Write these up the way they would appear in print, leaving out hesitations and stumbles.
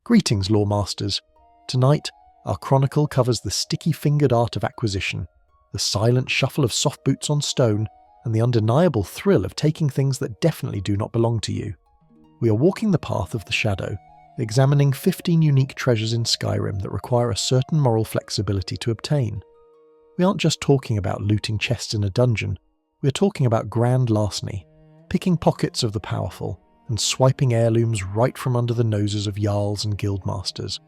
Greetings, lore masters. Tonight, our chronicle covers the sticky-fingered art of acquisition, the silent shuffle of soft boots on stone, and the undeniable thrill of taking things that definitely do not belong to you. We are walking the path of the shadow, examining 15 unique treasures in Skyrim that require a certain moral flexibility to obtain. We aren't just talking about looting chests in a dungeon, we are talking about grand larceny, picking pockets of the powerful, and swiping heirlooms right from under the noses of jarls and guildmasters.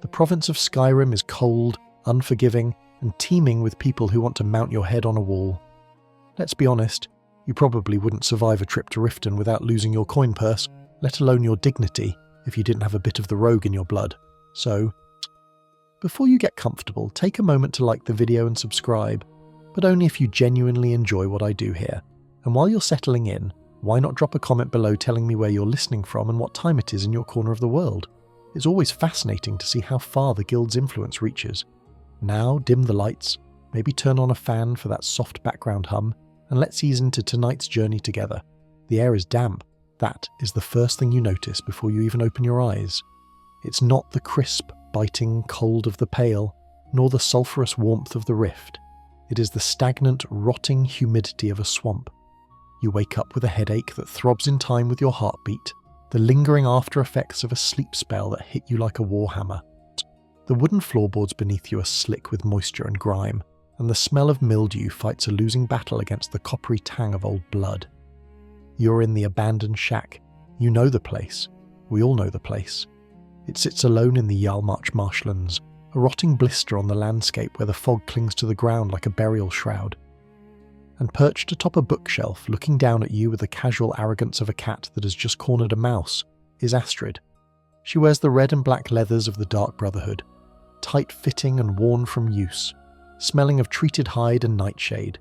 The province of Skyrim is cold, unforgiving, and teeming with people who want to mount your head on a wall. Let's be honest, you probably wouldn't survive a trip to Riften without losing your coin purse, let alone your dignity, if you didn't have a bit of the rogue in your blood. So, before you get comfortable, take a moment to like the video and subscribe, but only if you genuinely enjoy what I do here. And while you're settling in, why not drop a comment below telling me where you're listening from and what time it is in your corner of the world? It's always fascinating to see how far the guild's influence reaches. Now, dim the lights, maybe turn on a fan for that soft background hum, and let's ease into tonight's journey together. The air is damp. That is the first thing you notice before you even open your eyes. It's not the crisp, biting cold of the Pale, nor the sulphurous warmth of the Rift. It is the stagnant, rotting humidity of a swamp. You wake up with a headache that throbs in time with your heartbeat, the lingering after effects of a sleep spell that hit you like a warhammer. The wooden floorboards beneath you are slick with moisture and grime, and the smell of mildew fights a losing battle against the coppery tang of old blood. You're in the abandoned shack. You know the place. We all know the place. It sits alone in the Jarlmarch marshlands, a rotting blister on the landscape where the fog clings to the ground like a burial shroud. And perched atop a bookshelf, looking down at you with the casual arrogance of a cat that has just cornered a mouse, is Astrid. She wears the red and black leathers of the Dark Brotherhood, tight-fitting and worn from use, smelling of treated hide and nightshade.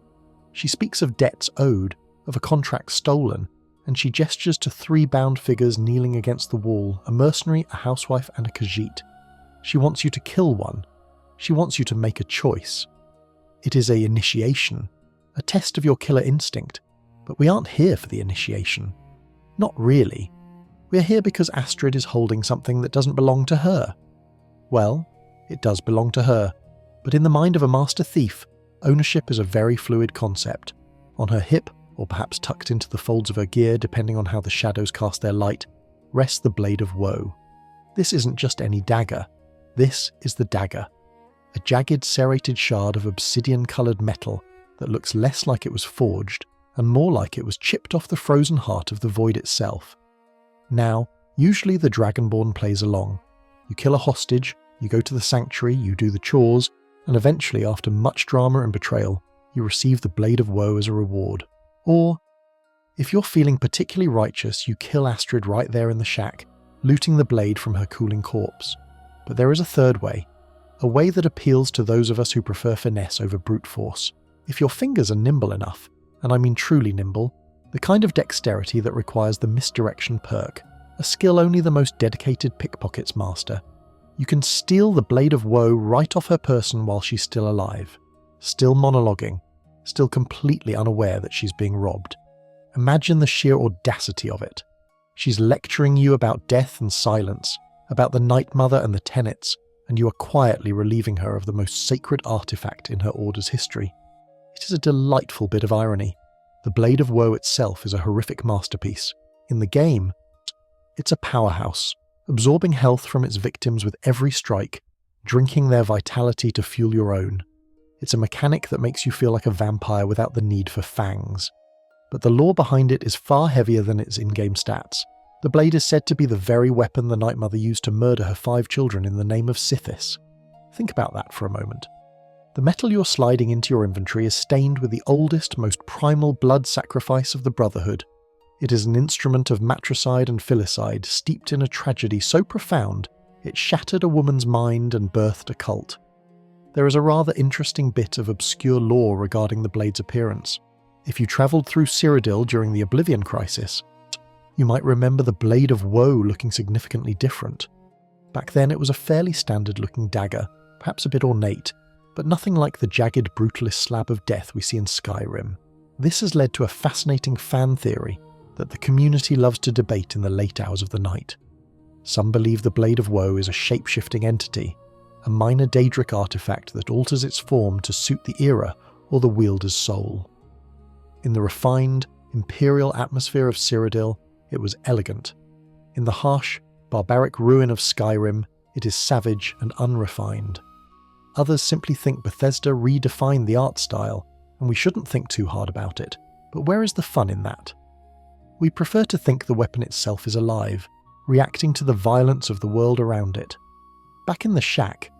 She speaks of debts owed, of a contract stolen, and she gestures to 3 bound figures kneeling against the wall, a mercenary, a housewife, and a Khajiit. She wants you to kill one. She wants you to make a choice. It is a initiation, a test of your killer instinct, but we aren't here for the initiation. Not really. We're here because Astrid is holding something that doesn't belong to her. Well, it does belong to her, but in the mind of a master thief, ownership is a very fluid concept. On her hip, or perhaps tucked into the folds of her gear depending on how the shadows cast their light, rests the Blade of Woe. This isn't just any dagger. This is the dagger. A jagged serrated shard of obsidian-coloured metal that looks less like it was forged and more like it was chipped off the frozen heart of the void itself. Now, usually the Dragonborn plays along. You kill a hostage, you go to the sanctuary, you do the chores, and eventually, after much drama and betrayal, you receive the Blade of Woe as a reward. Or, if you're feeling particularly righteous, you kill Astrid right there in the shack, looting the blade from her cooling corpse. But there is a third way, a way that appeals to those of us who prefer finesse over brute force. If your fingers are nimble enough, and I mean truly nimble, the kind of dexterity that requires the misdirection perk, a skill only the most dedicated pickpockets master, you can steal the Blade of Woe right off her person while she's still alive, still monologuing, still completely unaware that she's being robbed. Imagine the sheer audacity of it. She's lecturing you about death and silence, about the Night Mother and the Tenets, and you are quietly relieving her of the most sacred artifact in her order's history. It is a delightful bit of irony. The Blade of Woe itself is a horrific masterpiece. In the game, it's a powerhouse, absorbing health from its victims with every strike, drinking their vitality to fuel your own. It's a mechanic that makes you feel like a vampire without the need for fangs. But the lore behind it is far heavier than its in-game stats. The blade is said to be the very weapon the Night Mother used to murder her 5 children in the name of Sithis. Think about that for a moment. The metal you're sliding into your inventory is stained with the oldest, most primal blood sacrifice of the Brotherhood. It is an instrument of matricide and filicide steeped in a tragedy so profound it shattered a woman's mind and birthed a cult. There is a rather interesting bit of obscure lore regarding the blade's appearance. If you travelled through Cyrodiil during the Oblivion Crisis, you might remember the Blade of Woe looking significantly different. Back then it was a fairly standard-looking dagger, perhaps a bit ornate, but nothing like the jagged brutalist slab of death we see in Skyrim. This has led to a fascinating fan theory that the community loves to debate in the late hours of the night. Some believe the Blade of Woe is a shape-shifting entity, a minor Daedric artifact that alters its form to suit the era or the wielder's soul. In the refined, imperial atmosphere of Cyrodiil, it was elegant. In the harsh, barbaric ruin of Skyrim, it is savage and unrefined. Others simply think Bethesda redefined the art style, and we shouldn't think too hard about it, but where is the fun in that? We prefer to think the weapon itself is alive, reacting to the violence of the world around it. Back in the shack,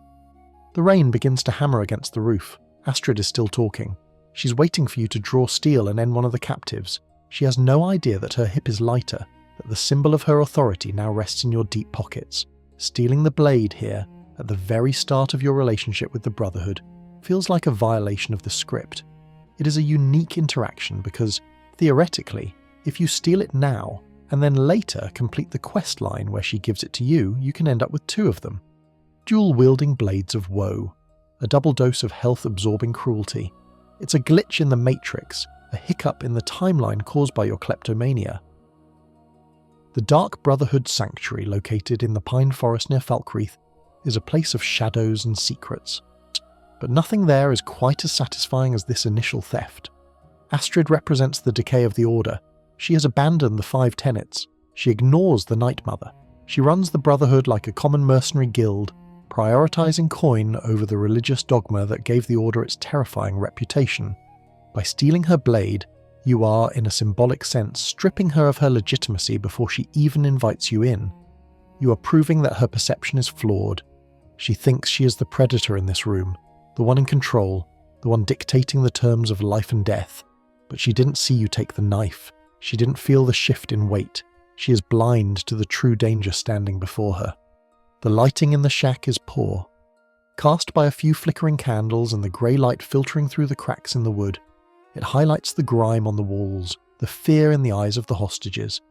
the rain begins to hammer against the roof. Astrid is still talking. She's waiting for you to draw steel and end one of the captives. She has no idea that her hip is lighter, that the symbol of her authority now rests in your deep pockets. Stealing the blade here, at the very start of your relationship with the Brotherhood, feels like a violation of the script. It is a unique interaction because, theoretically, if you steal it now, and then later complete the quest line where she gives it to you, you can end up with two of them. Dual-wielding blades of woe. A double dose of health-absorbing cruelty. It's a glitch in the Matrix, a hiccup in the timeline caused by your kleptomania. The Dark Brotherhood Sanctuary, located in the pine forest near Falkreath, is a place of shadows and secrets. But nothing there is quite as satisfying as this initial theft. Astrid represents the decay of the Order. She has abandoned the 5 tenets. She ignores the Night Mother. She runs the Brotherhood like a common mercenary guild, prioritizing coin over the religious dogma that gave the Order its terrifying reputation. By stealing her blade, you are, in a symbolic sense, stripping her of her legitimacy before she even invites you in. You are proving that her perception is flawed. She thinks she is the predator in this room, the one in control, the one dictating the terms of life and death. But she didn't see you take the knife. She didn't feel the shift in weight. She is blind to the true danger standing before her. The lighting in the shack is poor. Cast by a few flickering candles and the grey light filtering through the cracks in the wood, it highlights the grime on the walls, the fear in the eyes of the hostages.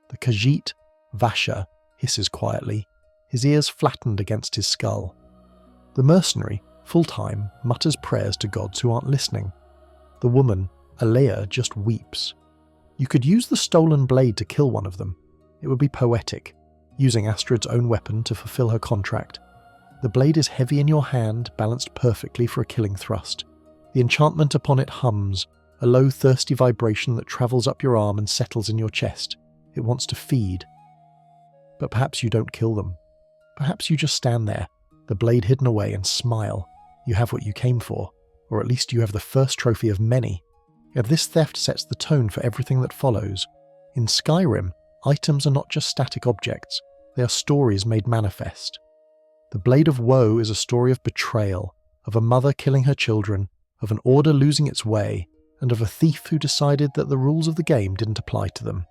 The Khajiit, Vasha, hisses quietly, his ears flattened against his skull. The mercenary, full-time, mutters prayers to gods who aren't listening. The woman, Alea, just weeps. You could use the stolen blade to kill one of them. It would be poetic, using Astrid's own weapon to fulfill her contract. The blade is heavy in your hand, balanced perfectly for a killing thrust. The enchantment upon it hums, a low thirsty vibration that travels up your arm and settles in your chest. It wants to feed. But perhaps you don't kill them. Perhaps you just stand there, the blade hidden away, and smile. You have what you came for, or at least you have the first trophy of many. Yet this theft sets the tone for everything that follows. In Skyrim, items are not just static objects, they are stories made manifest. The Blade of Woe is a story of betrayal, of a mother killing her children, of an order losing its way, and of a thief who decided that the rules of the game didn't apply to them.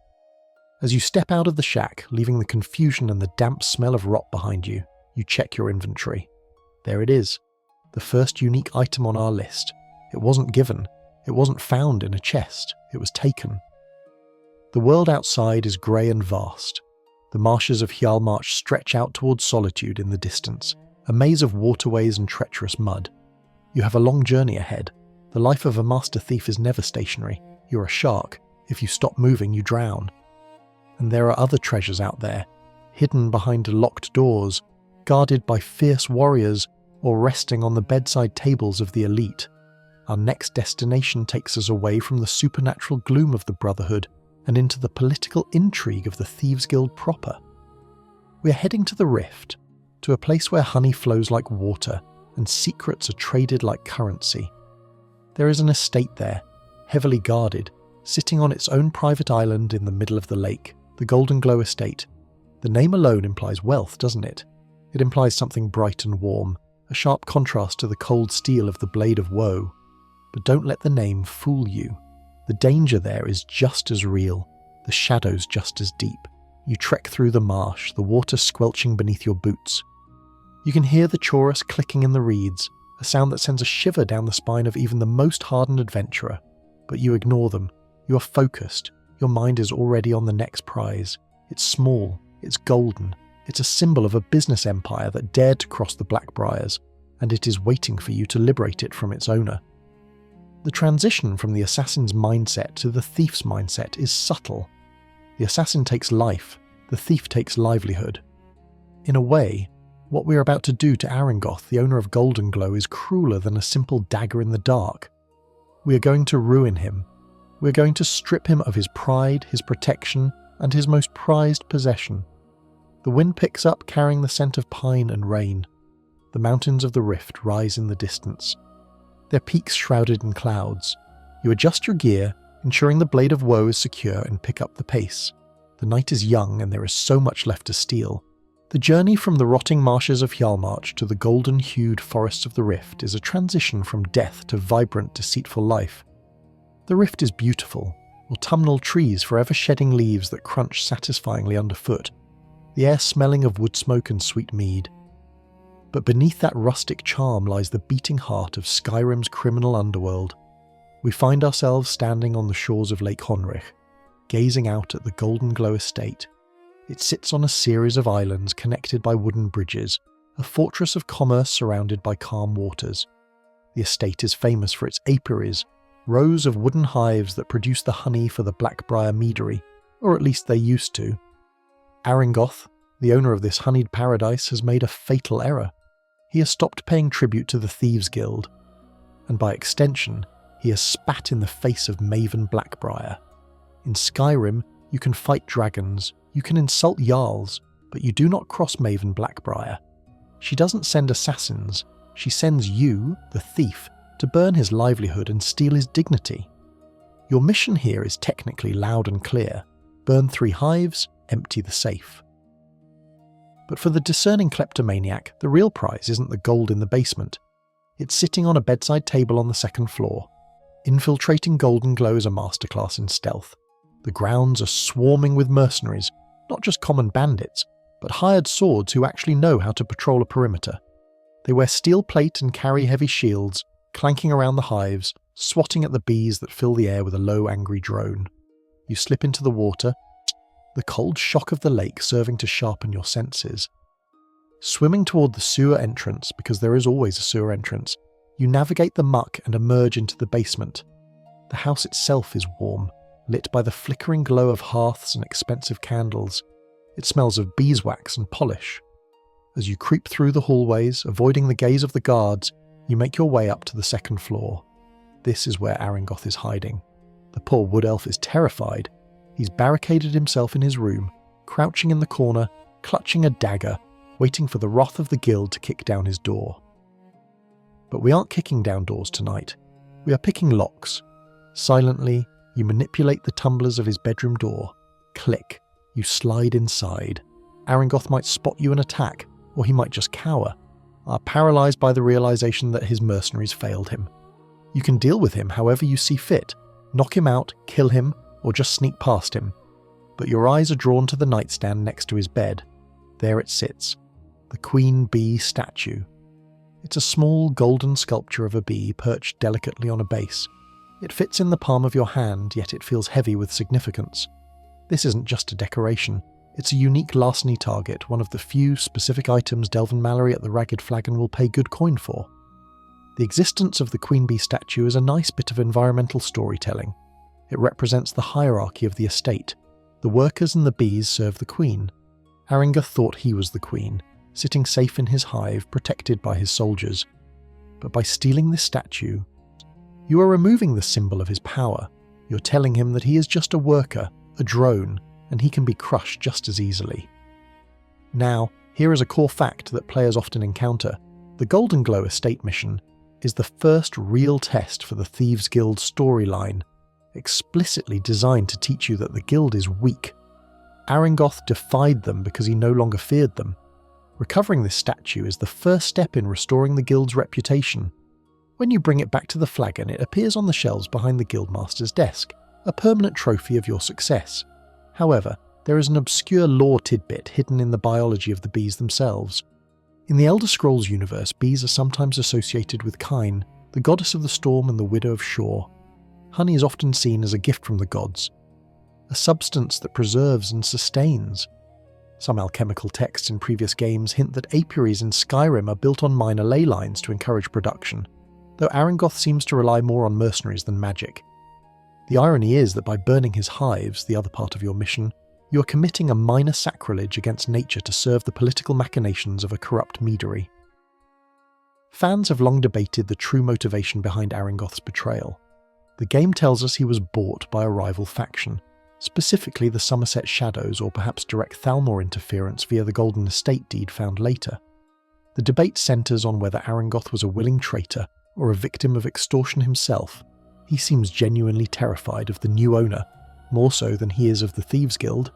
As you step out of the shack, leaving the confusion and the damp smell of rot behind you, you check your inventory. There it is, the first unique item on our list. It wasn't given, it wasn't found in a chest, it was taken. The world outside is grey and vast. The marshes of Hjalmarch stretch out towards Solitude in the distance, a maze of waterways and treacherous mud. You have a long journey ahead. The life of a master thief is never stationary. You're a shark. If you stop moving, you drown. And there are other treasures out there, hidden behind locked doors, guarded by fierce warriors, or resting on the bedside tables of the elite. Our next destination takes us away from the supernatural gloom of the Brotherhood and into the political intrigue of the Thieves Guild proper. We are heading to the Rift, to a place where honey flows like water and secrets are traded like currency. There is an estate there, heavily guarded, sitting on its own private island in the middle of the lake, the Golden Glow Estate. The name alone implies wealth, doesn't it? It implies something bright and warm, a sharp contrast to the cold steel of the Blade of Woe. But don't let the name fool you. The danger there is just as real, the shadows just as deep. You trek through the marsh, the water squelching beneath your boots. You can hear the chorus clicking in the reeds, a sound that sends a shiver down the spine of even the most hardened adventurer. But you ignore them. You are focused. Your mind is already on the next prize. It's small. It's golden. It's a symbol of a business empire that dared to cross the Blackbriars, and it is waiting for you to liberate it from its owner. The transition from the assassin's mindset to the thief's mindset is subtle. The assassin takes life, the thief takes livelihood. In a way, what we are about to do to Aringoth, the owner of Goldenglow, is crueler than a simple dagger in the dark. We are going to ruin him. We are going to strip him of his pride, his protection, and his most prized possession. The wind picks up, carrying the scent of pine and rain. The mountains of the rift rise in the distance, their peaks shrouded in clouds. You adjust your gear, ensuring the blade of woe is secure, and pick up the pace. The night is young and there is so much left to steal. The journey from the rotting marshes of Hjalmarch to the golden-hued forests of the Rift is a transition from death to vibrant, deceitful life. The Rift is beautiful, autumnal trees forever shedding leaves that crunch satisfyingly underfoot, the air smelling of wood smoke and sweet mead. But beneath that rustic charm lies the beating heart of Skyrim's criminal underworld. We find ourselves standing on the shores of Lake Honrich, gazing out at the Goldenglow estate. It sits on a series of islands connected by wooden bridges, a fortress of commerce surrounded by calm waters. The estate is famous for its apiaries, rows of wooden hives that produce the honey for the Brier meadery, or at least they used to. Aringoth, the owner of this honeyed paradise, has made a fatal error. He has stopped paying tribute to the Thieves Guild, and by extension, he has spat in the face of Maven Blackbriar. In Skyrim, you can fight dragons, you can insult Jarls, but you do not cross Maven Blackbriar. She doesn't send assassins, she sends you, the thief, to burn his livelihood and steal his dignity. Your mission here is technically loud and clear: burn 3 hives, empty the safe. But for the discerning kleptomaniac, the real prize isn't the gold in the basement. It's sitting on a bedside table on the 2nd floor. Infiltrating Goldenglow is a masterclass in stealth. The grounds are swarming with mercenaries, not just common bandits, but hired swords who actually know how to patrol a perimeter. They wear steel plate and carry heavy shields, clanking around the hives, swatting at the bees that fill the air with a low, angry drone. You slip into the water, the cold shock of the lake serving to sharpen your senses. Swimming toward the sewer entrance, because there is always a sewer entrance, you navigate the muck and emerge into the basement. The house itself is warm, lit by the flickering glow of hearths and expensive candles. It smells of beeswax and polish. As you creep through the hallways, avoiding the gaze of the guards, you make your way up to the 2nd floor. This is where Aringoth is hiding. The poor wood elf is terrified. He's barricaded himself in his room, crouching in the corner, clutching a dagger, waiting for the wrath of the guild to kick down his door. But we aren't kicking down doors tonight. We are picking locks. Silently, you manipulate the tumblers of his bedroom door. Click. You slide inside. Aringoth might spot you and attack, or he might just cower, paralysed by the realisation that his mercenaries failed him. You can deal with him however you see fit. Knock him out, kill him, or just sneak past him. But your eyes are drawn to the nightstand next to his bed. There it sits, the queen bee statue. It's a small golden sculpture of a bee perched delicately on a base. It fits in the palm of your hand, yet it feels heavy with significance. This isn't just a decoration, it's a unique larceny target, one of the few specific items Delvin Mallory at the Ragged Flagon will pay good coin for. The existence of the queen bee statue is a nice bit of environmental storytelling. It represents the hierarchy of the estate. The workers and the bees serve the queen. Aringoth thought he was the queen, sitting safe in his hive, protected by his soldiers. But by stealing this statue, you are removing the symbol of his power. You're telling him that he is just a worker, a drone, and he can be crushed just as easily. Now, here is a core fact that players often encounter. The Goldenglow estate mission is the first real test for the Thieves Guild storyline, explicitly designed to teach you that the guild is weak. Aringoth defied them because he no longer feared them. Recovering this statue is the first step in restoring the guild's reputation. When you bring it back to the flagon, it appears on the shelves behind the guildmaster's desk, a permanent trophy of your success. However, there is an obscure lore tidbit hidden in the biology of the bees themselves. In the Elder Scrolls universe, bees are sometimes associated with Kine, the goddess of the storm and the widow of Shor. Honey is often seen as a gift from the gods, a substance that preserves and sustains. Some alchemical texts in previous games hint that apiaries in Skyrim are built on minor ley lines to encourage production, though Aringoth seems to rely more on mercenaries than magic. The irony is that by burning his hives, the other part of your mission, You are committing a minor sacrilege against nature to serve the political machinations of a corrupt meadery. Fans have long debated the true motivation behind Aringoth's betrayal. The game tells us he was bought by a rival faction, specifically the Somerset Shadows, or perhaps direct Falmer interference via the Golden Estate deed found later. The debate centres on whether Aringoth was a willing traitor or a victim of extortion himself. He seems genuinely terrified of the new owner, more so than he is of the Thieves Guild.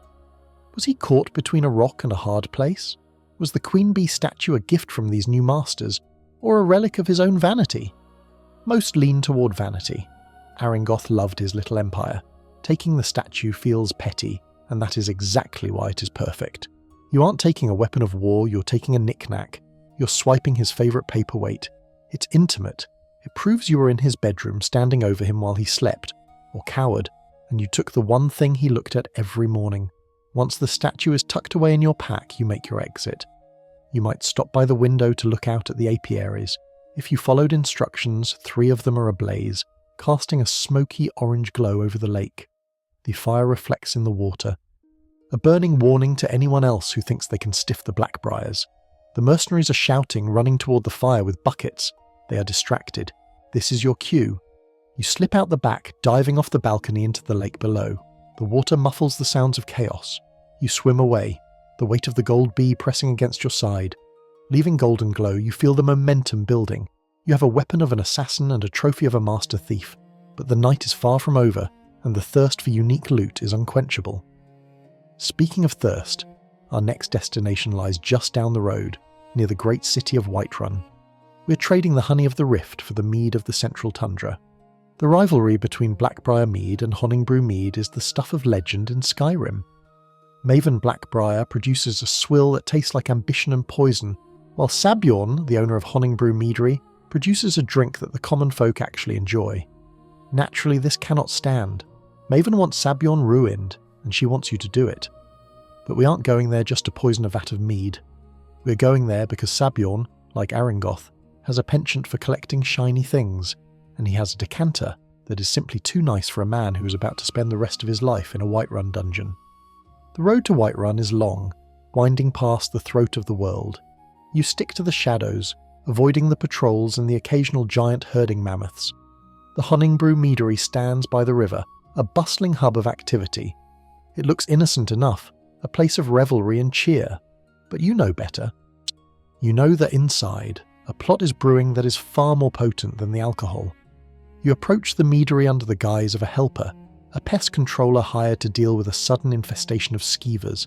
Was he caught between a rock and a hard place? Was the Queen Bee statue a gift from these new masters, or a relic of his own vanity? Most lean toward vanity. Aringoth loved his little empire. Taking the statue feels petty, and that is exactly why it is perfect. You aren't taking a weapon of war, you're taking a knick-knack. You're swiping his favourite paperweight. It's intimate. It proves you were in his bedroom standing over him while he slept, or cowered, and you took the one thing he looked at every morning. Once the statue is tucked away in your pack, you make your exit. You might stop by the window to look out at the apiaries. If you followed instructions, 3 of them are ablaze, casting a smoky orange glow over the lake. The fire reflects in the water. A burning warning to anyone else who thinks they can stiff the Blackbriars. The mercenaries are shouting, running toward the fire with buckets. They are distracted. This is your cue. You slip out the back, diving off the balcony into the lake below. The water muffles the sounds of chaos. You swim away, the weight of the gold bee pressing against your side. Leaving Golden Glow, you feel the momentum building. You have a weapon of an assassin and a trophy of a master thief, but the night is far from over, and the thirst for unique loot is unquenchable. Speaking of thirst, our next destination lies just down the road, near the great city of Whiterun. We're trading the honey of the Rift for the mead of the Central Tundra. The rivalry between Blackbriar mead and Honingbrew mead is the stuff of legend in Skyrim. Maven Blackbriar produces a swill that tastes like ambition and poison, while Sabjorn, the owner of Honingbrew meadery, produces a drink that the common folk actually enjoy. Naturally, this cannot stand. Maven wants Sabjorn ruined, and she wants you to do it. But we aren't going there just to poison a vat of mead. We're going there because Sabjorn, like Aringoth, has a penchant for collecting shiny things, and he has a decanter that is simply too nice for a man who is about to spend the rest of his life in a Whiterun dungeon. The road to Whiterun is long, winding past the throat of the world. You stick to the shadows, avoiding the patrols and the occasional giant herding mammoths. The Honingbrew meadery stands by the river, a bustling hub of activity. It looks innocent enough, a place of revelry and cheer. But you know better. You know that inside, a plot is brewing that is far more potent than the alcohol. You approach the meadery under the guise of a helper, a pest controller hired to deal with a sudden infestation of skeevers.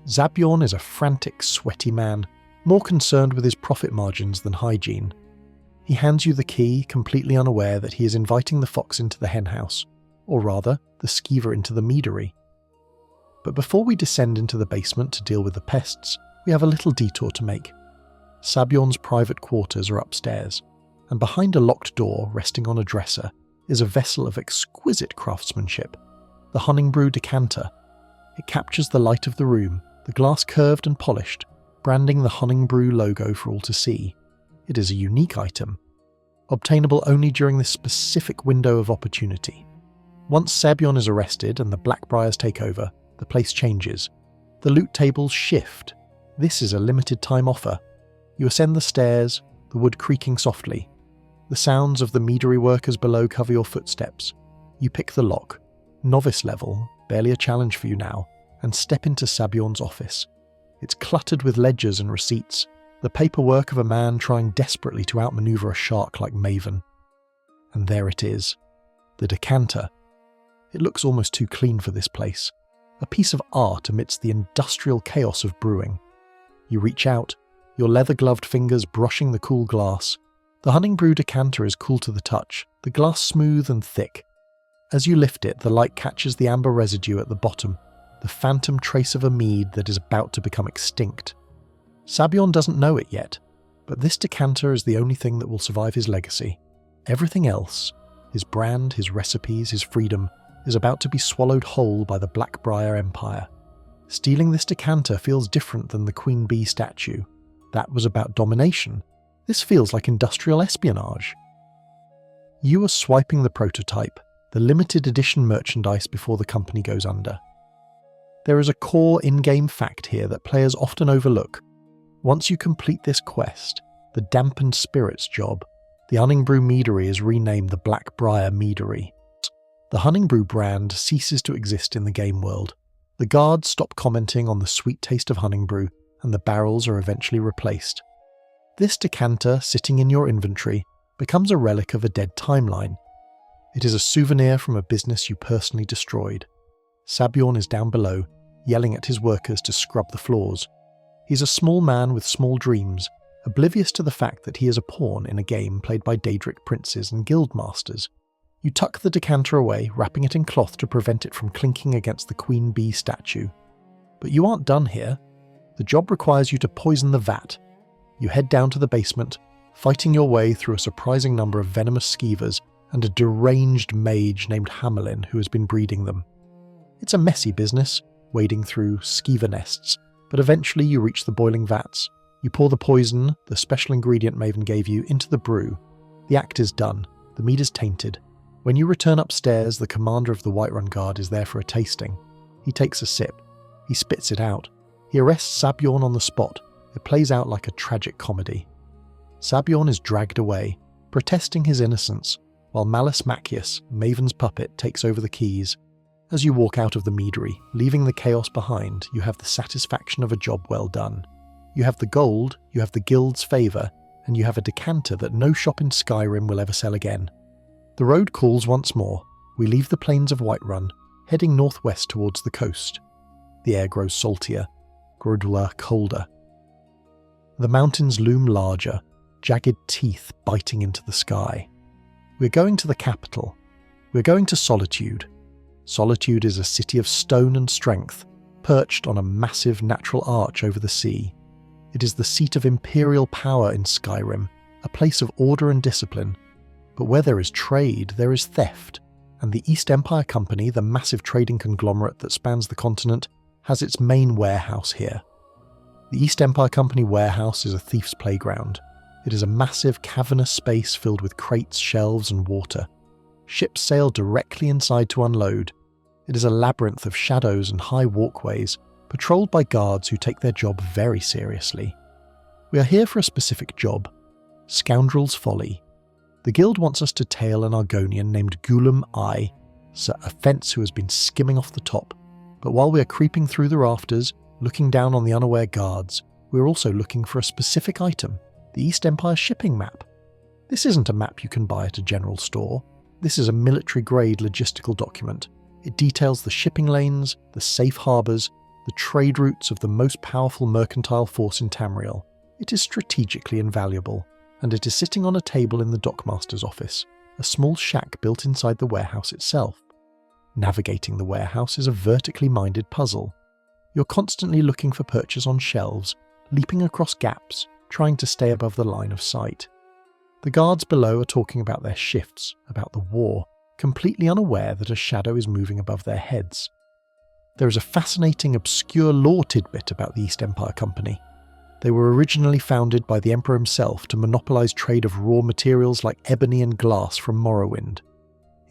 Sabjorn is a frantic, sweaty man, more concerned with his profit margins than hygiene. He hands you the key, completely unaware that he is inviting the fox into the henhouse, or rather, the skeever into the meadery. But before we descend into the basement to deal with the pests, we have a little detour to make. Sabjorn's private quarters are upstairs, and behind a locked door resting on a dresser is a vessel of exquisite craftsmanship, the Honingbrew decanter. It captures the light of the room, the glass curved and polished, branding the Honingbrew logo for all to see. It is a unique item, obtainable only during this specific window of opportunity. Once Sabjorn is arrested and the Blackbriars take over, the place changes. The loot tables shift. This is a limited time offer. You ascend the stairs, the wood creaking softly. The sounds of the meadery workers below cover your footsteps. You pick the lock, novice level, barely a challenge for you now, and step into Sabjorn's office. It's cluttered with ledgers and receipts, the paperwork of a man trying desperately to outmaneuver a shark like Maven. And there it is, the decanter. It looks almost too clean for this place, a piece of art amidst the industrial chaos of brewing. You reach out, your leather-gloved fingers brushing the cool glass. The Honingbrew decanter is cool to the touch, the glass smooth and thick. As you lift it, the light catches the amber residue at the bottom, the phantom trace of a mead that is about to become extinct. Sabjorn doesn't know it yet, but this decanter is the only thing that will survive his legacy. Everything else, his brand, his recipes, his freedom, is about to be swallowed whole by the Blackbriar Empire. Stealing this decanter feels different than the Queen Bee statue. That was about domination. This feels like industrial espionage. You are swiping the prototype, the limited edition merchandise before the company goes under. There is a core in-game fact here that players often overlook. Once you complete this quest, the Dampened Spirits job, the Honingbrew Meadery is renamed the Black Brier Meadery. The Honingbrew brand ceases to exist in the game world. The guards stop commenting on the sweet taste of Honingbrew, and the barrels are eventually replaced. This decanter, sitting in your inventory, becomes a relic of a dead timeline. It is a souvenir from a business you personally destroyed. Sabjorn is down below, yelling at his workers to scrub the floors. He's a small man with small dreams, oblivious to the fact that he is a pawn in a game played by Daedric princes and guildmasters. You tuck the decanter away, wrapping it in cloth to prevent it from clinking against the Queen Bee statue. But you aren't done here. The job requires you to poison the vat. You head down to the basement, fighting your way through a surprising number of venomous skeevers and a deranged mage named Hamelin who has been breeding them. It's a messy business, wading through skeever nests, but eventually you reach the boiling vats. You pour the poison, the special ingredient Maven gave you, into the brew. The act is done. The mead is tainted. When you return upstairs, the commander of the Whiterun Guard is there for a tasting. He takes a sip. He spits it out. He arrests Sabjorn on the spot. It plays out like a tragic comedy. Sabjorn is dragged away, protesting his innocence, while Malus Macius, Maven's puppet, takes over the keys. As you walk out of the meadery, leaving the chaos behind, you have the satisfaction of a job well done. You have the gold, you have the guild's favour, and you have a decanter that no shop in Skyrim will ever sell again. The road calls once more. We leave the plains of Whiterun, heading northwest towards the coast. The air grows saltier, Grodula colder. The mountains loom larger, jagged teeth biting into the sky. We're going to the capital. We're going to Solitude. Solitude is a city of stone and strength, perched on a massive natural arch over the sea. It is the seat of imperial power in Skyrim, a place of order and discipline. But where there is trade, there is theft, and the East Empire Company, the massive trading conglomerate that spans the continent, has its main warehouse here. The East Empire Company warehouse is a thief's playground. It is a massive cavernous space filled with crates, shelves and water. Ships sail directly inside to unload. It is a labyrinth of shadows and high walkways, patrolled by guards who take their job very seriously. We are here for a specific job: Scoundrel's Folly. The guild wants us to tail an Argonian named Gulam I, a fence who has been skimming off the top. But while we are creeping through the rafters, looking down on the unaware guards, we are also looking for a specific item: the East Empire shipping map. This isn't a map you can buy at a general store. This is a military-grade logistical document. It details the shipping lanes, the safe harbours, the trade routes of the most powerful mercantile force in Tamriel. It is strategically invaluable, and it is sitting on a table in the dockmaster's office, a small shack built inside the warehouse itself. Navigating the warehouse is a vertically minded puzzle. You're constantly looking for purchase on shelves, leaping across gaps, trying to stay above the line of sight. The guards below are talking about their shifts, about the war, completely unaware that a shadow is moving above their heads. There is a fascinating, obscure lore tidbit about the East Empire Company. They were originally founded by the Emperor himself to monopolise trade of raw materials like ebony and glass from Morrowind.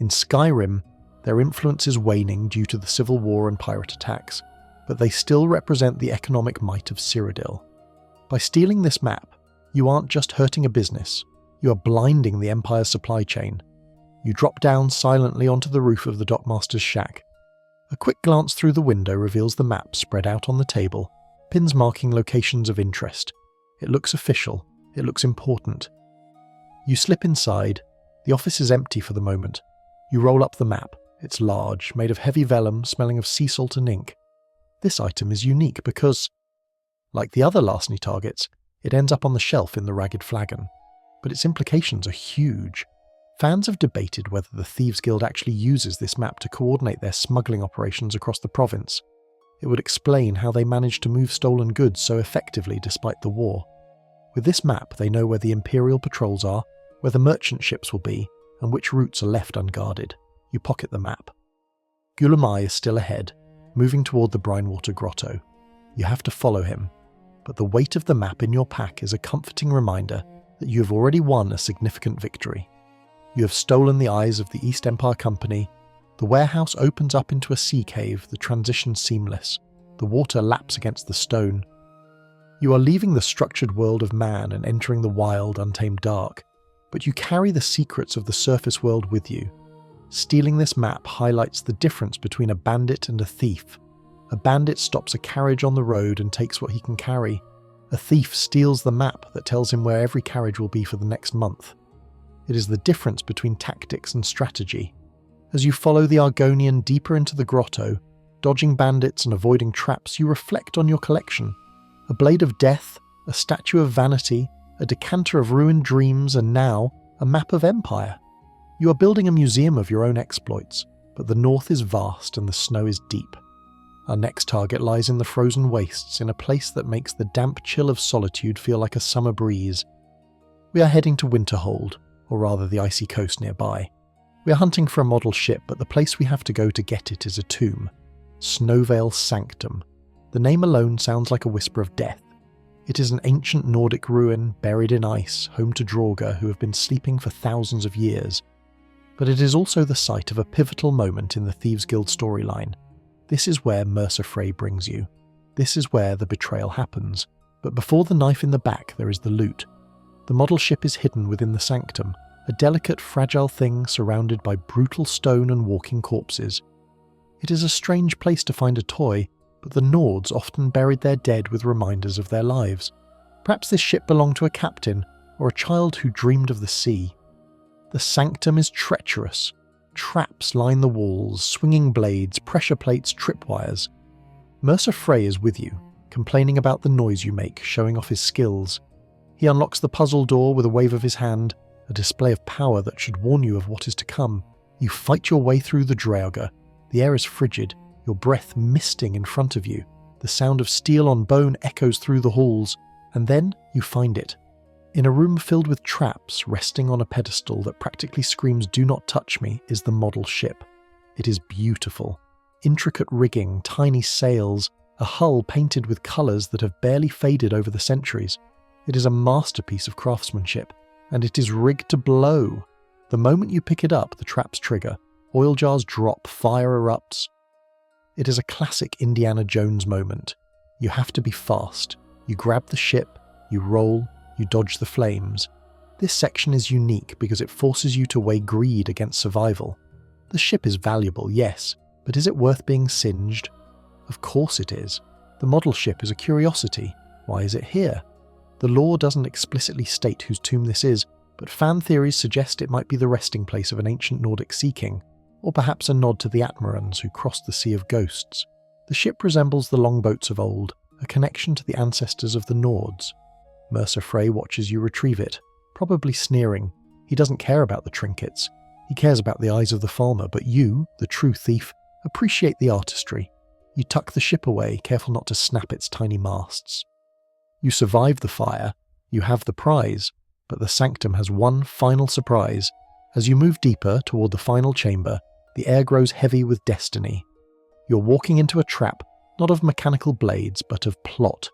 In Skyrim, their influence is waning due to the civil war and pirate attacks, but they still represent the economic might of Cyrodiil. By stealing this map, you aren't just hurting a business, you are blinding the Empire's supply chain. You drop down silently onto the roof of the dockmaster's shack. A quick glance through the window reveals the map spread out on the table, pins marking locations of interest. It looks official, it looks important. You slip inside. The office is empty for the moment. You roll up the map. It's large, made of heavy vellum, smelling of sea salt and ink. This item is unique because, like the other larceny targets, it ends up on the shelf in the ragged flagon. But its implications are huge. Fans have debated whether the Thieves Guild actually uses this map to coordinate their smuggling operations across the province. It would explain how they managed to move stolen goods so effectively despite the war. With this map, they know where the Imperial patrols are, where the merchant ships will be, and which routes are left unguarded. You pocket the map. Gulamai is still ahead, moving toward the Brinewater Grotto. You have to follow him, but the weight of the map in your pack is a comforting reminder that you have already won a significant victory. You have stolen the eyes of the East Empire Company. The warehouse opens up into a sea cave, the transition seamless. The water laps against the stone. You are leaving the structured world of man and entering the wild, untamed dark, but you carry the secrets of the surface world with you. Stealing this map highlights the difference between a bandit and a thief. A bandit stops a carriage on the road and takes what he can carry. A thief steals the map that tells him where every carriage will be for the next month. It is the difference between tactics and strategy. As you follow the Argonian deeper into the grotto, dodging bandits and avoiding traps, you reflect on your collection. A blade of death, a statue of vanity, a decanter of ruined dreams, and now a map of empire. You are building a museum of your own exploits, but the north is vast and the snow is deep. Our next target lies in the frozen wastes, in a place that makes the damp chill of solitude feel like a summer breeze. We are heading to Winterhold, or rather the icy coast nearby. We are hunting for a model ship, but the place we have to go to get it is a tomb. Snowvale Sanctum. The name alone sounds like a whisper of death. It is an ancient Nordic ruin, buried in ice, home to Draugr who have been sleeping for thousands of years. But it is also the site of a pivotal moment in the Thieves Guild storyline. This is where Mercer Frey brings you. This is where the betrayal happens. But before the knife in the back, there is the loot. The model ship is hidden within the sanctum, a delicate, fragile thing surrounded by brutal stone and walking corpses. It is a strange place to find a toy, but the Nords often buried their dead with reminders of their lives. Perhaps this ship belonged to a captain, or a child who dreamed of the sea. The sanctum is treacherous. Traps line the walls, swinging blades, pressure plates, tripwires. Mercer Frey is with you, complaining about the noise you make, showing off his skills. He unlocks the puzzle door with a wave of his hand, a display of power that should warn you of what is to come. You fight your way through the Draugr. The air is frigid, your breath misting in front of you. The sound of steel on bone echoes through the halls, and then you find it. In a room filled with traps, resting on a pedestal that practically screams "Do not touch me," is the model ship. It is beautiful. Intricate rigging, tiny sails, a hull painted with colours that have barely faded over the centuries. It is a masterpiece of craftsmanship, and it is rigged to blow. The moment you pick it up, the traps trigger. Oil jars drop, fire erupts. It is a classic Indiana Jones moment. You have to be fast. You grab the ship, you roll, you dodge the flames. This section is unique because it forces you to weigh greed against survival. The ship is valuable, yes, but is it worth being singed? Of course it is. The model ship is a curiosity. Why is it here? The lore doesn't explicitly state whose tomb this is, but fan theories suggest it might be the resting place of an ancient Nordic sea king, or perhaps a nod to the Atmarans who crossed the Sea of Ghosts. The ship resembles the longboats of old, a connection to the ancestors of the Nords. Mercer Frey watches you retrieve it, probably sneering. He doesn't care about the trinkets. He cares about the eyes of the Falmer, but you, the true thief, appreciate the artistry. You tuck the ship away, careful not to snap its tiny masts. You survive the fire, you have the prize, but the sanctum has one final surprise. As you move deeper toward the final chamber, the air grows heavy with destiny. You're walking into a trap, not of mechanical blades, but of plot.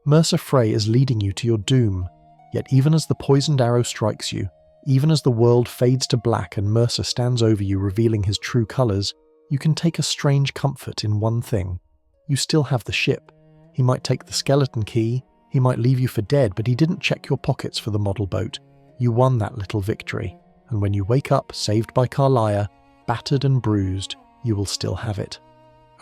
Mercer Frey is leading you to your doom, yet even as the poisoned arrow strikes you, even as the world fades to black and Mercer stands over you revealing his true colours, you can take a strange comfort in one thing. You still have the ship. He might take the skeleton key, he might leave you for dead, but he didn't check your pockets for the model boat. You won that little victory, and when you wake up, saved by Carlia, battered and bruised, you will still have it.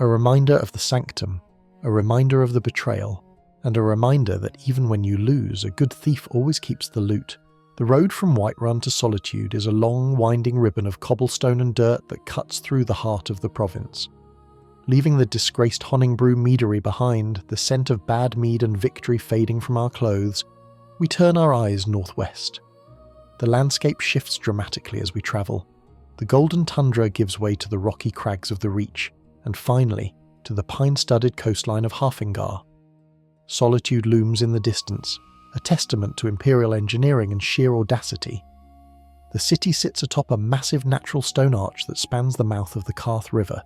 A reminder of the sanctum, a reminder of the betrayal, and a reminder that even when you lose, a good thief always keeps the loot. The road from Whiterun to Solitude is a long, winding ribbon of cobblestone and dirt that cuts through the heart of the province. Leaving the disgraced Honingbrew meadery behind, the scent of bad mead and victory fading from our clothes, we turn our eyes northwest. The landscape shifts dramatically as we travel. The golden tundra gives way to the rocky crags of the Reach, and finally, to the pine-studded coastline of Harfingar. Solitude looms in the distance, a testament to imperial engineering and sheer audacity. The city sits atop a massive natural stone arch that spans the mouth of the Karth River,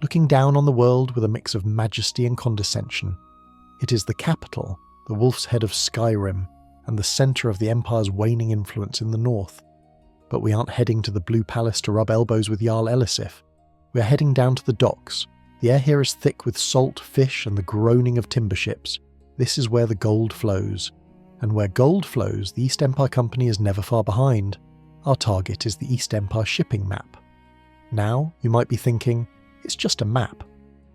looking down on the world with a mix of majesty and condescension. It is the capital, the Wolf's Head of Skyrim, and the centre of the Empire's waning influence in the north. But we aren't heading to the Blue Palace to rub elbows with Jarl Elisif. We are heading down to the docks, The air here is thick with salt, fish, and the groaning of timber ships. This is where the gold flows. And where gold flows, the East Empire Company is never far behind. Our target is the East Empire shipping map. Now, you might be thinking, it's just a map.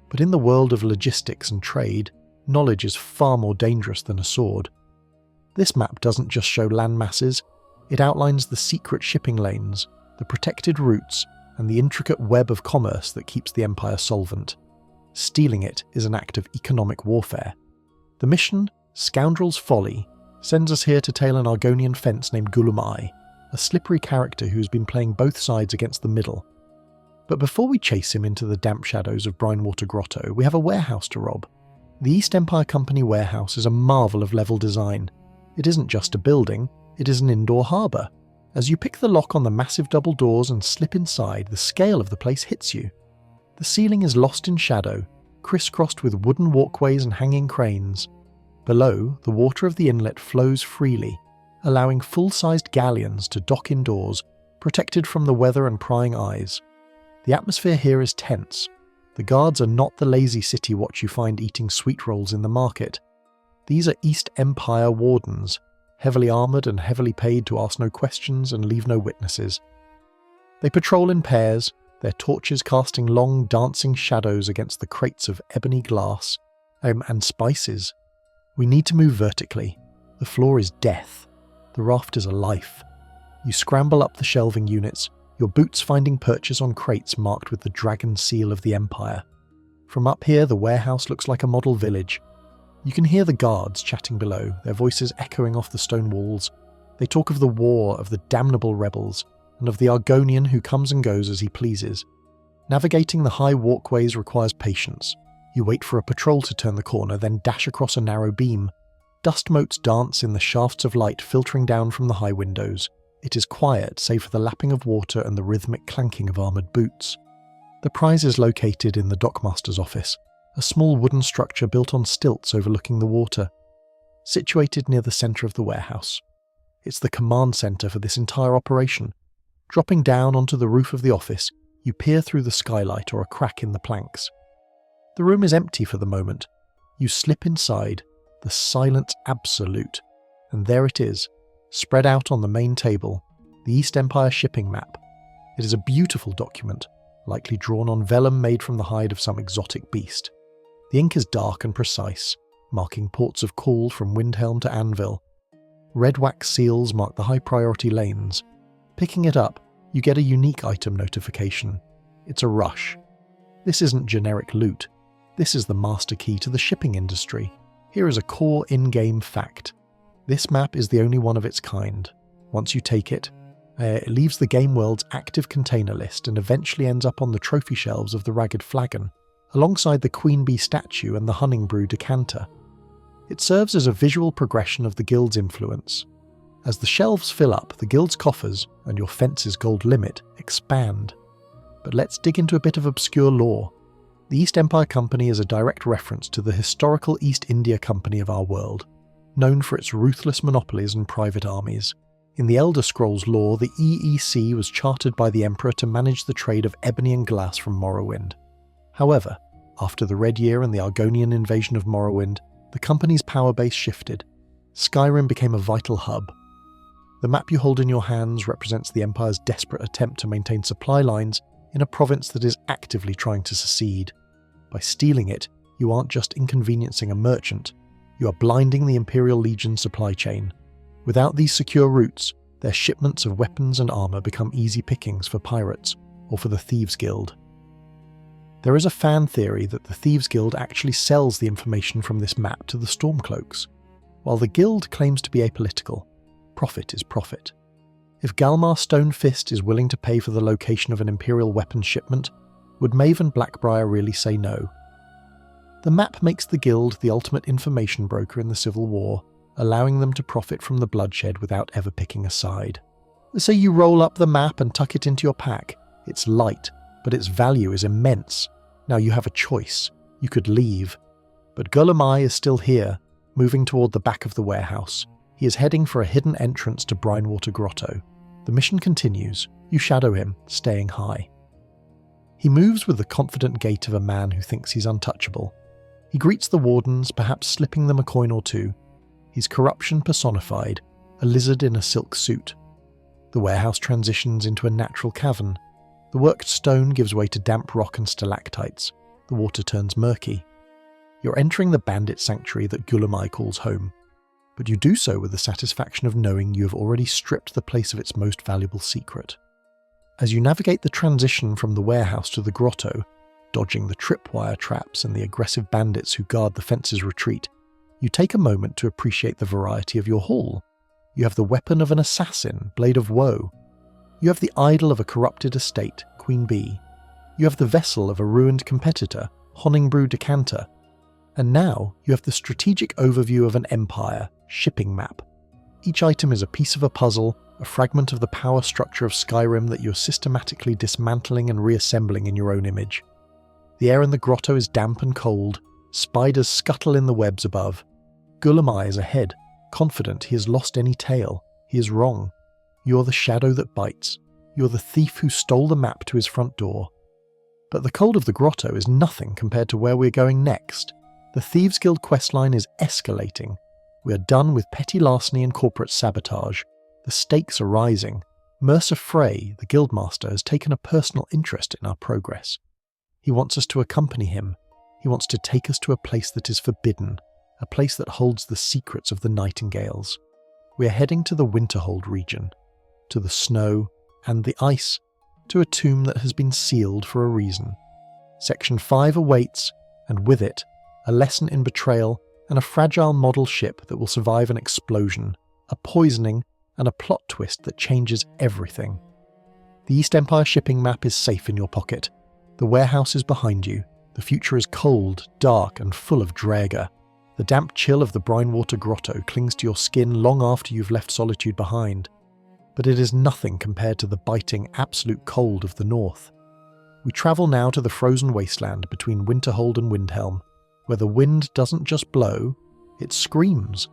But in the world of logistics and trade, knowledge is far more dangerous than a sword. This map doesn't just show land masses, it outlines the secret shipping lanes, the protected routes, and the intricate web of commerce that keeps the Empire solvent. Stealing it is an act of economic warfare. The mission, Scoundrel's Folly, sends us here to tail an Argonian fence named Gulamai, a slippery character who has been playing both sides against the middle. But before we chase him into the damp shadows of Brinewater Grotto, we have a warehouse to rob. The East Empire Company warehouse is a marvel of level design. It isn't just a building, it is an indoor harbour. As you pick the lock on the massive double doors and slip inside, the scale of the place hits you. The ceiling is lost in shadow, crisscrossed with wooden walkways and hanging cranes. Below, the water of the inlet flows freely, allowing full-sized galleons to dock indoors, protected from the weather and prying eyes. The atmosphere here is tense. The guards are not the lazy city watch you find eating sweet rolls in the market. These are East Empire wardens, heavily armoured and heavily paid to ask no questions and leave no witnesses. They patrol in pairs, their torches casting long dancing shadows against the crates of ebony glass and spices. We need to move vertically. The floor is death. The rafters are life. You scramble up the shelving units, your boots finding purchase on crates marked with the dragon seal of the Empire. From up here, the warehouse looks like a model village. You can hear the guards chatting below, their voices echoing off the stone walls. They talk of the war, of the damnable rebels, and of the Argonian who comes and goes as he pleases. Navigating the high walkways requires patience. You wait for a patrol to turn the corner, then dash across a narrow beam. Dust motes dance in the shafts of light filtering down from the high windows. It is quiet, save for the lapping of water and the rhythmic clanking of armoured boots. The prize is located in the dockmaster's office, a small wooden structure built on stilts overlooking the water, situated near the centre of the warehouse. It's the command centre for this entire operation. Dropping down onto the roof of the office, you peer through the skylight or a crack in the planks. The room is empty for the moment. You slip inside, the silence absolute, and there it is, spread out on the main table, the East Empire shipping map. It is a beautiful document, likely drawn on vellum made from the hide of some exotic beast. The ink is dark and precise, marking ports of call from Windhelm to Anvil. Red wax seals mark the high-priority lanes. Picking it up, you get a unique item notification. It's a rush. This isn't generic loot. This is the master key to the shipping industry. Here is a core in-game fact. This map is the only one of its kind. Once you take it, it leaves the game world's active container list and eventually ends up on the trophy shelves of the Ragged Flagon, alongside the Queen Bee statue and the Honingbrew decanter. It serves as a visual progression of the guild's influence. As the shelves fill up, the guild's coffers, and your fence's gold limit, expand. But let's dig into a bit of obscure lore. The East Empire Company is a direct reference to the historical East India Company of our world, known for its ruthless monopolies and private armies. In the Elder Scrolls lore, the EEC was chartered by the Emperor to manage the trade of ebony and glass from Morrowind. However, after the Red Year and the Argonian invasion of Morrowind, the company's power base shifted. Skyrim became a vital hub. The map you hold in your hands represents the Empire's desperate attempt to maintain supply lines in a province that is actively trying to secede. By stealing it, you aren't just inconveniencing a merchant, you are blinding the Imperial Legion supply chain. Without these secure routes, their shipments of weapons and armour become easy pickings for pirates or for the Thieves Guild. There is a fan theory that the Thieves Guild actually sells the information from this map to the Stormcloaks. While the guild claims to be apolitical, profit is profit. If Galmar Stonefist is willing to pay for the location of an Imperial weapons shipment, would Maven Blackbriar really say no? The map makes the guild the ultimate information broker in the Civil War, allowing them to profit from the bloodshed without ever picking a side. Say you roll up the map and tuck it into your pack. It's light, but its value is immense. Now you have a choice. You could leave. But Gulamai is still here, moving toward the back of the warehouse. He is heading for a hidden entrance to Brinewater Grotto. The mission continues. You shadow him, staying high. He moves with the confident gait of a man who thinks he's untouchable. He greets the wardens, perhaps slipping them a coin or two. He's corruption personified, a lizard in a silk suit. The warehouse transitions into a natural cavern. The worked stone gives way to damp rock and stalactites. The water turns murky. You're entering the bandit sanctuary that Gulamai calls home, but you do so with the satisfaction of knowing you have already stripped the place of its most valuable secret. As you navigate the transition from the warehouse to the grotto, dodging the tripwire traps and the aggressive bandits who guard the fence's retreat, you take a moment to appreciate the variety of your haul. You have the weapon of an assassin, Blade of Woe. You have the idol of a corrupted estate, Queen Bee. You have the vessel of a ruined competitor, Honingbrew decanter. And now you have the strategic overview of an empire, Shipping Map. Each item is a piece of a puzzle, a fragment of the power structure of Skyrim that you're systematically dismantling and reassembling in your own image. The air in the grotto is damp and cold. Spiders scuttle in the webs above. Gulamai is ahead, confident he has lost any tail. He is wrong. You're the shadow that bites. You're the thief who stole the map to his front door. But the cold of the grotto is nothing compared to where we're going next. The Thieves Guild questline is escalating. We are done with petty larceny and corporate sabotage. The stakes are rising. Mercer Frey, the guildmaster, has taken a personal interest in our progress. He wants us to accompany him. He wants to take us to a place that is forbidden, a place that holds the secrets of the nightingales. We are heading to the Winterhold region, to the snow and the ice, to a tomb that has been sealed for a reason. Section 5 awaits, and with it, a lesson in betrayal and a fragile model ship that will survive an explosion, a poisoning, and a plot twist that changes everything. The East Empire shipping map is safe in your pocket. The warehouse is behind you. The future is cold, dark, and full of Draeger. The damp chill of the Brinewater Grotto clings to your skin long after you've left Solitude behind. But it is nothing compared to the biting, absolute cold of the north. We travel now to the frozen wasteland between Winterhold and Windhelm, where the wind doesn't just blow, it screams.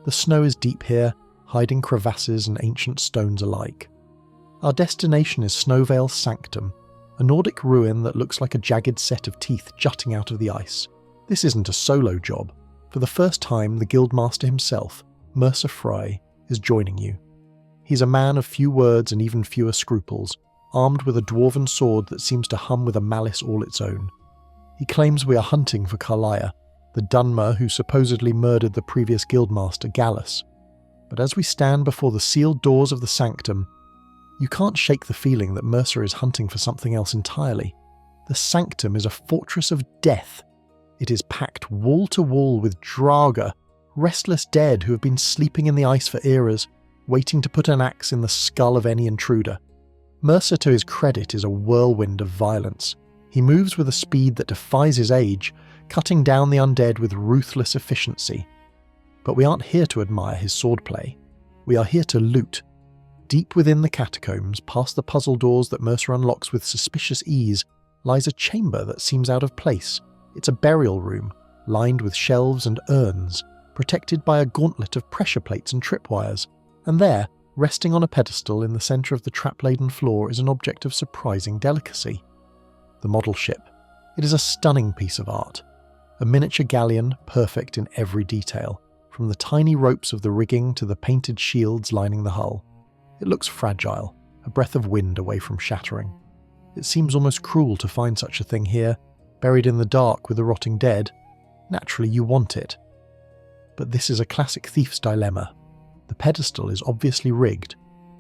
The snow is deep here, hiding crevasses and ancient stones alike. Our destination is Snowvale's Sanctum, a Nordic ruin that looks like a jagged set of teeth jutting out of the ice. This isn't a solo job. For the first time, the guildmaster himself, Mercer Frey, is joining you. He's a man of few words and even fewer scruples, armed with a dwarven sword that seems to hum with a malice all its own. He claims we are hunting for Carlia, the Dwemer who supposedly murdered the previous guildmaster, Gallus. But as we stand before the sealed doors of the Sanctum, you can't shake the feeling that Mercer is hunting for something else entirely. The Sanctum is a fortress of death. It is packed wall to wall with Draugr, restless dead who have been sleeping in the ice for eras, waiting to put an axe in the skull of any intruder. Mercer, to his credit, is a whirlwind of violence. He moves with a speed that defies his age, cutting down the undead with ruthless efficiency. But we aren't here to admire his swordplay. We are here to loot. Deep within the catacombs, past the puzzle doors that Mercer unlocks with suspicious ease, lies a chamber that seems out of place. It's a burial room, lined with shelves and urns, protected by a gauntlet of pressure plates and tripwires. And there, resting on a pedestal in the centre of the trap-laden floor, is an object of surprising delicacy. The model ship. It is a stunning piece of art. A miniature galleon, perfect in every detail, from the tiny ropes of the rigging to the painted shields lining the hull. It looks fragile, a breath of wind away from shattering. It seems almost cruel to find such a thing here, buried in the dark with the rotting dead. Naturally, you want it. But this is a classic thief's dilemma. The pedestal is obviously rigged.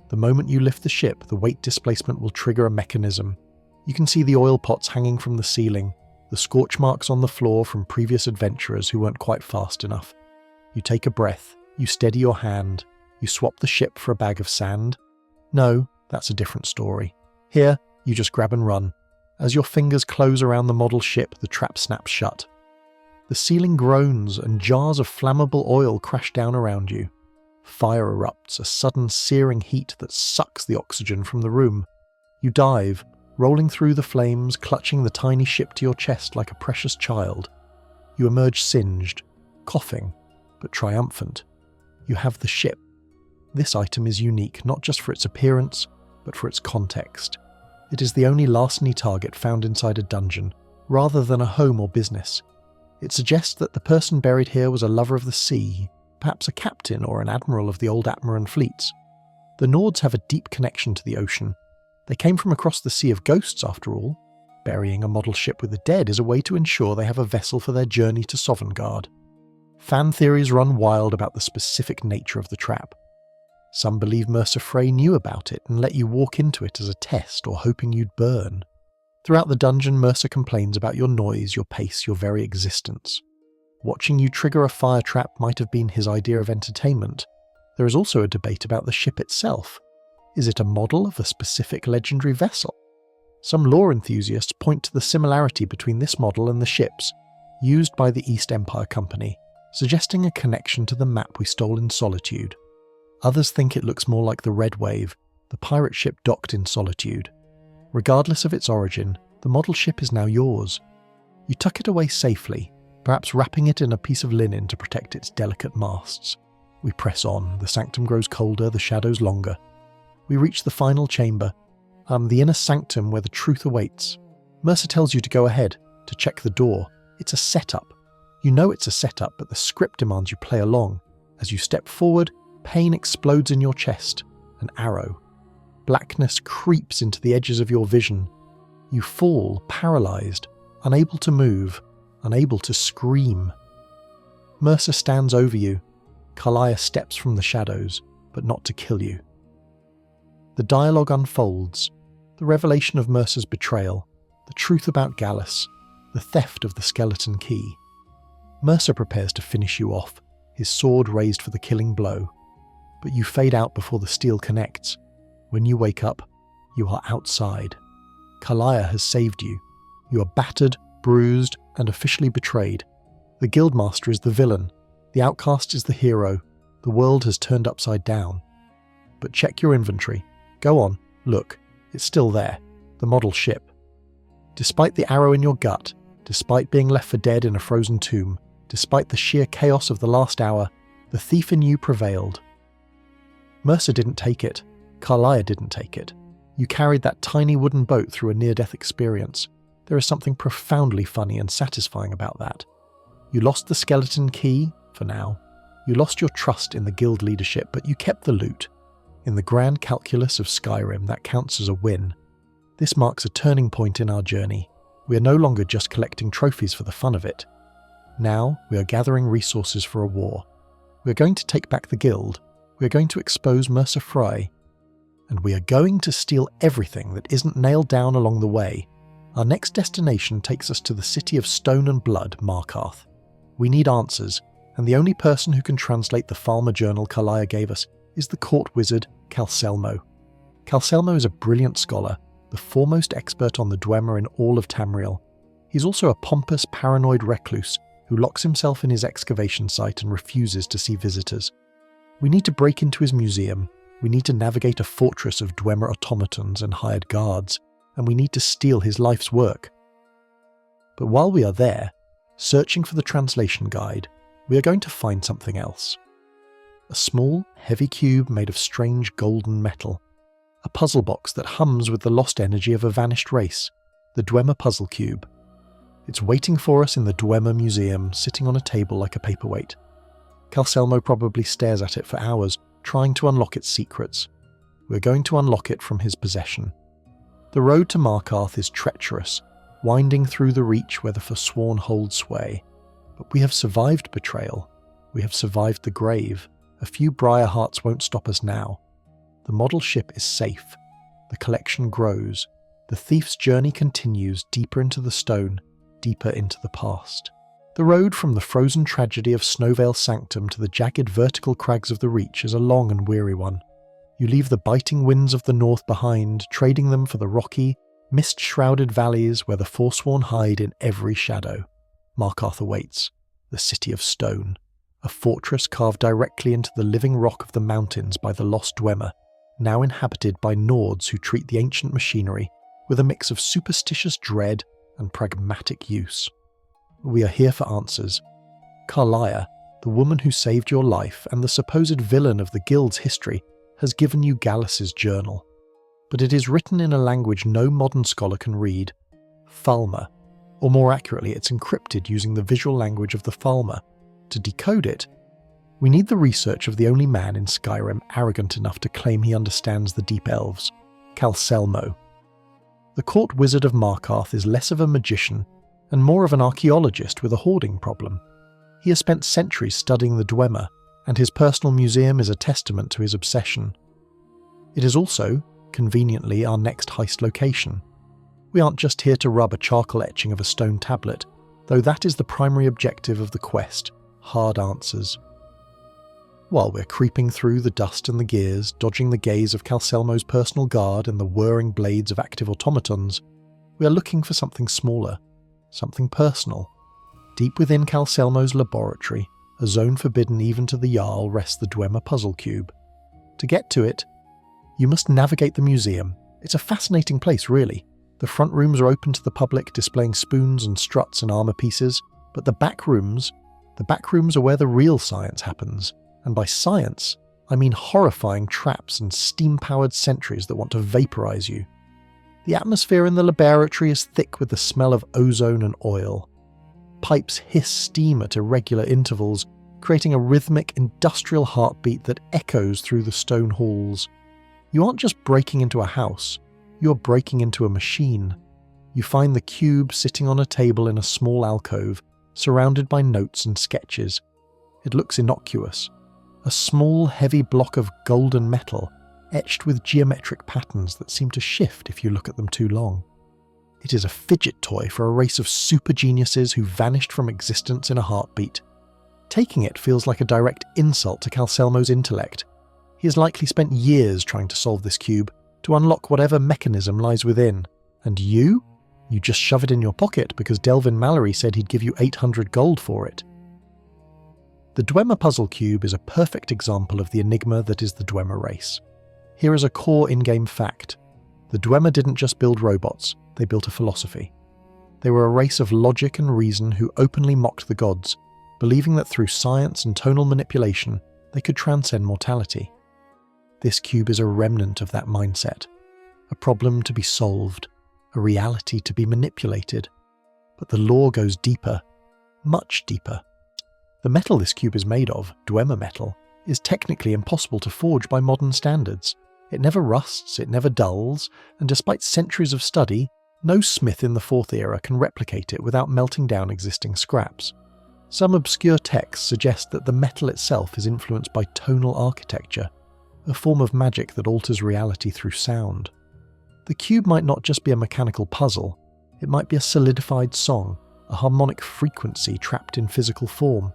The moment you lift the ship, the weight displacement will trigger a mechanism. You can see the oil pots hanging from the ceiling, the scorch marks on the floor from previous adventurers who weren't quite fast enough. You take a breath, you steady your hand, you swap the ship for a bag of sand. No, that's a different story. Here, you just grab and run. As your fingers close around the model ship, the trap snaps shut. The ceiling groans and jars of flammable oil crash down around you. Fire erupts, a sudden searing heat that sucks the oxygen from the room. You dive, rolling through the flames, clutching the tiny ship to your chest like a precious child. You emerge singed, coughing, but triumphant. You have the ship. This item is unique not just for its appearance, but for its context. It is the only larceny target found inside a dungeon, rather than a home or business. It suggests that the person buried here was a lover of the sea, perhaps a captain or an admiral of the old Atmaran fleets. The Nords have a deep connection to the ocean. They came from across the Sea of Ghosts, after all. Burying a model ship with the dead is a way to ensure they have a vessel for their journey to Sovngarde. Fan theories run wild about the specific nature of the trap. Some believe Mercer Frey knew about it and let you walk into it as a test or hoping you'd burn. Throughout the dungeon, Mercer complains about your noise, your pace, your very existence. Watching you trigger a fire trap might have been his idea of entertainment. There is also a debate about the ship itself. Is it a model of a specific legendary vessel? Some lore enthusiasts point to the similarity between this model and the ships used by the East Empire Company, suggesting a connection to the map we stole in Solitude. Others think it looks more like the Red Wave, the pirate ship docked in Solitude. Regardless of its origin, the model ship is now yours. You tuck it away safely, perhaps wrapping it in a piece of linen to protect its delicate masts. We press on, the sanctum grows colder, the shadows longer. We reach the final chamber, the inner sanctum where the truth awaits. Mercer tells you to go ahead, to check the door. It's a setup. You know it's a setup, but the script demands you play along. As you step forward, pain explodes in your chest. An arrow. Blackness creeps into the edges of your vision. You fall, paralysed, unable to move, unable to scream. Mercer stands over you. Karliah steps from the shadows, but not to kill you. The dialogue unfolds. The revelation of Mercer's betrayal, the truth about Gallus, the theft of the skeleton key. Mercer prepares to finish you off, his sword raised for the killing blow. But you fade out before the steel connects. When you wake up, you are outside. Karliah has saved you. You are battered, bruised, and officially betrayed. The Guildmaster is the villain. The outcast is the hero. The world has turned upside down. But check your inventory. Go on, look. It's still there. The model ship. Despite the arrow in your gut, despite being left for dead in a frozen tomb, despite the sheer chaos of the last hour, the thief in you prevailed. Mercer didn't take it. Karliah didn't take it. You carried that tiny wooden boat through a near-death experience. There is something profoundly funny and satisfying about that. You lost the skeleton key, for now. You lost your trust in the guild leadership, but you kept the loot. In the grand calculus of Skyrim, that counts as a win. This marks a turning point in our journey. We are no longer just collecting trophies for the fun of it. Now, we are gathering resources for a war. We are going to take back the guild. We are going to expose Mercer Frey. And we are going to steal everything that isn't nailed down along the way. Our next destination takes us to the city of stone and blood, Markarth. We need answers, and the only person who can translate the Falmer journal Karliah gave us is the court wizard, Calcelmo. Calcelmo is a brilliant scholar, the foremost expert on the Dwemer in all of Tamriel. He's also a pompous, paranoid recluse who locks himself in his excavation site and refuses to see visitors. We need to break into his museum, we need to navigate a fortress of Dwemer automatons and hired guards, and we need to steal his life's work. But while we are there, searching for the translation guide, we are going to find something else. A small, heavy cube made of strange golden metal. A puzzle box that hums with the lost energy of a vanished race, the Dwemer puzzle cube. It's waiting for us in the Dwemer Museum, sitting on a table like a paperweight. Calcelmo probably stares at it for hours, trying to unlock its secrets. We're going to unlock it from his possession. The road to Markarth is treacherous, winding through the reach where the Forsworn hold sway. But we have survived betrayal. We have survived the grave. A few Brier hearts won't stop us now. The model ship is safe. The collection grows. The thief's journey continues deeper into the stone, deeper into the past. The road from the frozen tragedy of Snowvale Sanctum to the jagged vertical crags of the Reach is a long and weary one. You leave the biting winds of the north behind, trading them for the rocky, mist-shrouded valleys where the Forsworn hide in every shadow. Markarth awaits, the city of stone, a fortress carved directly into the living rock of the mountains by the lost Dwemer, now inhabited by Nords who treat the ancient machinery with a mix of superstitious dread and pragmatic use. We are here for answers. Karliah, the woman who saved your life and the supposed villain of the guild's history, has given you Gallus's journal. but it is written in a language no modern scholar can read, Falmer, or more accurately, it's encrypted using the visual language of the Falmer. To decode it, we need the research of the only man in Skyrim arrogant enough to claim he understands the Deep Elves, Calcelmo. The court wizard of Markarth is less of a magician and more of an archaeologist with a hoarding problem. He has spent centuries studying the Dwemer, and his personal museum is a testament to his obsession. It is also, conveniently, our next heist location. We aren't just here to rub a charcoal etching of a stone tablet, though that is the primary objective of the quest, hard answers. While we're creeping through the dust and the gears, dodging the gaze of Calcelmo's personal guard and the whirring blades of active automatons, we are looking for something smaller, something personal. Deep within Calcelmo's laboratory, a zone forbidden even to the Jarl, rests the Dwemer puzzle cube. To get to it, you must navigate the museum. It's a fascinating place, really. The front rooms are open to the public, displaying spoons and struts and armour pieces, but the back rooms are where the real science happens. And by science, I mean horrifying traps and steam-powered sentries that want to vaporise you. The atmosphere in the laboratory is thick with the smell of ozone and oil. Pipes hiss steam at irregular intervals, creating a rhythmic, industrial heartbeat that echoes through the stone halls. You aren't just breaking into a house, you're breaking into a machine. You find the cube sitting on a table in a small alcove, surrounded by notes and sketches. It looks innocuous. A small, heavy block of golden metal, etched with geometric patterns that seem to shift if you look at them too long. It is a fidget toy for a race of super geniuses who vanished from existence in a heartbeat. Taking it feels like a direct insult to Calcelmo's intellect. He has likely spent years trying to solve this cube, to unlock whatever mechanism lies within. And you? You just shove it in your pocket because Delvin Mallory said he'd give you 800 gold for it. The Dwemer puzzle cube is a perfect example of the enigma that is the Dwemer race. Here is a core in-game fact. The Dwemer didn't just build robots, they built a philosophy. They were a race of logic and reason who openly mocked the gods, believing that through science and tonal manipulation, they could transcend mortality. This cube is a remnant of that mindset. A problem to be solved, a reality to be manipulated. But the lore goes deeper, much deeper. The metal this cube is made of, Dwemer metal, is technically impossible to forge by modern standards. It never rusts, it never dulls, and despite centuries of study, no smith in the Fourth Era can replicate it without melting down existing scraps. Some obscure texts suggest that the metal itself is influenced by tonal architecture, a form of magic that alters reality through sound. The cube might not just be a mechanical puzzle, it might be a solidified song, a harmonic frequency trapped in physical form.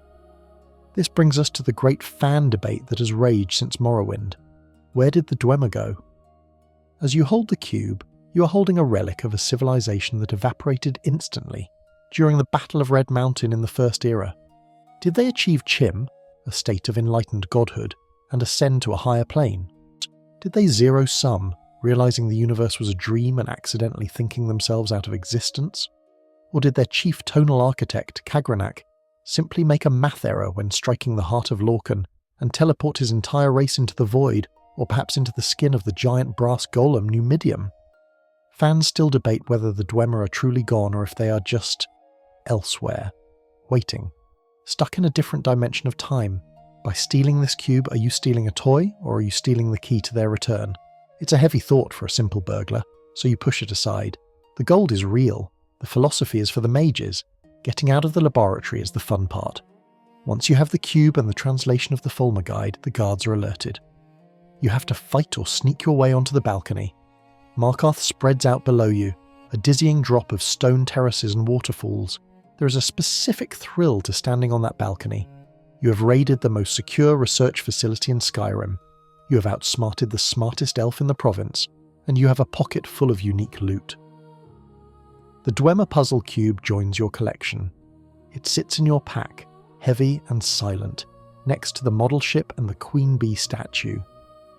This brings us to the great fan debate that has raged since Morrowind. Where did the Dwemer go? As you hold the cube, you are holding a relic of a civilization that evaporated instantly during the Battle of Red Mountain in the First Era. Did they achieve Chim, a state of enlightened godhood, and ascend to a higher plane? Did they zero-sum, realizing the universe was a dream and accidentally thinking themselves out of existence? Or did their chief tonal architect, Kagranak, simply make a math error when striking the heart of Lorcan and teleport his entire race into the void, or perhaps into the skin of the giant brass golem Numidium? Fans still debate whether the Dwemer are truly gone or if they are just elsewhere, waiting, stuck in a different dimension of time. By stealing this cube, are you stealing a toy, or are you stealing the key to their return? It's a heavy thought for a simple burglar, so you push it aside. The gold is real, the philosophy is for the mages. Getting out of the laboratory is the fun part. Once you have the cube and the translation of the Falmer guide, the guards are alerted. You have to fight or sneak your way onto the balcony. Markarth spreads out below you, a dizzying drop of stone terraces and waterfalls. There is a specific thrill to standing on that balcony. You have raided the most secure research facility in Skyrim. You have outsmarted the smartest elf in the province, and you have a pocket full of unique loot. The Dwemer puzzle cube joins your collection. It sits in your pack, heavy and silent, next to the model ship and the Queen Bee statue.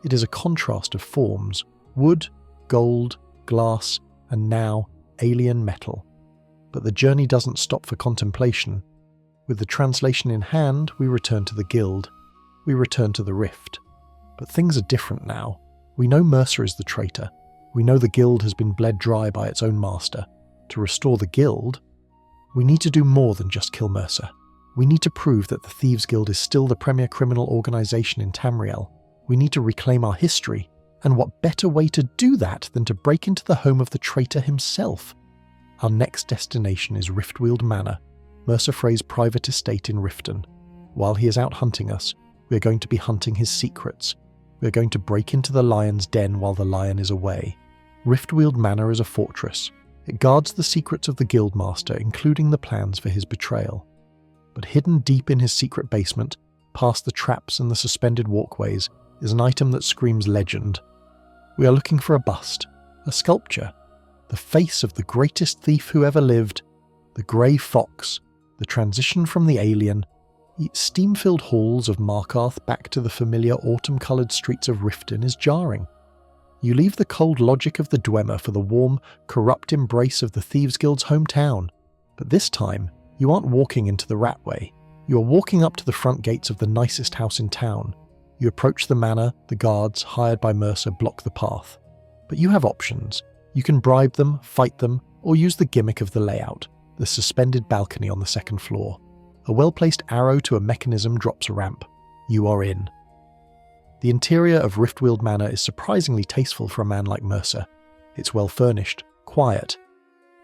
It is a contrast of forms: wood, gold, glass, and now alien metal. But the journey doesn't stop for contemplation. With the translation in hand, we return to the guild. We return to the rift. But things are different now. We know Mercer is the traitor. We know the guild has been bled dry by its own master. To restore the guild, we need to do more than just kill Mercer. We need to prove that the Thieves Guild is still the premier criminal organisation in Tamriel. We need to reclaim our history, and what better way to do that than to break into the home of the traitor himself? Our next destination is Riftweald Manor, Mercer Frey's private estate in Riften. While he is out hunting us, we are going to be hunting his secrets. We are going to break into the lion's den while the lion is away. Riftweald Manor is a fortress. It guards the secrets of the Guildmaster, including the plans for his betrayal. But hidden deep in his secret basement, past the traps and the suspended walkways, is an item that screams legend. We are looking for a bust, a sculpture, the face of the greatest thief who ever lived, the grey fox, the transition from the alien, steam-filled halls of Markarth back to the familiar autumn-coloured streets of Riften is jarring. You leave the cold logic of the Dwemer for the warm, corrupt embrace of the Thieves Guild's hometown. But this time, you aren't walking into the Ratway. You are walking up to the front gates of the nicest house in town. You approach the manor, the guards, hired by Mercer, block the path. But you have options. You can bribe them, fight them, or use the gimmick of the layout, the suspended balcony on the second floor. A well-placed arrow to a mechanism drops a ramp. You are in. The interior of Riftweald Manor is surprisingly tasteful for a man like Mercer. It's well furnished, quiet,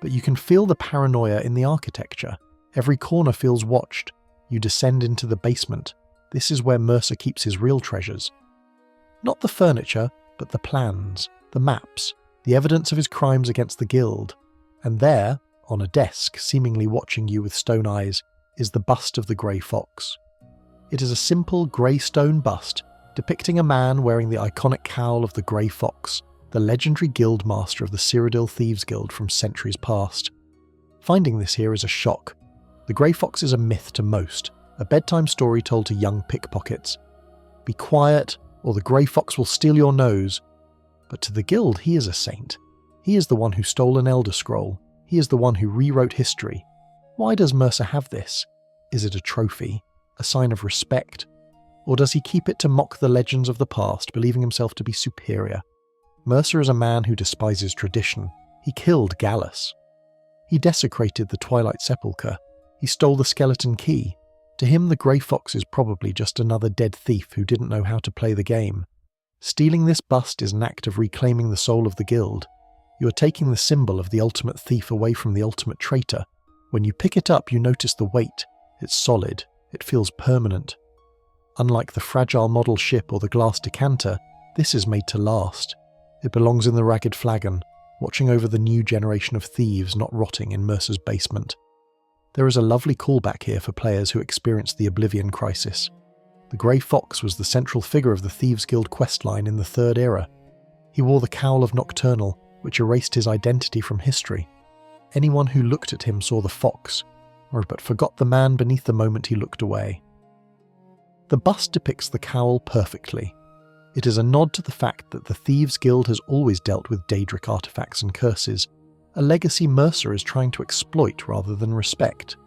but you can feel the paranoia in the architecture. Every corner feels watched. You descend into the basement. This is where Mercer keeps his real treasures. Not the furniture, but the plans, the maps, the evidence of his crimes against the guild. And there, on a desk, seemingly watching you with stone eyes, is the bust of the Grey Fox. It is a simple grey stone bust, depicting a man wearing the iconic cowl of the Grey Fox, the legendary guild master of the Cyrodiil Thieves Guild from centuries past. Finding this here is a shock. The Grey Fox is a myth to most, a bedtime story told to young pickpockets. Be quiet, or the Grey Fox will steal your nose. But to the guild, he is a saint. He is the one who stole an Elder Scroll. He is the one who rewrote history. Why does Mercer have this? Is it a trophy? A sign of respect? Or does he keep it to mock the legends of the past, believing himself to be superior? Mercer is a man who despises tradition. He killed Gallus. He desecrated the Twilight Sepulchre. He stole the Skeleton Key. To him, the Grey Fox is probably just another dead thief who didn't know how to play the game. Stealing this bust is an act of reclaiming the soul of the guild. You are taking the symbol of the ultimate thief away from the ultimate traitor. When you pick it up, you notice the weight. It's solid. It feels permanent. Unlike the fragile model ship or the glass decanter, this is made to last. It belongs in the ragged flagon, watching over the new generation of thieves not rotting in Mercer's basement. There is a lovely callback here for players who experienced the Oblivion Crisis. The Grey Fox was the central figure of the Thieves Guild questline in the Third Era. He wore the cowl of Nocturnal, which erased his identity from history. Anyone who looked at him saw the fox, but forgot the man beneath the moment he looked away. The bust depicts the cowl perfectly. It is a nod to the fact that the Thieves Guild has always dealt with Daedric artifacts and curses, a legacy Mercer is trying to exploit rather than respect.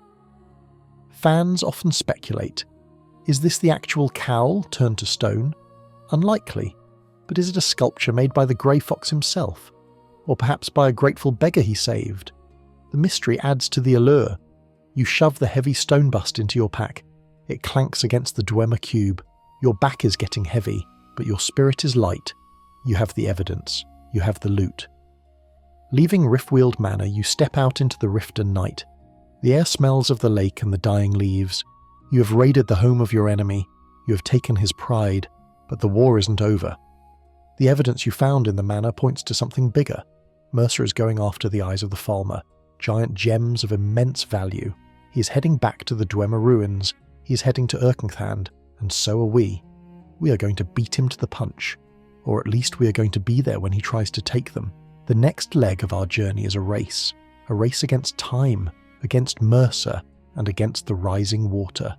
Fans often speculate, is this the actual cowl turned to stone? Unlikely, but is it a sculpture made by the Grey Fox himself? Or perhaps by a grateful beggar he saved? The mystery adds to the allure. You shove the heavy stone bust into your pack. It clanks against the Dwemer cube. Your back is getting heavy, but your spirit is light. You have the evidence. You have the loot. Leaving Riftweald Manor, you step out into the Riften night. The air smells of the lake and the dying leaves. You have raided the home of your enemy. You have taken his pride, but the war isn't over. The evidence you found in the manor points to something bigger. Mercer is going after the eyes of the Falmer, giant gems of immense value. He is heading back to the Dwemer ruins. He is heading to Erkenthand, and so are we. We are going to beat him to the punch. Or at least we are going to be there when he tries to take them. The next leg of our journey is a race against time, against Mercer, and against the rising water.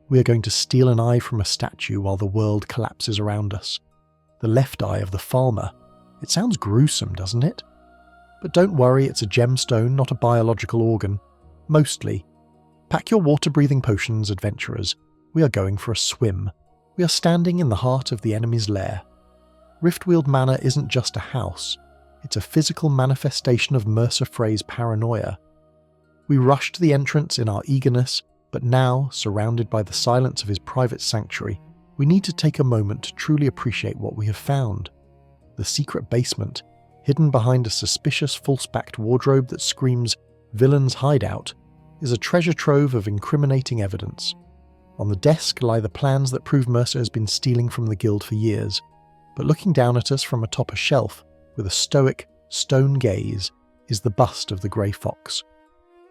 We are going to steal an eye from a statue while the world collapses around us. The left eye of the Falmer. It sounds gruesome, doesn't it? But don't worry, it's a gemstone, not a biological organ. Mostly. Pack your water-breathing potions, adventurers. We are going for a swim. We are standing in the heart of the enemy's lair. Riftweald Manor isn't just a house. It's a physical manifestation of Mercer Frey's paranoia. We rush to the entrance in our eagerness, but now, surrounded by the silence of his private sanctuary, we need to take a moment to truly appreciate what we have found. The secret basement, hidden behind a suspicious false-backed wardrobe that screams "Villain's Hideout," is a treasure trove of incriminating evidence. On the desk lie the plans that prove Mercer has been stealing from the guild for years, but looking down at us from atop a shelf, with a stoic, stone gaze, is the bust of the Grey Fox.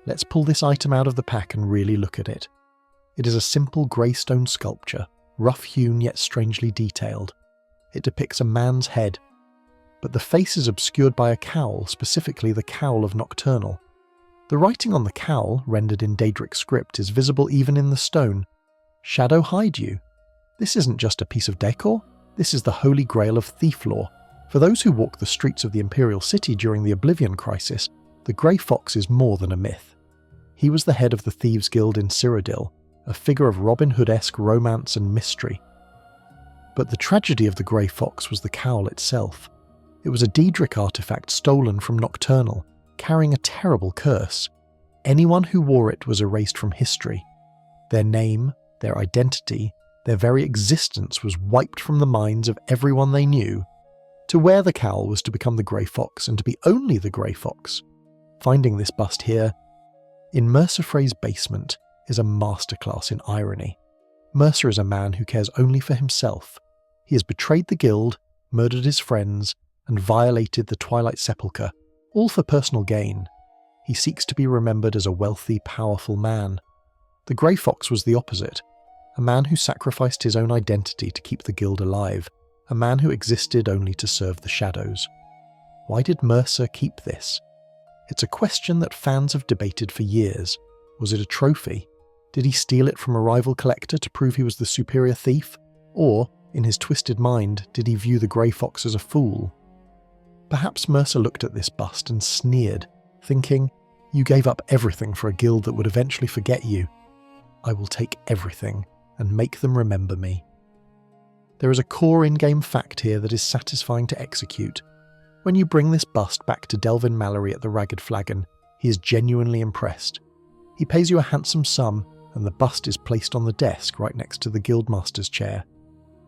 Let's pull this item out of the pack and really look at it. It is a simple grey stone sculpture, rough-hewn yet strangely detailed. It depicts a man's head, but the face is obscured by a cowl, specifically the cowl of Nocturnal. The writing on the cowl, rendered in Daedric script, is visible even in the stone. "Shadow hide you." This isn't just a piece of decor, this is the holy grail of thief lore. For those who walk the streets of the Imperial City during the Oblivion Crisis, the Grey Fox is more than a myth. He was the head of the Thieves Guild in Cyrodiil, a figure of Robin Hood-esque romance and mystery. But the tragedy of the Grey Fox was the cowl itself. It was a Daedric artifact stolen from Nocturnal, carrying a terrible curse. Anyone who wore it was erased from history. Their name, their identity, their very existence was wiped from the minds of everyone they knew. To wear the cowl was to become the Grey Fox, and to be only the Grey Fox. Finding this bust here, in Mercer Frey's basement, is a masterclass in irony. Mercer is a man who cares only for himself. He has betrayed the guild, murdered his friends, and violated the Twilight Sepulchre, all for personal gain. He seeks to be remembered as a wealthy, powerful man. The Grey Fox was the opposite, a man who sacrificed his own identity to keep the guild alive, a man who existed only to serve the shadows. Why did Mercer keep this? It's a question that fans have debated for years. Was it a trophy? Did he steal it from a rival collector to prove he was the superior thief? Or, in his twisted mind, did he view the Grey Fox as a fool? Perhaps Mercer looked at this bust and sneered, thinking, "You gave up everything for a guild that would eventually forget you. I will take everything and make them remember me." There is a core in-game fact here that is satisfying to execute. When you bring this bust back to Delvin Mallory at the Ragged Flagon, he is genuinely impressed. He pays you a handsome sum, and the bust is placed on the desk right next to the Guildmaster's chair.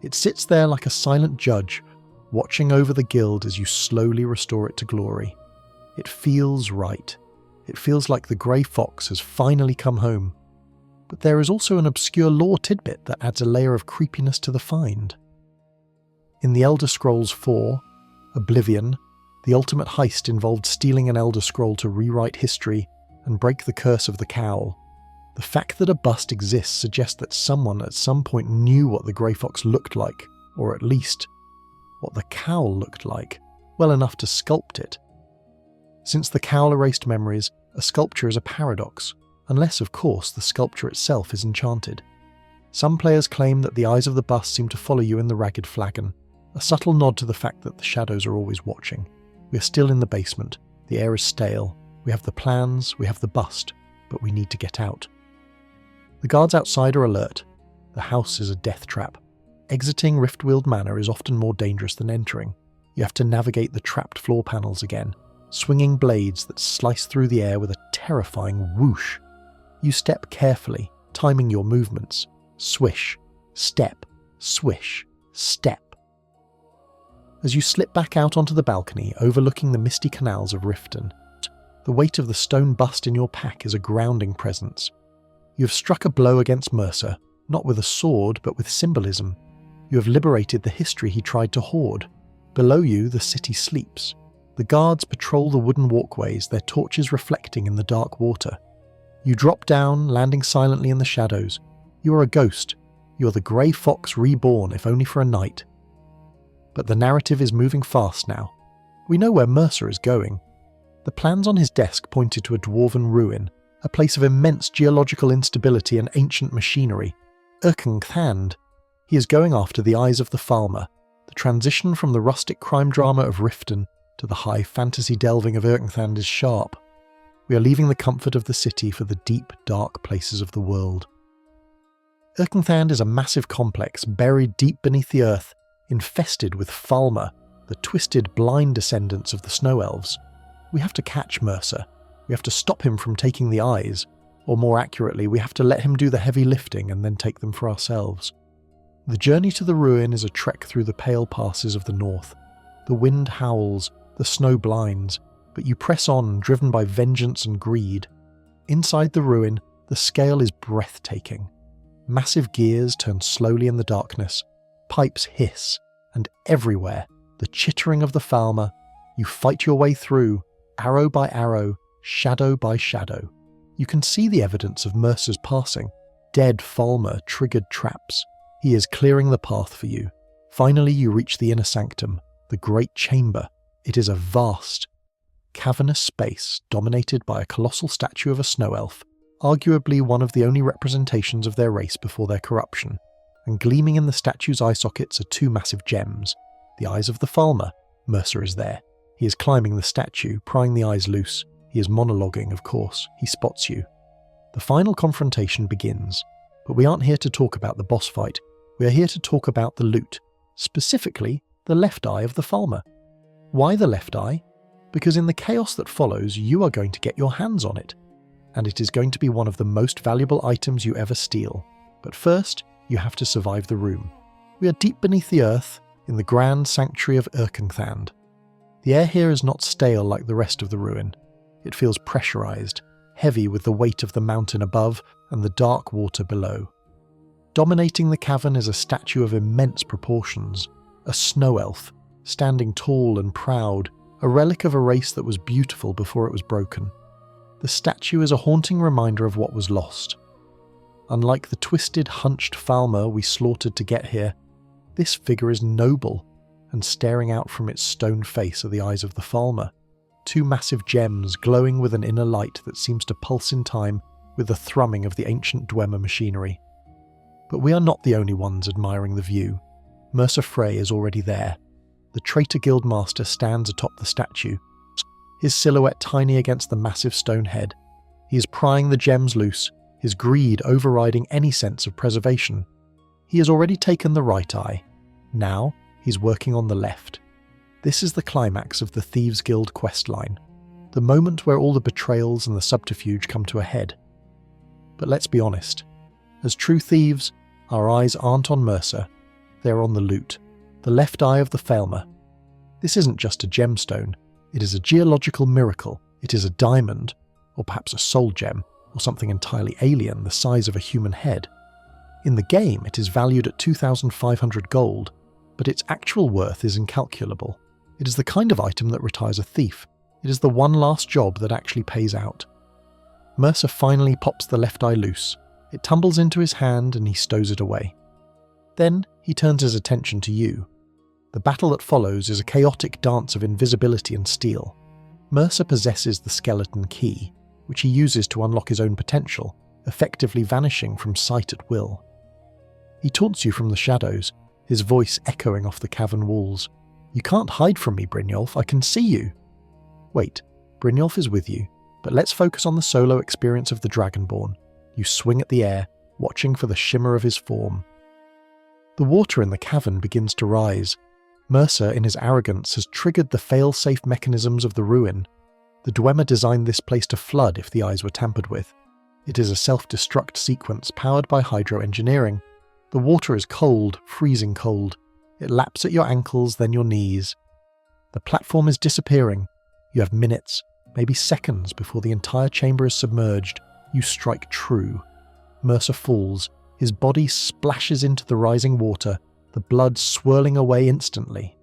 It sits there like a silent judge, watching over the guild as you slowly restore it to glory. It feels right. It feels like the Grey Fox has finally come home. But there is also an obscure lore tidbit that adds a layer of creepiness to the find. In the Elder Scrolls IV, Oblivion, the ultimate heist involved stealing an Elder Scroll to rewrite history and break the curse of the cowl. The fact that a bust exists suggests that someone at some point knew what the Grey Fox looked like, or at least what the cowl looked like, well enough to sculpt it. Since the cowl erased memories, a sculpture is a paradox, unless, of course, the sculpture itself is enchanted. Some players claim that the eyes of the bust seem to follow you in the Ragged Flagon, a subtle nod to the fact that the shadows are always watching. We are still in the basement, the air is stale, we have the plans, we have the bust, but we need to get out. The guards outside are alert. The house is a death trap. Exiting Riftweald Manor is often more dangerous than entering. You have to navigate the trapped floor panels again, swinging blades that slice through the air with a terrifying whoosh. You step carefully, timing your movements. Swish, step, swish, step. As you slip back out onto the balcony overlooking the misty canals of Riften, the weight of the stone bust in your pack is a grounding presence. You have struck a blow against Mercer, not with a sword but with symbolism. You have liberated the history he tried to hoard. Below you, the city sleeps. The guards patrol the wooden walkways, their torches reflecting in the dark water. You drop down, landing silently in the shadows. You are a ghost. You are the Grey Fox reborn, if only for a night. But the narrative is moving fast now. We know where Mercer is going. The plans on his desk pointed to a dwarven ruin, a place of immense geological instability and ancient machinery. Erkenthand. He is going after the eyes of the Falmer, the transition from the rustic crime drama of Riften to the high fantasy delving of Erkenthand is sharp. We are leaving the comfort of the city for the deep, dark places of the world. Erkenthand is a massive complex buried deep beneath the earth, infested with Falmer, the twisted, blind descendants of the Snow Elves. We have to catch Mercer. We have to stop him from taking the eyes, or more accurately, we have to let him do the heavy lifting and then take them for ourselves. The journey to the ruin is a trek through the pale passes of the north. The wind howls, the snow blinds, but you press on, driven by vengeance and greed. Inside the ruin, the scale is breathtaking. Massive gears turn slowly in the darkness, pipes hiss, and everywhere, the chittering of the Falmer, you fight your way through, arrow by arrow, shadow by shadow. You can see the evidence of Mercer's passing. Dead Falmer triggered traps. He is clearing the path for you. Finally, you reach the inner sanctum, the great chamber. It is a vast, cavernous space dominated by a colossal statue of a snow elf, arguably one of the only representations of their race before their corruption. And gleaming in the statue's eye sockets are two massive gems. The eyes of the Falmer. Mercer is there. He is climbing the statue, prying the eyes loose. He is monologuing, of course. He spots you. The final confrontation begins, but we aren't here to talk about the boss fight. We are here to talk about the loot, specifically the left eye of the Falmer. Why the left eye? Because in the chaos that follows, you are going to get your hands on it, and it is going to be one of the most valuable items you ever steal. But first, you have to survive the room. We are deep beneath the earth, in the grand sanctuary of Erkenthand. The air here is not stale like the rest of the ruin. It feels pressurized, heavy with the weight of the mountain above and the dark water below. Dominating the cavern is a statue of immense proportions, a snow elf, standing tall and proud, a relic of a race that was beautiful before it was broken. The statue is a haunting reminder of what was lost. Unlike the twisted, hunched Falmer we slaughtered to get here, this figure is noble, and staring out from its stone face are the eyes of the Falmer. Two massive gems glowing with an inner light that seems to pulse in time with the thrumming of the ancient Dwemer machinery. But we are not the only ones admiring the view. Mercer Frey is already there. The traitor guildmaster stands atop the statue, his silhouette tiny against the massive stone head. He is prying the gems loose, his greed overriding any sense of preservation. He has already taken the right eye. Now, he's working on the left. This is the climax of the Thieves Guild questline, the moment where all the betrayals and the subterfuge come to a head. But let's be honest. As true thieves, our eyes aren't on Mercer. They're on the loot, the left eye of the Falmer. This isn't just a gemstone. It is a geological miracle. It is a diamond, or perhaps a soul gem, or something entirely alien the size of a human head. In the game, it is valued at 2,500 gold, but its actual worth is incalculable. It is the kind of item that retires a thief. It is the one last job that actually pays out. Mercer finally pops the left eye loose. It tumbles into his hand and he stows it away. Then he turns his attention to you. The battle that follows is a chaotic dance of invisibility and steel. Mercer possesses the Skeleton Key, which he uses to unlock his own potential, effectively vanishing from sight at will. He taunts you from the shadows, his voice echoing off the cavern walls. "You can't hide from me, Brynjolf, I can see you." Wait, Brynjolf is with you, but let's focus on the solo experience of the Dragonborn. You swing at the air, watching for the shimmer of his form. The water in the cavern begins to rise. Mercer, in his arrogance, has triggered the fail-safe mechanisms of the ruin. The Dwemer designed this place to flood if the eyes were tampered with. It is a self-destruct sequence powered by hydro-engineering. The water is cold, freezing cold. It laps at your ankles, then your knees. The platform is disappearing. You have minutes, maybe seconds before the entire chamber is submerged. You strike true. Mercer falls. His body splashes into the rising water, the blood swirling away instantly.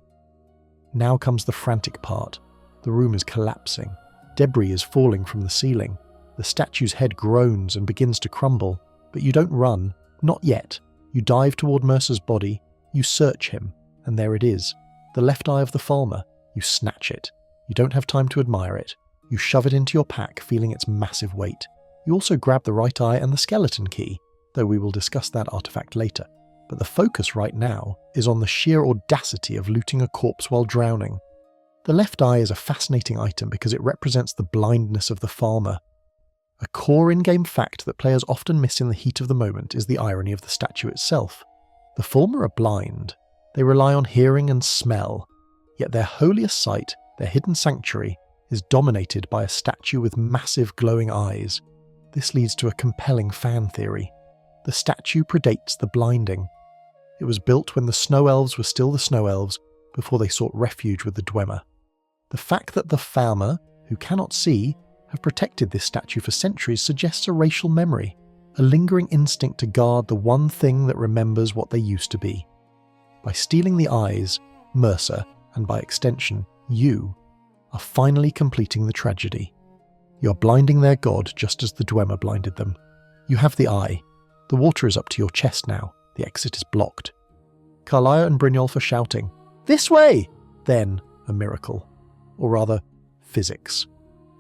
Now comes the frantic part. The room is collapsing. Debris is falling from the ceiling. The statue's head groans and begins to crumble, but you don't run. Not yet. You dive toward Mercer's body. You search him, and there it is. The left eye of the Falmer. You snatch it. You don't have time to admire it. You shove it into your pack, feeling its massive weight. You also grab the right eye and the skeleton key, though we will discuss that artifact later. But the focus right now is on the sheer audacity of looting a corpse while drowning. The left eye is a fascinating item because it represents the blindness of the Falmer. A core in-game fact that players often miss in the heat of the moment is the irony of the statue itself. The Falmer are blind. They rely on hearing and smell. Yet their holiest site, their hidden sanctuary, is dominated by a statue with massive glowing eyes. This leads to a compelling fan theory. The statue predates the blinding. It was built when the Snow Elves were still the Snow Elves, before they sought refuge with the Dwemer. The fact that the Falmer, who cannot see, have protected this statue for centuries suggests a racial memory, a lingering instinct to guard the one thing that remembers what they used to be. By stealing the eyes, Mercer, and by extension, you, are finally completing the tragedy. You are blinding their god just as the Dwemer blinded them. You have the eye. The water is up to your chest now. The exit is blocked. Carlia and Brynjolf are shouting, "This way!" Then, a miracle. Or rather, physics.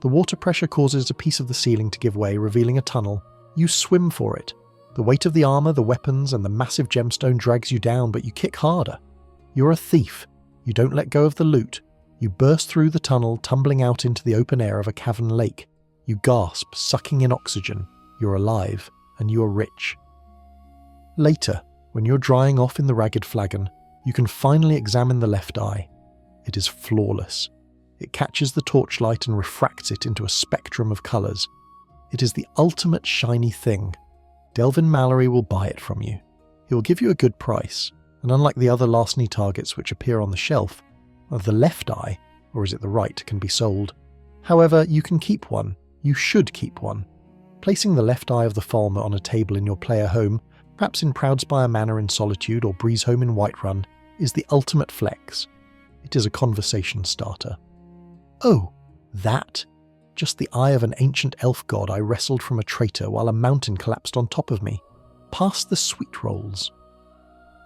The water pressure causes a piece of the ceiling to give way, revealing a tunnel. You swim for it. The weight of the armour, the weapons, and the massive gemstone drags you down, but you kick harder. You're a thief. You don't let go of the loot. You burst through the tunnel, tumbling out into the open air of a cavern lake. You gasp, sucking in oxygen. You're alive, and you are rich. Later, when you're drying off in the ragged flagon, you can finally examine the left eye. It is flawless. It catches the torchlight and refracts it into a spectrum of colours. It is the ultimate shiny thing. Delvin Mallory will buy it from you. He will give you a good price, and unlike the other larceny targets which appear on the shelf, the left eye, or is it the right, can be sold. However, you can keep one. You should keep one. Placing the left eye of the Falmer on a table in your player home, perhaps in Proudspire Manor in Solitude or Breezehome in Whiterun, is the ultimate flex. It is a conversation starter. Oh, that? Just the eye of an ancient elf god I wrestled from a traitor while a mountain collapsed on top of me. Pass the sweet rolls.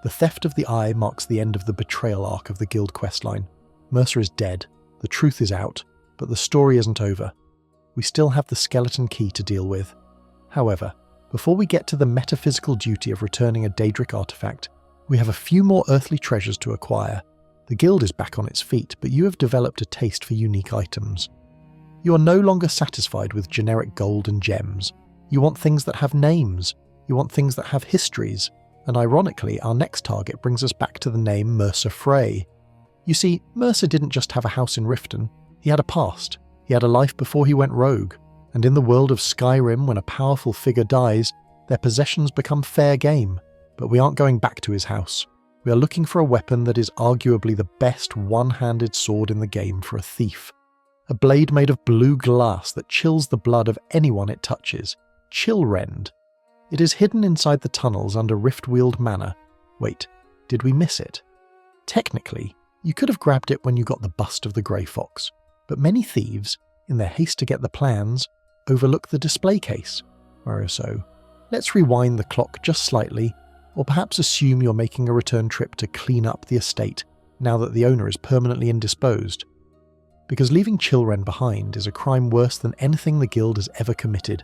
The theft of the eye marks the end of the betrayal arc of the guild questline. Mercer is dead, the truth is out, but the story isn't over. We still have the skeleton key to deal with. However, before we get to the metaphysical duty of returning a Daedric artifact, we have a few more earthly treasures to acquire. The guild is back on its feet, but you have developed a taste for unique items. You are no longer satisfied with generic gold and gems. You want things that have names. You want things that have histories. And ironically, our next target brings us back to the name Mercer Frey. You see, Mercer didn't just have a house in Riften. He had a past. He had a life before he went rogue. And in the world of Skyrim, when a powerful figure dies, their possessions become fair game. But we aren't going back to his house. We are looking for a weapon that is arguably the best one-handed sword in the game for a thief. A blade made of blue glass that chills the blood of anyone it touches. Chillrend. It is hidden inside the tunnels under Riftweald Manor. Wait, did we miss it? Technically, you could have grabbed it when you got the bust of the Grey Fox, but many thieves, in their haste to get the plans, overlook the display case. So, let's rewind the clock just slightly, or perhaps assume you're making a return trip to clean up the estate now that the owner is permanently indisposed. Because leaving Chillrend behind is a crime worse than anything the guild has ever committed.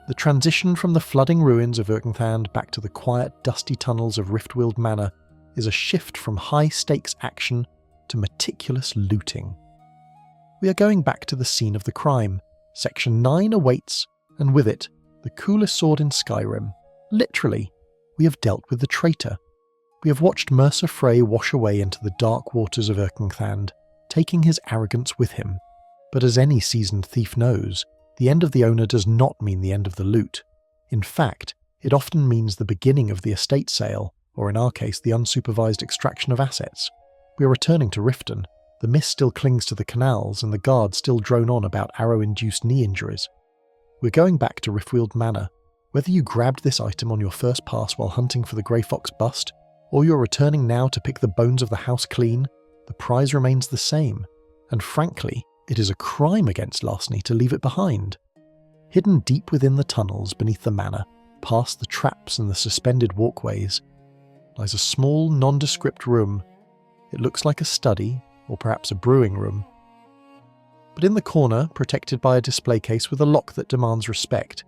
The transition from the flooding ruins of Erkenthand back to the quiet, dusty tunnels of Riftweald Manor is a shift from high-stakes action to meticulous looting. We are going back to the scene of the crime. Section 9 awaits, and with it, the coolest sword in Skyrim. Literally, we have dealt with the traitor. We have watched Mercer Frey wash away into the dark waters of Erkenthand, taking his arrogance with him. But as any seasoned thief knows, the end of the owner does not mean the end of the loot. In fact, it often means the beginning of the estate sale, or in our case, the unsupervised extraction of assets. We are returning to Riften. The mist still clings to the canals, and the guards still drone on about arrow-induced knee injuries. We're going back to Riftweald Manor. Whether you grabbed this item on your first pass while hunting for the Grey Fox bust, or you're returning now to pick the bones of the house clean, the prize remains the same, and frankly, it is a crime against larceny to leave it behind. Hidden deep within the tunnels beneath the manor, past the traps and the suspended walkways, lies a small, nondescript room. It looks like a study, or perhaps a brewing room. But in the corner, protected by a display case with a lock that demands respect,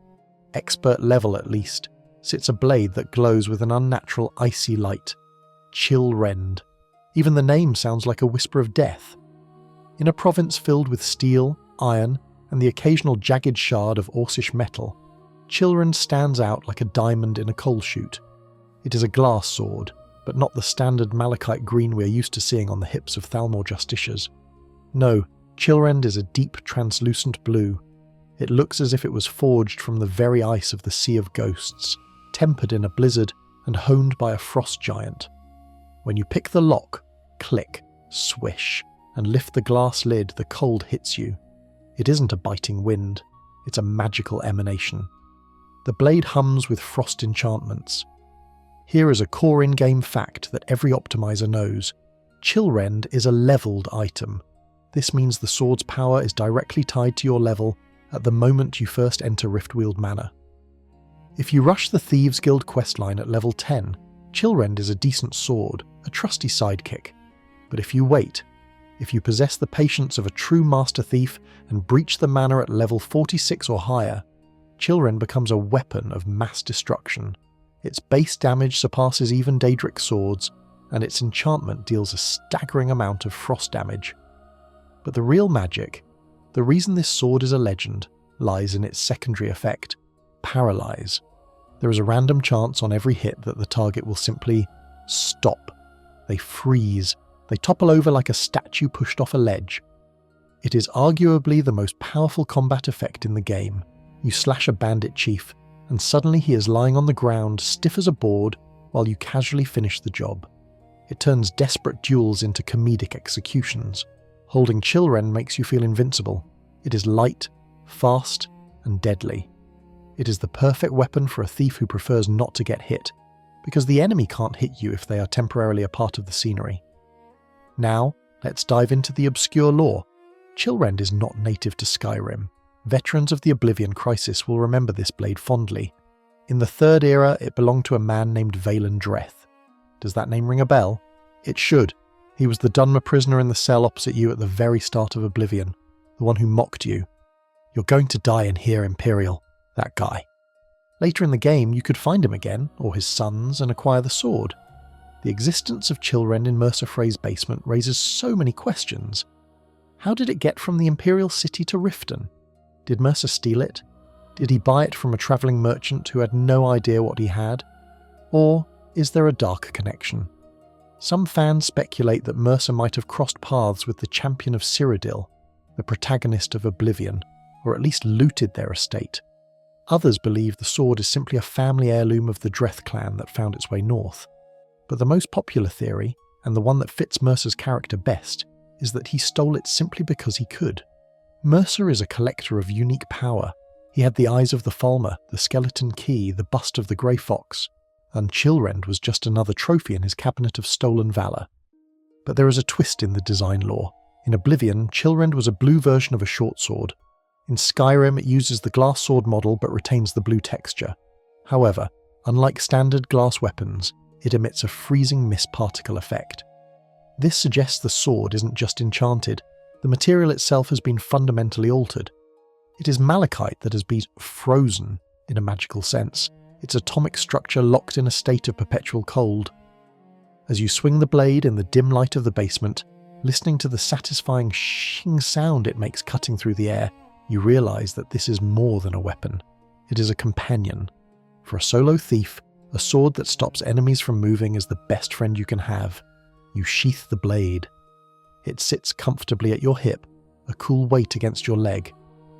expert level at least, sits a blade that glows with an unnatural icy light. Chillrend. Even the name sounds like a whisper of death. In a province filled with steel, iron, and the occasional jagged shard of Orcish metal, Chillrend stands out like a diamond in a coal chute. It is a glass sword, but not the standard malachite green we're used to seeing on the hips of Thalmor justiciars. No, Chillrend is a deep, translucent blue. It looks as if it was forged from the very ice of the Sea of Ghosts, tempered in a blizzard and honed by a frost giant. When you pick the lock, click, swish, and lift the glass lid, the cold hits you. It isn't a biting wind, it's a magical emanation. The blade hums with frost enchantments. Here is a core in-game fact that every optimizer knows. Chillrend is a leveled item. This means the sword's power is directly tied to your level at the moment you first enter Riftweald Manor. If you rush the Thieves Guild questline at level 10, Chillrend is a decent sword, a trusty sidekick. But if you wait, if you possess the patience of a true master thief and breach the manor at level 46 or higher, Chillrend becomes a weapon of mass destruction. Its base damage surpasses even Daedric swords, and its enchantment deals a staggering amount of frost damage. But the real magic, the reason this sword is a legend, lies in its secondary effect, paralyze. There is a random chance on every hit that the target will simply stop. They freeze. They topple over like a statue pushed off a ledge. It is arguably the most powerful combat effect in the game. You slash a bandit chief, and suddenly he is lying on the ground, stiff as a board, while you casually finish the job. It turns desperate duels into comedic executions. Holding Chillrend makes you feel invincible. It is light, fast, and deadly. It is the perfect weapon for a thief who prefers not to get hit, because the enemy can't hit you if they are temporarily a part of the scenery. Now, let's dive into the obscure lore. Chillrend is not native to Skyrim. Veterans of the Oblivion Crisis will remember this blade fondly. In the Third Era, it belonged to a man named Valen Dreth. Does that name ring a bell? It should. He was the Dwemer prisoner in the cell opposite you at the very start of Oblivion, the one who mocked you. You're going to die in here, Imperial. That guy. Later in the game, you could find him again, or his sons, and acquire the sword. The existence of Chillrend in Mercer Frey's basement raises so many questions. How did it get from the Imperial City to Riften? Did Mercer steal it? Did he buy it from a travelling merchant who had no idea what he had? Or is there a darker connection? Some fans speculate that Mercer might have crossed paths with the champion of Cyrodiil, the protagonist of Oblivion, or at least looted their estate. Others believe the sword is simply a family heirloom of the Dreth clan that found its way north. But the most popular theory, and the one that fits Mercer's character best, is that he stole it simply because he could. Mercer is a collector of unique power. He had the eyes of the Falmer, the skeleton key, the bust of the Grey Fox, and Chillrend was just another trophy in his cabinet of stolen valour. But there is a twist in the design lore. In Oblivion, Chillrend was a blue version of a short sword. In Skyrim, it uses the glass sword model but retains the blue texture. However, unlike standard glass weapons, it emits a freezing mist particle effect. This suggests the sword isn't just enchanted, the material itself has been fundamentally altered. It is malachite that has been frozen, in a magical sense, its atomic structure locked in a state of perpetual cold. As you swing the blade in the dim light of the basement, listening to the satisfying shing sound it makes cutting through the air, you realise that this is more than a weapon. It is a companion. For a solo thief, a sword that stops enemies from moving is the best friend you can have. You sheath the blade. It sits comfortably at your hip, a cool weight against your leg.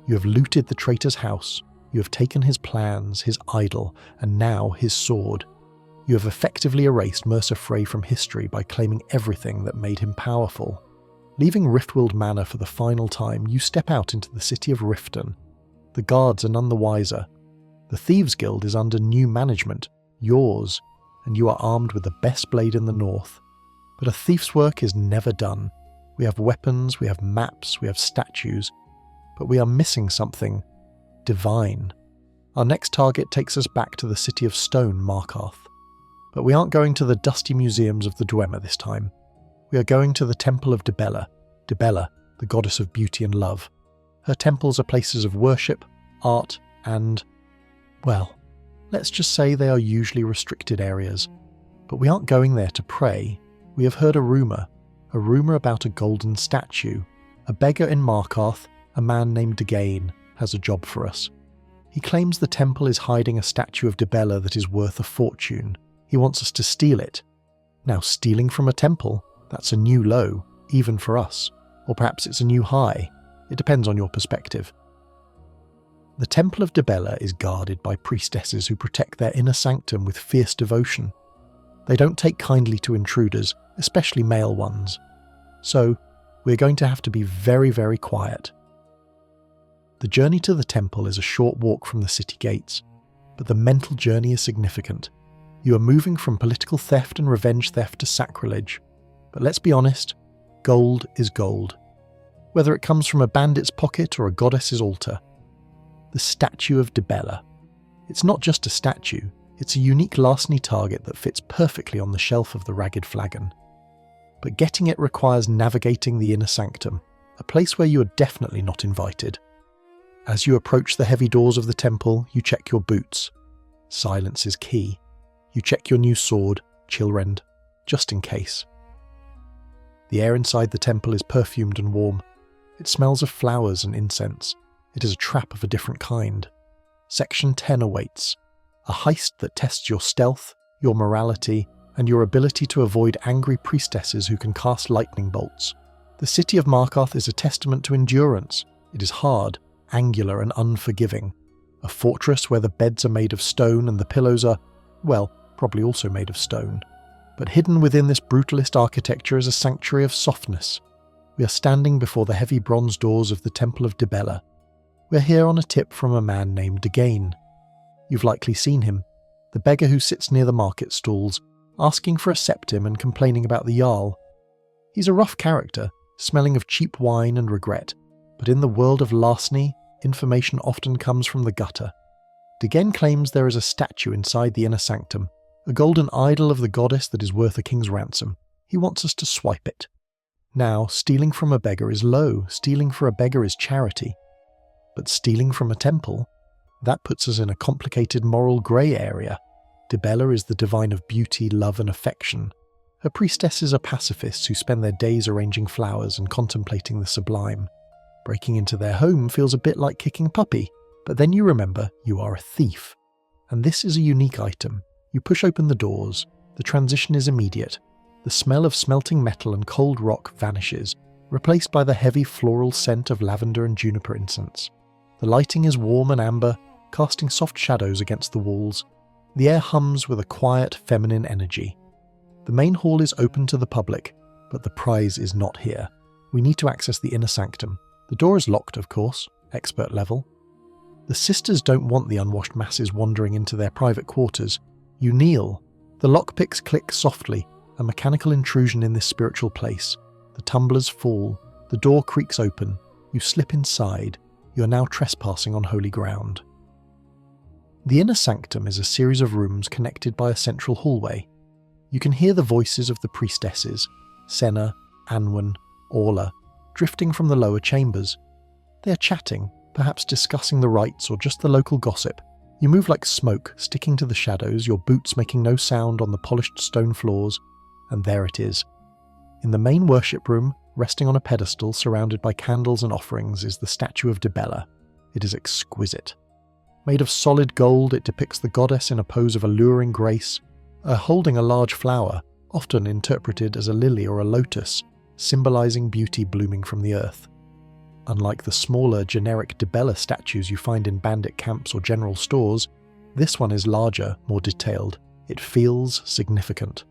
You have looted the traitor's house. You have taken his plans, his idol, and now his sword. You have effectively erased Mercer Frey from history by claiming everything that made him powerful. Leaving Riftweald Manor for the final time, you step out into the city of Riften. The guards are none the wiser. The Thieves Guild is under new management, yours, and you are armed with the best blade in the north. But a thief's work is never done. We have weapons, we have maps, we have statues, but we are missing something divine. Our next target takes us back to the city of stone, Markarth. But we aren't going to the dusty museums of the Dwemer this time. We are going to the temple of Dibella, Dibella, the goddess of beauty and love. Her temples are places of worship, art, and, well, let's just say they are usually restricted areas. But we aren't going there to pray. We have heard a rumour about a golden statue. A beggar in Markarth, a man named Dagain, has a job for us. He claims the temple is hiding a statue of Dibella that is worth a fortune. He wants us to steal it. Now, stealing from a temple, that's a new low, even for us. Or perhaps it's a new high. It depends on your perspective. The Temple of Dibella is guarded by priestesses who protect their inner sanctum with fierce devotion. They don't take kindly to intruders, especially male ones. So, we're going to have to be very, very quiet. The journey to the temple is a short walk from the city gates, but the mental journey is significant. You are moving from political theft and revenge theft to sacrilege. But let's be honest, gold is gold. Whether it comes from a bandit's pocket or a goddess's altar. The statue of Dibella. It's not just a statue, it's a unique larceny target that fits perfectly on the shelf of the Ragged Flagon. But getting it requires navigating the inner sanctum, a place where you are definitely not invited. As you approach the heavy doors of the temple, you check your boots. Silence is key. You check your new sword, Chillrend, just in case. The air inside the temple is perfumed and warm. It smells of flowers and incense. It is a trap of a different kind. Section 10 awaits. A heist that tests your stealth, your morality, and your ability to avoid angry priestesses who can cast lightning bolts. The city of Markarth is a testament to endurance. It is hard, angular, and unforgiving. A fortress where the beds are made of stone and the pillows are, well, probably also made of stone. But hidden within this brutalist architecture is a sanctuary of softness. We are standing before the heavy bronze doors of the Temple of Dibella. We're here on a tip from a man named Dagain. You've likely seen him, the beggar who sits near the market stalls, asking for a septim and complaining about the Jarl. He's a rough character, smelling of cheap wine and regret, but in the world of larceny, information often comes from the gutter. Dagain claims there is a statue inside the inner sanctum, a golden idol of the goddess that is worth a king's ransom. He wants us to swipe it. Now, stealing from a beggar is low, stealing for a beggar is charity. But stealing from a temple? That puts us in a complicated moral grey area. Dibella is the divine of beauty, love and affection. Her priestesses are pacifists who spend their days arranging flowers and contemplating the sublime. Breaking into their home feels a bit like kicking a puppy, but then you remember you are a thief. And this is a unique item. You push open the doors. The transition is immediate. The smell of smelting metal and cold rock vanishes, replaced by the heavy floral scent of lavender and juniper incense. The lighting is warm and amber, casting soft shadows against the walls. The air hums with a quiet, feminine energy. The main hall is open to the public, but the prize is not here. We need to access the inner sanctum. The door is locked, of course, expert level. The sisters don't want the unwashed masses wandering into their private quarters. You kneel. The lockpicks click softly, a mechanical intrusion in this spiritual place. The tumblers fall. The door creaks open. You slip inside. You are now trespassing on holy ground. The inner sanctum is a series of rooms connected by a central hallway. You can hear the voices of the priestesses, Senna, Anwen, Orla, drifting from the lower chambers. They are chatting, perhaps discussing the rites or just the local gossip. You move like smoke, sticking to the shadows, your boots making no sound on the polished stone floors, and there it is. In the main worship room, resting on a pedestal surrounded by candles and offerings, is the statue of Dibella. It is exquisite. Made of solid gold, it depicts the goddess in a pose of alluring grace, holding a large flower, often interpreted as a lily or a lotus, symbolizing beauty blooming from the earth. Unlike the smaller, generic Dibella statues you find in bandit camps or general stores, this one is larger, more detailed. It feels significant.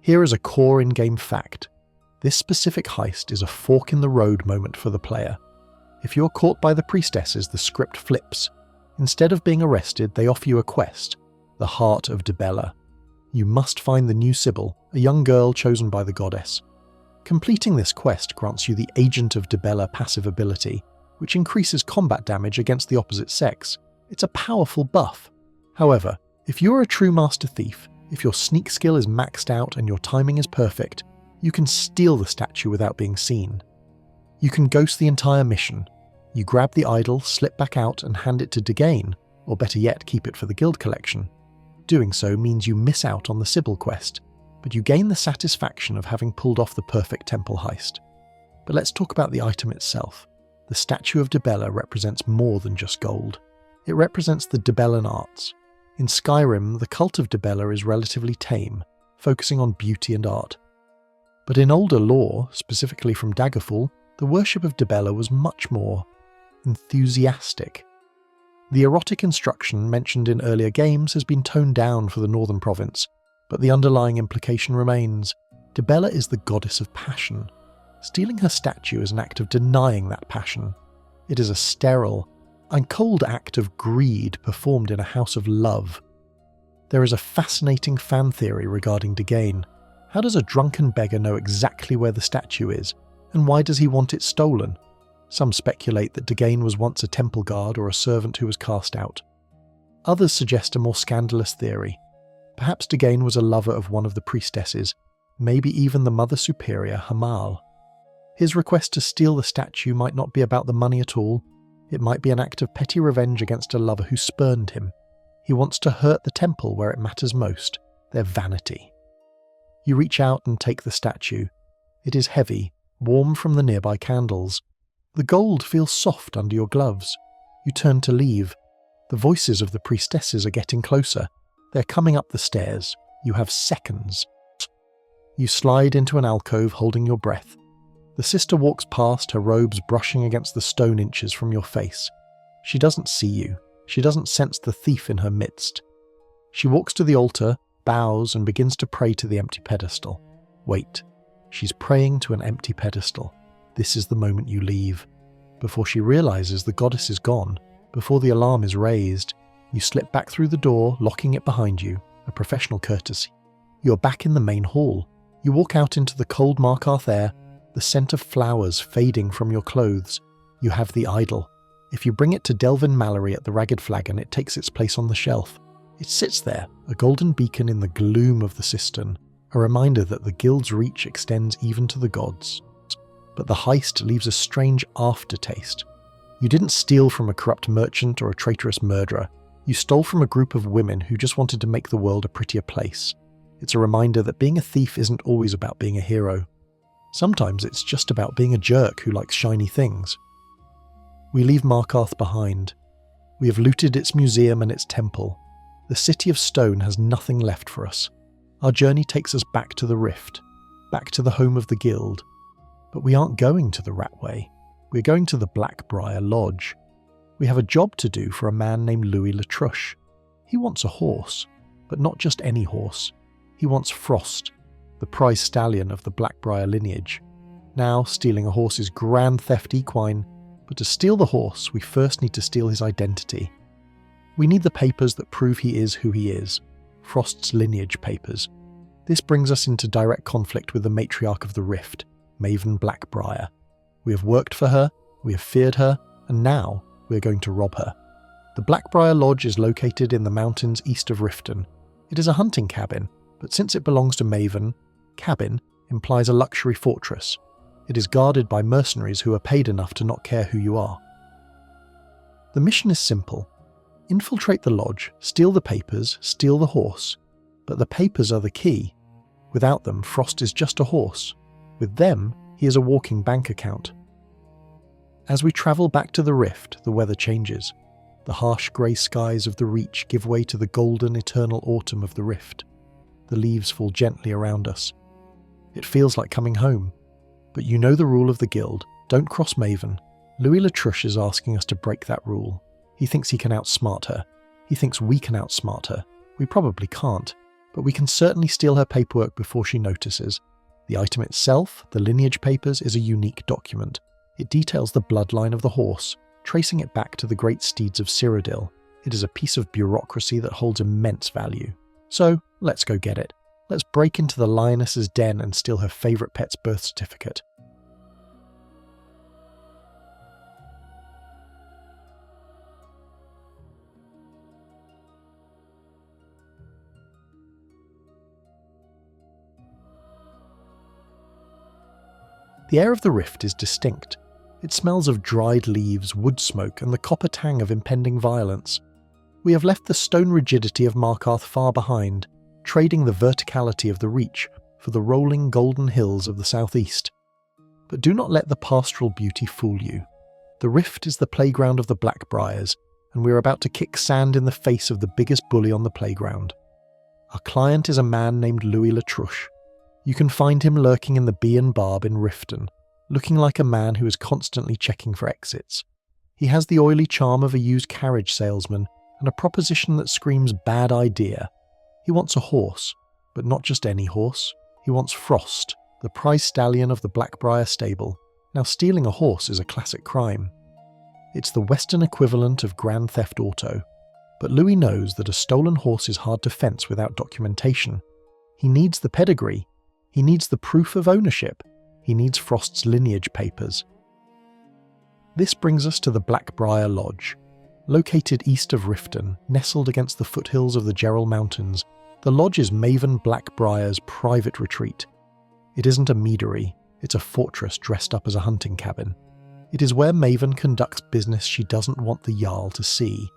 Here is a core in-game fact. This specific heist is a fork-in-the-road moment for the player. If you're caught by the priestesses, the script flips. Instead of being arrested, they offer you a quest, the Heart of Dibella. You must find the new Missable, a young girl chosen by the goddess. Completing this quest grants you the Agent of Dibella passive ability, which increases combat damage against the opposite sex. It's a powerful buff. However, if you're a true master thief, if your sneak skill is maxed out and your timing is perfect, you can steal the statue without being seen. You can ghost the entire mission. You grab the idol, slip back out and hand it to Dagain, or better yet, keep it for the guild collection. Doing so means you miss out on the Missable quest, but you gain the satisfaction of having pulled off the perfect temple heist. But let's talk about the item itself. The statue of Dibella represents more than just gold. It represents the Dibellan arts. In Skyrim, the cult of Dibella is relatively tame. focusing on beauty and art. But in older lore, specifically from Daggerfall, the worship of Dibella was much more enthusiastic. The erotic instruction mentioned in earlier games has been toned down for the northern province, but the underlying implication remains. Dibella is the goddess of passion. Stealing her statue is an act of denying that passion. It is a sterile and cold act of greed performed in a house of love. There is a fascinating fan theory regarding Dagain. How does a drunken beggar know exactly where the statue is, and why does he want it stolen? Some speculate that Dagain was once a temple guard or a servant who was cast out. Others suggest a more scandalous theory. Perhaps Dagain was a lover of one of the priestesses, maybe even the Mother Superior Hamal. His request to steal the statue might not be about the money at all. It might be an act of petty revenge against a lover who spurned him. He wants to hurt the temple where it matters most, their vanity. You reach out and take the statue. It is heavy, warm from the nearby candles. The gold feels soft under your gloves. You turn to leave. The voices of the priestesses are getting closer. They're coming up the stairs. You have seconds. You slide into an alcove holding your breath. The sister walks past, her robes brushing against the stone inches from your face. She doesn't see you. She doesn't sense the thief in her midst. She walks to the altar, bows, and begins to pray to the empty pedestal. Wait. She's praying to an empty pedestal. This is the moment you leave. Before she realizes the goddess is gone, before the alarm is raised, you slip back through the door, locking it behind you, a professional courtesy. You're back in the main hall. You walk out into the cold Markarth air, the scent of flowers fading from your clothes. You have the idol. If you bring it to Delvin Mallory at the Ragged Flagon, it takes its place on the shelf. It sits there, a golden beacon in the gloom of the cistern, a reminder that the guild's reach extends even to the gods. But the heist leaves a strange aftertaste. You didn't steal from a corrupt merchant or a traitorous murderer. You stole from a group of women who just wanted to make the world a prettier place. It's a reminder that being a thief isn't always about being a hero. Sometimes it's just about being a jerk who likes shiny things. We leave Markarth behind. We have looted its museum and its temple. The city of stone has nothing left for us. Our journey takes us back to the Rift, back to the home of the guild. But we aren't going to the Ratway. We're going to the Brier Lodge. We have a job to do for a man named Louis Latruche. He wants a horse, but not just any horse. He wants Frost, the prize stallion of the Brier lineage. Now, stealing a horse is grand theft equine, but to steal the horse, we first need to steal his identity. We need the papers that prove he is who he is, Frost's lineage papers. This brings us into direct conflict with the matriarch of the Rift, Maven Brier. We have worked for her, we have feared her, and now we are going to rob her. The Brier Lodge is located in the mountains east of Riften. It is a hunting cabin, but since it belongs to Maven, cabin implies a luxury fortress. It is guarded by mercenaries who are paid enough to not care who you are. The mission is simple. Infiltrate the lodge, steal the papers, steal the horse. But the papers are the key. Without them, Frost is just a horse. With them, he is a walking bank account. As we travel back to the Rift, the weather changes. The harsh grey skies of the Reach give way to the golden eternal autumn of the Rift. The leaves fall gently around us. It feels like coming home. But you know the rule of the guild. Don't cross Maven. Louis Latruche is asking us to break that rule. He thinks he can outsmart her. He thinks we can outsmart her. We probably can't, but we can certainly steal her paperwork before she notices. The item itself, the lineage papers, is a unique document. It details the bloodline of the horse, tracing it back to the great steeds of Cyrodiil. It is a piece of bureaucracy that holds immense value. So, let's go get it. Let's break into the lioness's den and steal her favourite pet's birth certificate. The air of the Rift is distinct. It smells of dried leaves, wood smoke, and the copper tang of impending violence. We have left the stone rigidity of Markarth far behind, trading the verticality of the Reach for the rolling golden hills of the southeast. But do not let the pastoral beauty fool you. The Rift is the playground of the Blackbriars, and we are about to kick sand in the face of the biggest bully on the playground. Our client is a man named Louis Latruche. You can find him lurking in the Bee and Barb in Riften, looking like a man who is constantly checking for exits. He has the oily charm of a used carriage salesman and a proposition that screams bad idea. He wants a horse, but not just any horse. He wants Frost, the prize stallion of the Blackbriar stable. Now, stealing a horse is a classic crime. It's the Western equivalent of Grand Theft Auto. But Louis knows that a stolen horse is hard to fence without documentation. He needs the pedigree. He needs the proof of ownership. He needs Frost's lineage papers. This brings us to the Blackbriar Lodge. Located east of Riften, nestled against the foothills of the Jarrin Mountains, the lodge is Maven Blackbriar's private retreat. It isn't a meadery, it's a fortress dressed up as a hunting cabin. It is where Maven conducts business she doesn't want the Jarl to see,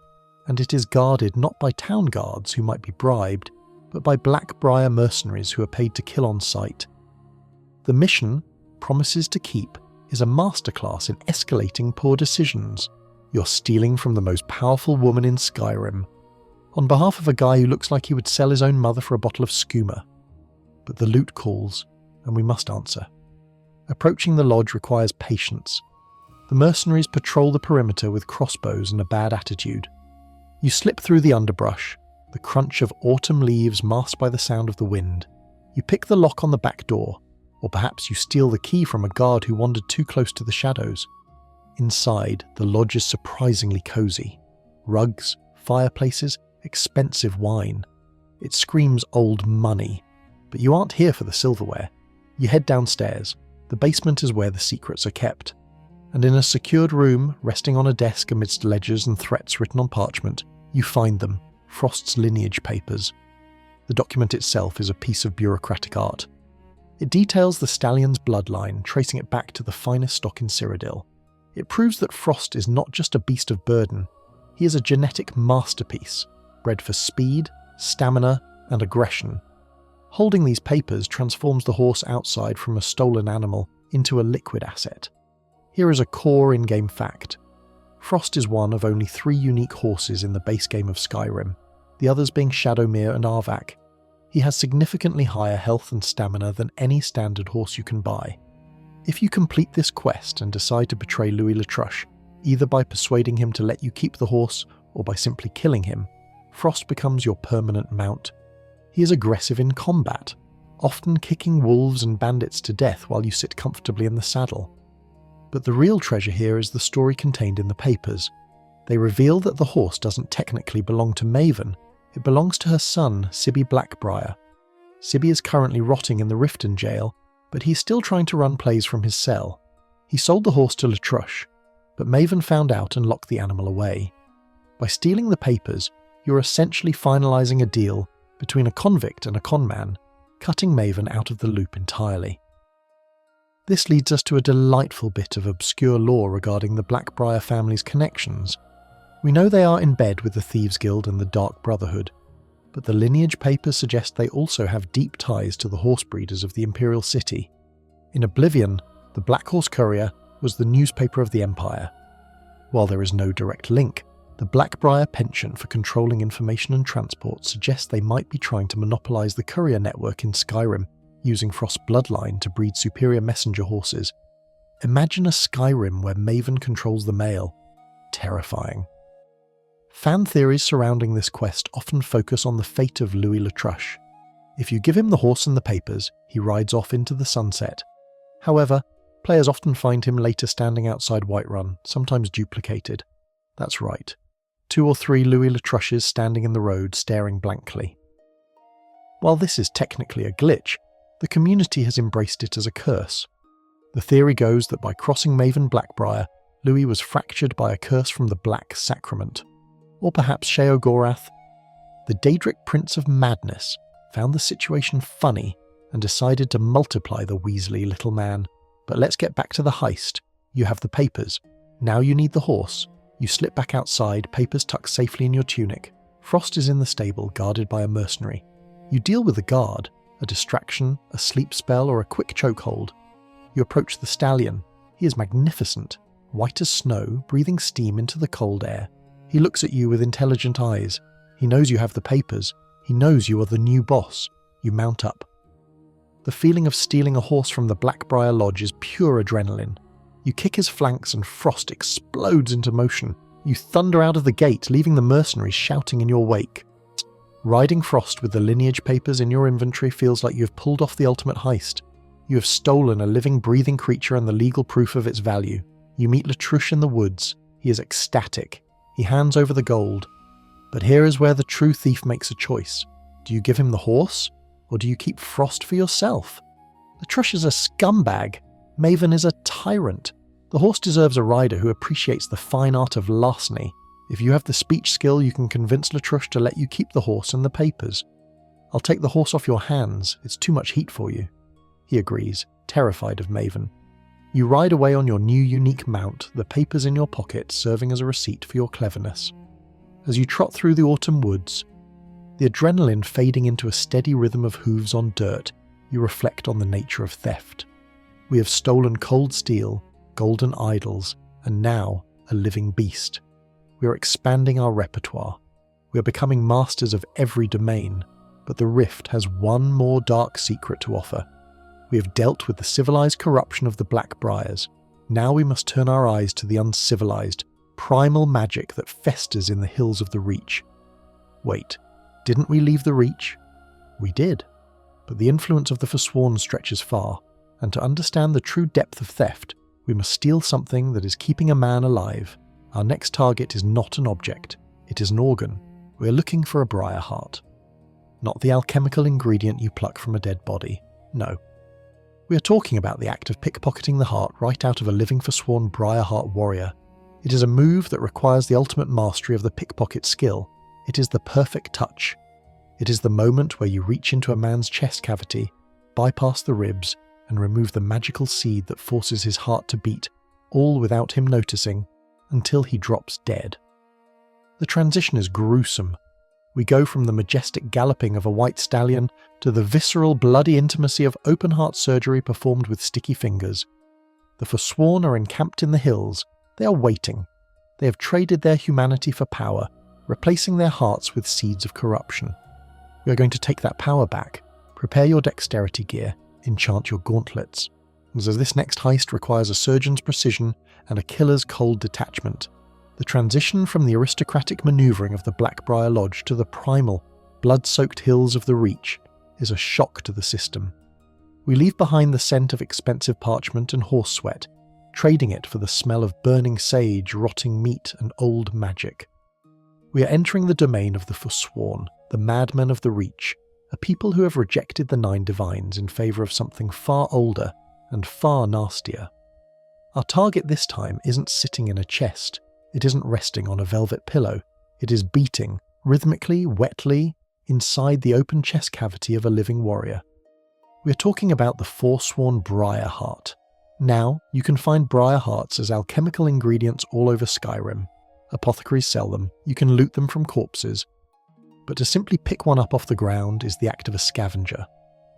and it is guarded not by town guards who might be bribed, but by Blackbriar mercenaries who are paid to kill on sight. The mission, Promises to Keep, is a masterclass in escalating poor decisions. You're stealing from the most powerful woman in Skyrim, on behalf of a guy who looks like he would sell his own mother for a bottle of skooma. But the loot calls, and we must answer. Approaching the lodge requires patience. The mercenaries patrol the perimeter with crossbows and a bad attitude. You slip through the underbrush, the crunch of autumn leaves masked by the sound of the wind. You pick the lock on the back door, or perhaps you steal the key from a guard who wandered too close to the shadows. Inside, the lodge is surprisingly cozy. Rugs, fireplaces, expensive wine. It screams old money. But you aren't here for the silverware. You head downstairs. The basement is where the secrets are kept. And in a secured room, resting on a desk amidst ledgers and threats written on parchment, you find them, Frost's lineage papers. The document itself is a piece of bureaucratic art. It details the stallion's bloodline, tracing it back to the finest stock in Cyrodiil. It proves that Frost is not just a beast of burden, he is a genetic masterpiece, bred for speed, stamina, and aggression. Holding these papers transforms the horse outside from a stolen animal into a liquid asset. Here is a core in-game fact. Frost is one of only 3 unique horses in the base game of Skyrim, the others being Shadowmere and Arvak. He has significantly higher health and stamina than any standard horse you can buy. If you complete this quest and decide to betray Louis Latruche, either by persuading him to let you keep the horse or by simply killing him, Frost becomes your permanent mount. He is aggressive in combat, often kicking wolves and bandits to death while you sit comfortably in the saddle. But the real treasure here is the story contained in the papers. They reveal that the horse doesn't technically belong to Maven, it belongs to her son, Sibby Blackbriar. Sibby is currently rotting in the Riften jail, but he's still trying to run plays from his cell. He sold the horse to Latruche, but Maven found out and locked the animal away. By stealing the papers, you're essentially finalising a deal between a convict and a conman, cutting Maven out of the loop entirely. This leads us to a delightful bit of obscure lore regarding the Blackbriar family's connections. We know they are in bed with the Thieves Guild and the Dark Brotherhood, but the lineage papers suggest they also have deep ties to the horse breeders of the Imperial City. In Oblivion, the Black Horse Courier was the newspaper of the Empire. While there is no direct link, the Blackbriar penchant for controlling information and transport suggests they might be trying to monopolise the courier network in Skyrim, using Frost's bloodline to breed superior messenger horses. Imagine a Skyrim where Maven controls the mail. Terrifying. Fan theories surrounding this quest often focus on the fate of Louis Latruche. If you give him the horse and the papers, he rides off into the sunset. However, players often find him later standing outside Whiterun, sometimes duplicated. That's right. 2 or 3 Louis Latruches standing in the road staring blankly. While this is technically a glitch, the community has embraced it as a curse. The theory goes that by crossing Maven Blackbriar, Louis was fractured by a curse from the Black Sacrament. Or perhaps Sheogorath. The Daedric Prince of Madness found the situation funny and decided to multiply the Weasley little man. But let's get back to the heist. You have the papers. Now you need the horse. You slip back outside, papers tucked safely in your tunic. Frost is in the stable, guarded by a mercenary. You deal with the guard, a distraction, a sleep spell, or a quick chokehold. You approach the stallion. He is magnificent, white as snow, breathing steam into the cold air. He looks at you with intelligent eyes. He knows you have the papers. He knows you are the new boss. You mount up. The feeling of stealing a horse from the Brier Lodge is pure adrenaline. You kick his flanks and Frost explodes into motion. You thunder out of the gate, leaving the mercenaries shouting in your wake. Riding Frost with the lineage papers in your inventory feels like you have pulled off the ultimate heist. You have stolen a living, breathing creature and the legal proof of its value. You meet Latruche in the woods. He is ecstatic. He hands over the gold. But here is where the true thief makes a choice. Do you give him the horse, or do you keep Frost for yourself? Latruche is a scumbag. Maven is a tyrant. The horse deserves a rider who appreciates the fine art of larceny. If you have the speech skill, you can convince Latruche to let you keep the horse and the papers. I'll take the horse off your hands. It's too much heat for you. He agrees, terrified of Maven. You ride away on your new unique mount, the papers in your pocket serving as a receipt for your cleverness. As you trot through the autumn woods, the adrenaline fading into a steady rhythm of hooves on dirt, you reflect on the nature of theft. We have stolen cold steel, golden idols, and now a living beast. We are expanding our repertoire. We are becoming masters of every domain, but the Rift has one more dark secret to offer. We have dealt with the civilized corruption of the Briers. Now we must turn our eyes to the uncivilized, primal magic that festers in the hills of the Reach. Wait, didn't we leave the Reach? We did, but the influence of the Forsworn stretches far, and to understand the true depth of theft, we must steal something that is keeping a man alive. Our next target is not an object, it is an organ. We are looking for a Brier heart. Not the alchemical ingredient you pluck from a dead body, no. We are talking about the act of pickpocketing the heart right out of a living Forsworn Brier heart warrior. It is a move that requires the ultimate mastery of the pickpocket skill. It is the perfect touch. It is the moment where you reach into a man's chest cavity, bypass the ribs, and remove the magical seed that forces his heart to beat, all without him noticing, until he drops dead. The transition is gruesome. We go from the majestic galloping of a white stallion to the visceral, bloody intimacy of open-heart surgery performed with sticky fingers. The Forsworn are encamped in the hills. They are waiting. They have traded their humanity for power, replacing their hearts with seeds of corruption. We are going to take that power back. Prepare your dexterity gear. Enchant your gauntlets. As this next heist requires a surgeon's precision and a killer's cold detachment, the transition from the aristocratic manoeuvring of the Brier Lodge to the primal, blood-soaked hills of the Reach is a shock to the system. We leave behind the scent of expensive parchment and horse sweat, trading it for the smell of burning sage, rotting meat, and old magic. We are entering the domain of the Forsworn, the madmen of the Reach, a people who have rejected the 9 divines in favour of something far older and far nastier. Our target this time isn't sitting in a chest. It isn't resting on a velvet pillow. It is beating, rhythmically, wetly, inside the open chest cavity of a living warrior. We are talking about the forsworn Brier heart. Now, you can find Brier hearts as alchemical ingredients all over Skyrim. Apothecaries sell them, you can loot them from corpses. But to simply pick one up off the ground is the act of a scavenger.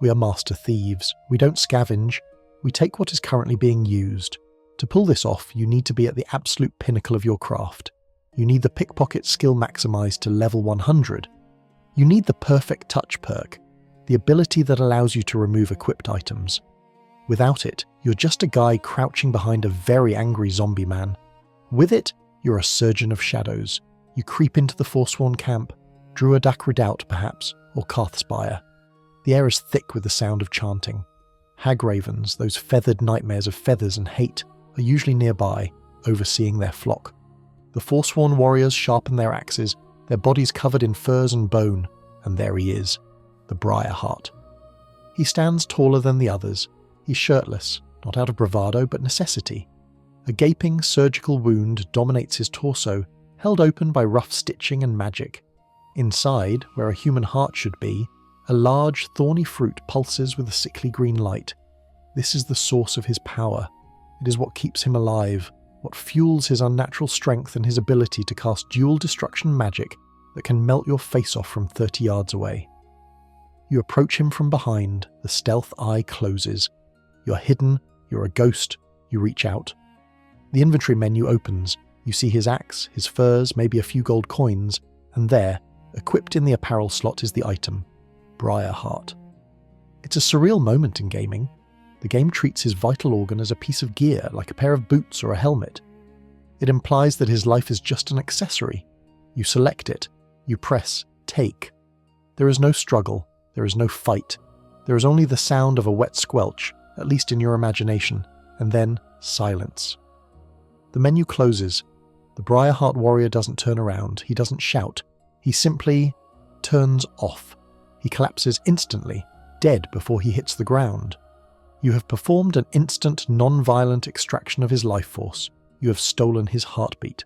We are master thieves. We don't scavenge. We take what is currently being used. To pull this off, you need to be at the absolute pinnacle of your craft. You need the pickpocket skill maximized to level 100. You need the perfect touch perk, the ability that allows you to remove equipped items. Without it, you're just a guy crouching behind a very angry zombie man. With it, you're a surgeon of shadows. You creep into the Forsworn camp, Druidak Redoubt perhaps, or Karthspire. The air is thick with the sound of chanting. Hag ravens, those feathered nightmares of feathers and hate, are usually nearby, overseeing their flock. The Forsworn warriors sharpen their axes, their bodies covered in furs and bone, and there he is, the Brier heart. He stands taller than the others. He's shirtless, not out of bravado but necessity. A gaping surgical wound dominates his torso, held open by rough stitching and magic. Inside, where a human heart should be, a large, thorny fruit pulses with a sickly green light. This is the source of his power. It is what keeps him alive, what fuels his unnatural strength and his ability to cast dual destruction magic that can melt your face off from 30 yards away. You approach him from behind, the stealth eye closes. You're hidden, you're a ghost, you reach out. The inventory menu opens. You see his axe, his furs, maybe a few gold coins, and there, Equipped in the apparel slot is the item, Brier Heart. It's a surreal moment in gaming. The game treats his vital organ as a piece of gear, like a pair of boots or a helmet. It implies that his life is just an accessory. You select it. You press take. There is no struggle. There is no fight. There is only the sound of a wet squelch, at least in your imagination, and then silence. The menu closes. The Brier Heart warrior doesn't turn around. He doesn't shout. He simply turns off. He collapses instantly, dead before he hits the ground. You have performed an instant, non-violent extraction of his life force. You have stolen his heartbeat.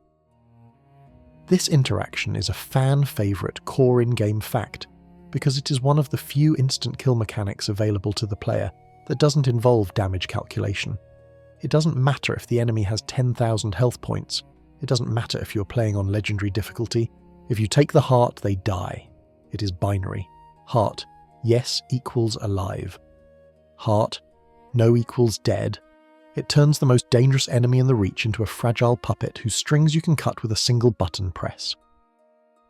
This interaction is a fan-favourite core in-game fact, because it is one of the few instant kill mechanics available to the player that doesn't involve damage calculation. It doesn't matter if the enemy has 10,000 health points. It doesn't matter if you're playing on legendary difficulty. If you take the heart, they die. It is binary. Heart, yes equals alive. Heart, no equals dead. It turns the most dangerous enemy in the Reach into a fragile puppet whose strings you can cut with a single button press.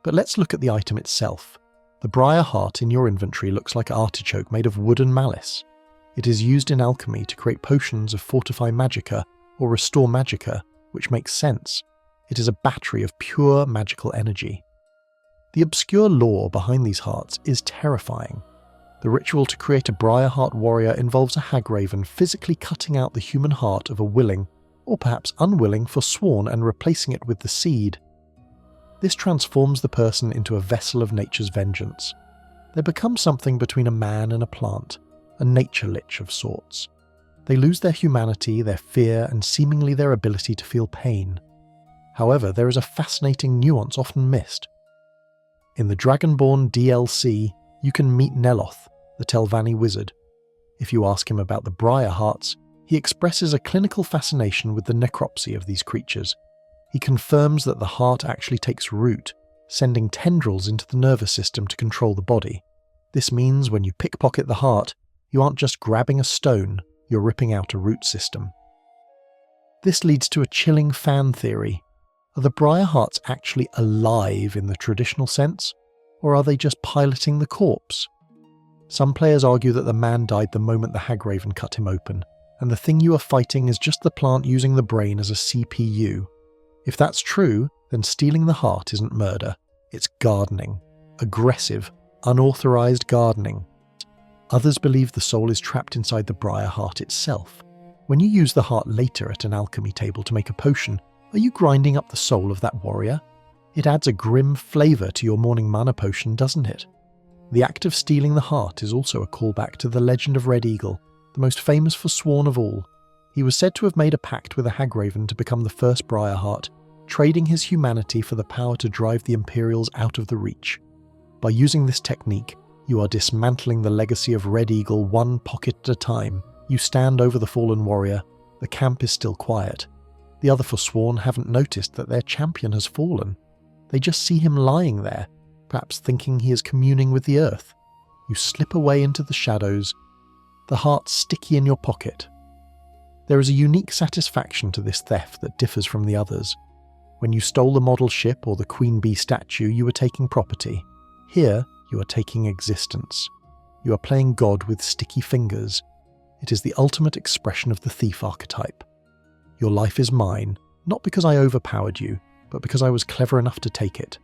But let's look at the item itself. The Brier Heart in your inventory looks like an artichoke made of wood and malice. It is used in alchemy to create potions of Fortify Magicka or Restore Magicka, which makes sense. It is a battery of pure magical energy. The obscure lore behind these hearts is terrifying. The ritual to create a Brier Heart warrior involves a hagraven physically cutting out the human heart of a willing, or perhaps unwilling, forsworn and replacing it with the seed. This transforms the person into a vessel of nature's vengeance. They become something between a man and a plant, a nature lich of sorts. They lose their humanity, their fear, and seemingly their ability to feel pain. However, there is a fascinating nuance often missed. In the Dragonborn DLC, you can meet Neloth, the Telvanni wizard. If you ask him about the Brier Hearts, he expresses a clinical fascination with the necropsy of these creatures. He confirms that the heart actually takes root, sending tendrils into the nervous system to control the body. This means when you pickpocket the heart, you aren't just grabbing a stone, you're ripping out a root system. This leads to a chilling fan theory. Are the Brier Hearts actually alive in the traditional sense, or are they just piloting the corpse? Some players argue that the man died the moment the hagraven cut him open, and the thing you are fighting is just the plant using the brain as a CPU. If that's true, then stealing the heart isn't murder, it's gardening. Aggressive, unauthorized gardening. Others believe the soul is trapped inside the Brier Heart itself. When you use the heart later at an alchemy table to make a potion, are you grinding up the soul of that warrior? It adds a grim flavour to your morning mana potion, doesn't it? The act of stealing the heart is also a callback to the legend of Red Eagle, the most famous forsworn of all. He was said to have made a pact with a hagraven to become the first Brier Heart, trading his humanity for the power to drive the Imperials out of the Reach. By using this technique, you are dismantling the legacy of Red Eagle one pocket at a time. You stand over the fallen warrior. The camp is still quiet. The other forsworn haven't noticed that their champion has fallen. They just see him lying there, perhaps thinking he is communing with the earth. You slip away into the shadows, the heart sticky in your pocket. There is a unique satisfaction to this theft that differs from the others. When you stole the model ship or the Queen Bee statue, you were taking property. Here, you are taking existence. You are playing God with sticky fingers. It is the ultimate expression of the thief archetype. Your life is mine, not because I overpowered you, but because I was clever enough to take it.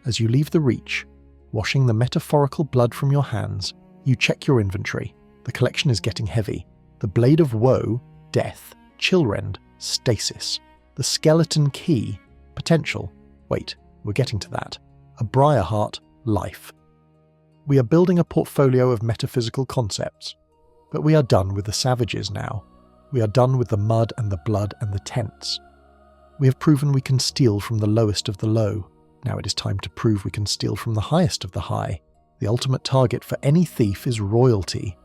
As you leave the Reach, washing the metaphorical blood from your hands, you check your inventory. The collection is getting heavy. The Blade of Woe, Death, Chillrend, Stasis. The Skeleton Key, Potential. Wait, we're getting to that. A Brier Heart, Life. We are building a portfolio of metaphysical concepts. But we are done with the savages now. We are done with the mud and the blood and the tents. We have proven we can steal from the lowest of the low. Now it is time to prove we can steal from the highest of the high. The ultimate target for any thief is royalty.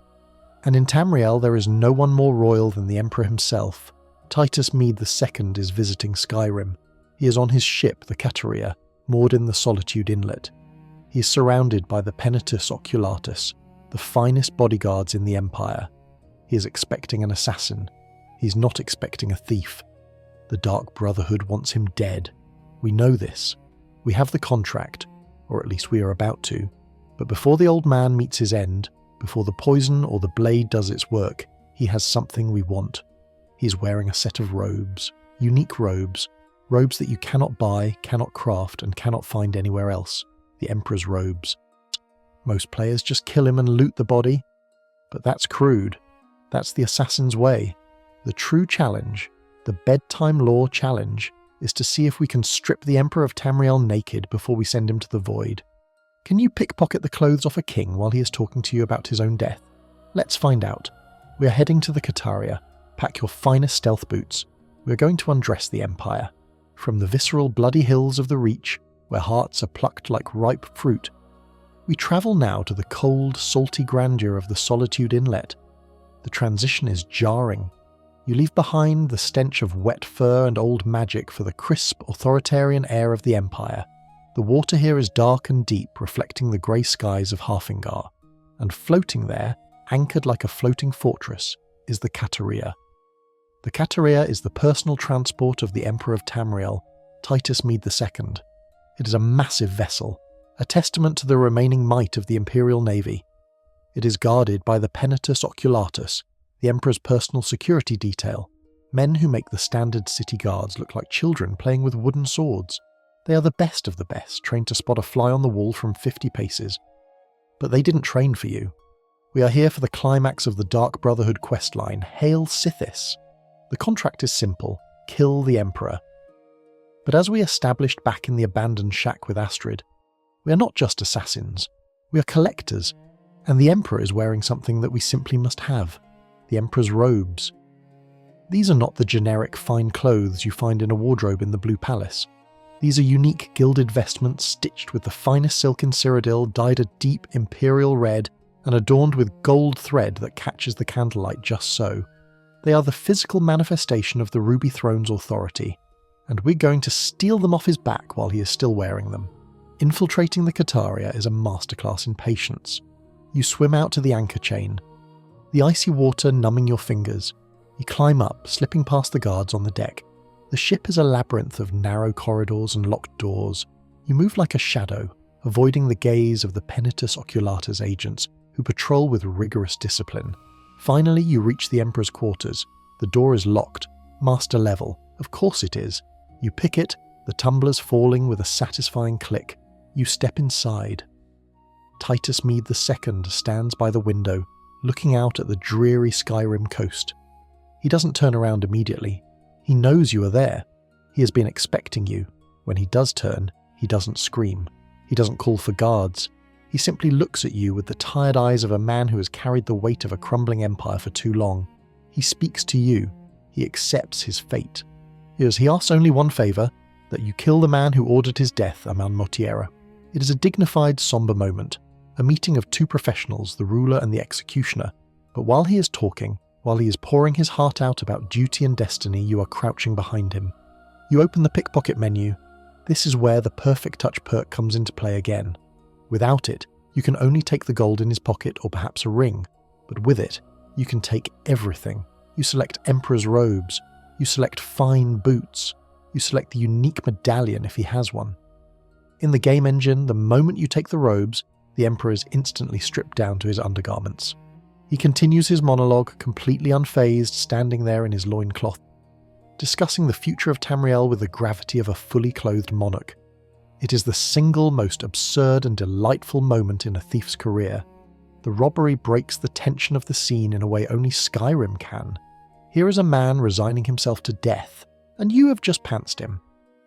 And in Tamriel there is no one more royal than the Emperor himself. Titus Mede II is visiting Skyrim. He is on his ship, the Cateria, moored in the Solitude Inlet. He is surrounded by the Penitus Oculatus, the finest bodyguards in the Empire. He is expecting an assassin. He is not expecting a thief. The Dark Brotherhood wants him dead. We know this. We have the contract. or at least we are about to. But before the old man meets his end, before the poison or the blade does its work, he has something we want. He's wearing a set of robes, unique robes that you cannot buy, cannot craft, and cannot find anywhere else. The Emperor's robes. Most players just kill him and loot the body, but that's crude. That's the assassin's way. The true challenge, the Bedtime Law challenge, is to see if we can strip the Emperor of Tamriel naked before we send him to the void. Can you pickpocket the clothes off a king while he is talking to you about his own death? Let's find out. We are heading to the Kataria. Pack your finest stealth boots. We are going to undress the Empire. From the visceral bloody hills of the Reach, where hearts are plucked like ripe fruit, we travel now to the cold, salty grandeur of the Solitude Inlet. The transition is jarring. You leave behind the stench of wet fur and old magic for the crisp, authoritarian air of the Empire. The water here is dark and deep, reflecting the grey skies of Harfingar. And floating there, anchored like a floating fortress, is the Kataria. The Kataria is the personal transport of the Emperor of Tamriel, Titus Mede II. It is a massive vessel, a testament to the remaining might of the Imperial Navy. It is guarded by the Penitus Oculatus, the Emperor's personal security detail, men who make the standard city guards look like children playing with wooden swords. They are the best of the best, trained to spot a fly on the wall from 50 paces. But they didn't train for you. We are here for the climax of the Dark Brotherhood questline, Hail Sithis. The contract is simple: kill the Emperor. But as we established back in the abandoned shack with Astrid, we are not just assassins, we are collectors, and the Emperor is wearing something that we simply must have: the Emperor's robes. These are not the generic fine clothes you find in a wardrobe in the Blue Palace. These are unique gilded vestments stitched with the finest silk in Cyrodiil, dyed a deep imperial red and adorned with gold thread that catches the candlelight just so. They are the physical manifestation of the Ruby Throne's authority, and we're going to steal them off his back while he is still wearing them. Infiltrating the Kataria is a masterclass in patience. You swim out to the anchor chain, the icy water numbing your fingers. You climb up, slipping past the guards on the deck. The ship is a labyrinth of narrow corridors and locked doors. You move like a shadow, avoiding the gaze of the Penitus Oculatus agents, who patrol with rigorous discipline. Finally, you reach the Emperor's quarters. The door is locked, master level. Of course it is. You pick it, the tumblers falling with a satisfying click. You step inside. Titus Mede II stands by the window, looking out at the dreary Skyrim coast. He doesn't turn around immediately. He knows you are there. He has been expecting you. When he does turn, he doesn't scream. He doesn't call for guards. He simply looks at you with the tired eyes of a man who has carried the weight of a crumbling empire for too long. He speaks to you. He accepts his fate. He asks only one favour, that you kill the man who ordered his death, Aman Motiera. It is a dignified, sombre moment, a meeting of two professionals, the ruler and the executioner. But while he is talking, while he is pouring his heart out about duty and destiny, you are crouching behind him. You open the pickpocket menu. This is where the perfect touch perk comes into play again. Without it, you can only take the gold in his pocket or perhaps a ring, but with it, you can take everything. You select Emperor's robes, you select fine boots, you select the unique medallion if he has one. In the game engine, the moment you take the robes, the Emperor is instantly stripped down to his undergarments. He continues his monologue, completely unfazed, standing there in his loincloth, discussing the future of Tamriel with the gravity of a fully clothed monarch. It is the single most absurd and delightful moment in a thief's career. The robbery breaks the tension of the scene in a way only Skyrim can. Here is a man resigning himself to death, and you have just pantsed him.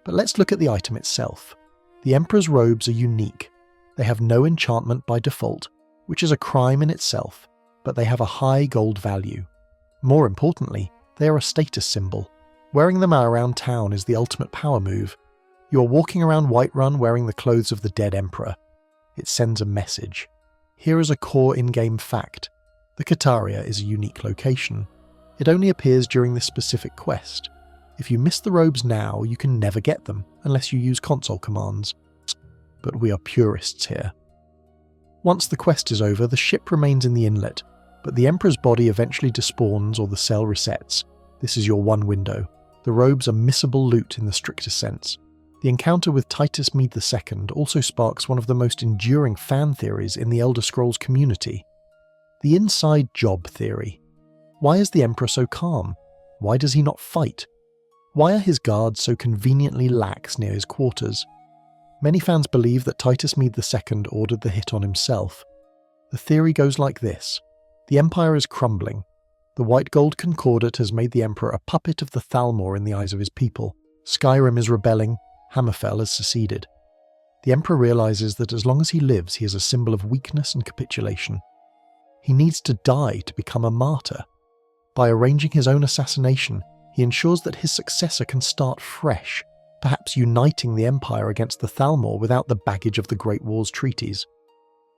But let's look at the item itself. The Emperor's robes are unique. They have no enchantment by default, which is a crime in itself, but they have a high gold value. More importantly, they are a status symbol. Wearing them around town is the ultimate power move. You are walking around Whiterun wearing the clothes of the dead Emperor. It sends a message. Here is a core in-game fact. The Kataria is a unique location. It only appears during this specific quest. If you miss the robes now, you can never get them, unless you use console commands. But we are purists here. Once the quest is over, the ship remains in the inlet, but the Emperor's body eventually despawns or the cell resets. This is your one window. The robes are missable loot in the strictest sense. The encounter with Titus Mede II also sparks one of the most enduring fan theories in the Elder Scrolls community. The inside job theory. Why is the Emperor so calm? Why does he not fight? Why are his guards so conveniently lax near his quarters? Many fans believe that Titus Mede II ordered the hit on himself. The theory goes like this. The Empire is crumbling. The White Gold Concordat has made the Emperor a puppet of the Falmer in the eyes of his people. Skyrim is rebelling. Hammerfell has seceded. The Emperor realises that as long as he lives, he is a symbol of weakness and capitulation. He needs to die to become a martyr. By arranging his own assassination, he ensures that his successor can start fresh, perhaps uniting the Empire against the Thalmor without the baggage of the Great War's treaties.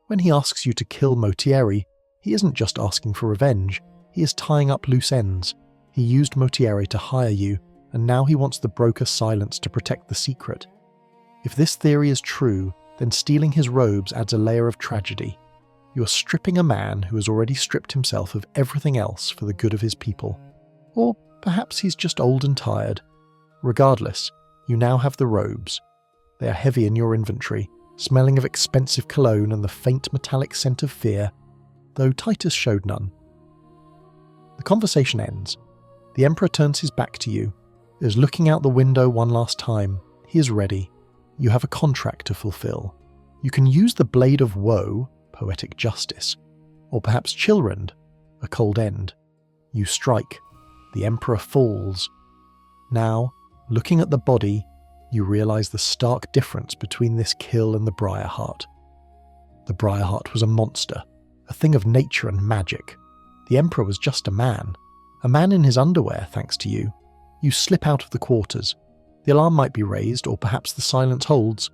When he asks you to kill Motieri, he isn't just asking for revenge, he is tying up loose ends. He used Motieri to hire you, and now he wants the broker silenced to protect the secret. If this theory is true, then stealing his robes adds a layer of tragedy. You are stripping a man who has already stripped himself of everything else for the good of his people. Or perhaps he's just old and tired. Regardless, you now have the robes. They are heavy in your inventory, smelling of expensive cologne and the faint metallic scent of fear, though Titus showed none. The conversation ends. The Emperor turns his back to you, is looking out the window one last time. He is ready. You have a contract to fulfill. You can use the Blade of Woe, poetic justice, or perhaps Chillrend, a cold end. You strike. The Emperor falls. Now, looking at the body, you realise the stark difference between this kill and the Brier heart. The Brier heart was a monster, a thing of nature and magic. The Emperor was just a man in his underwear, thanks to you. You slip out of the quarters. The alarm might be raised, or perhaps the silence holds.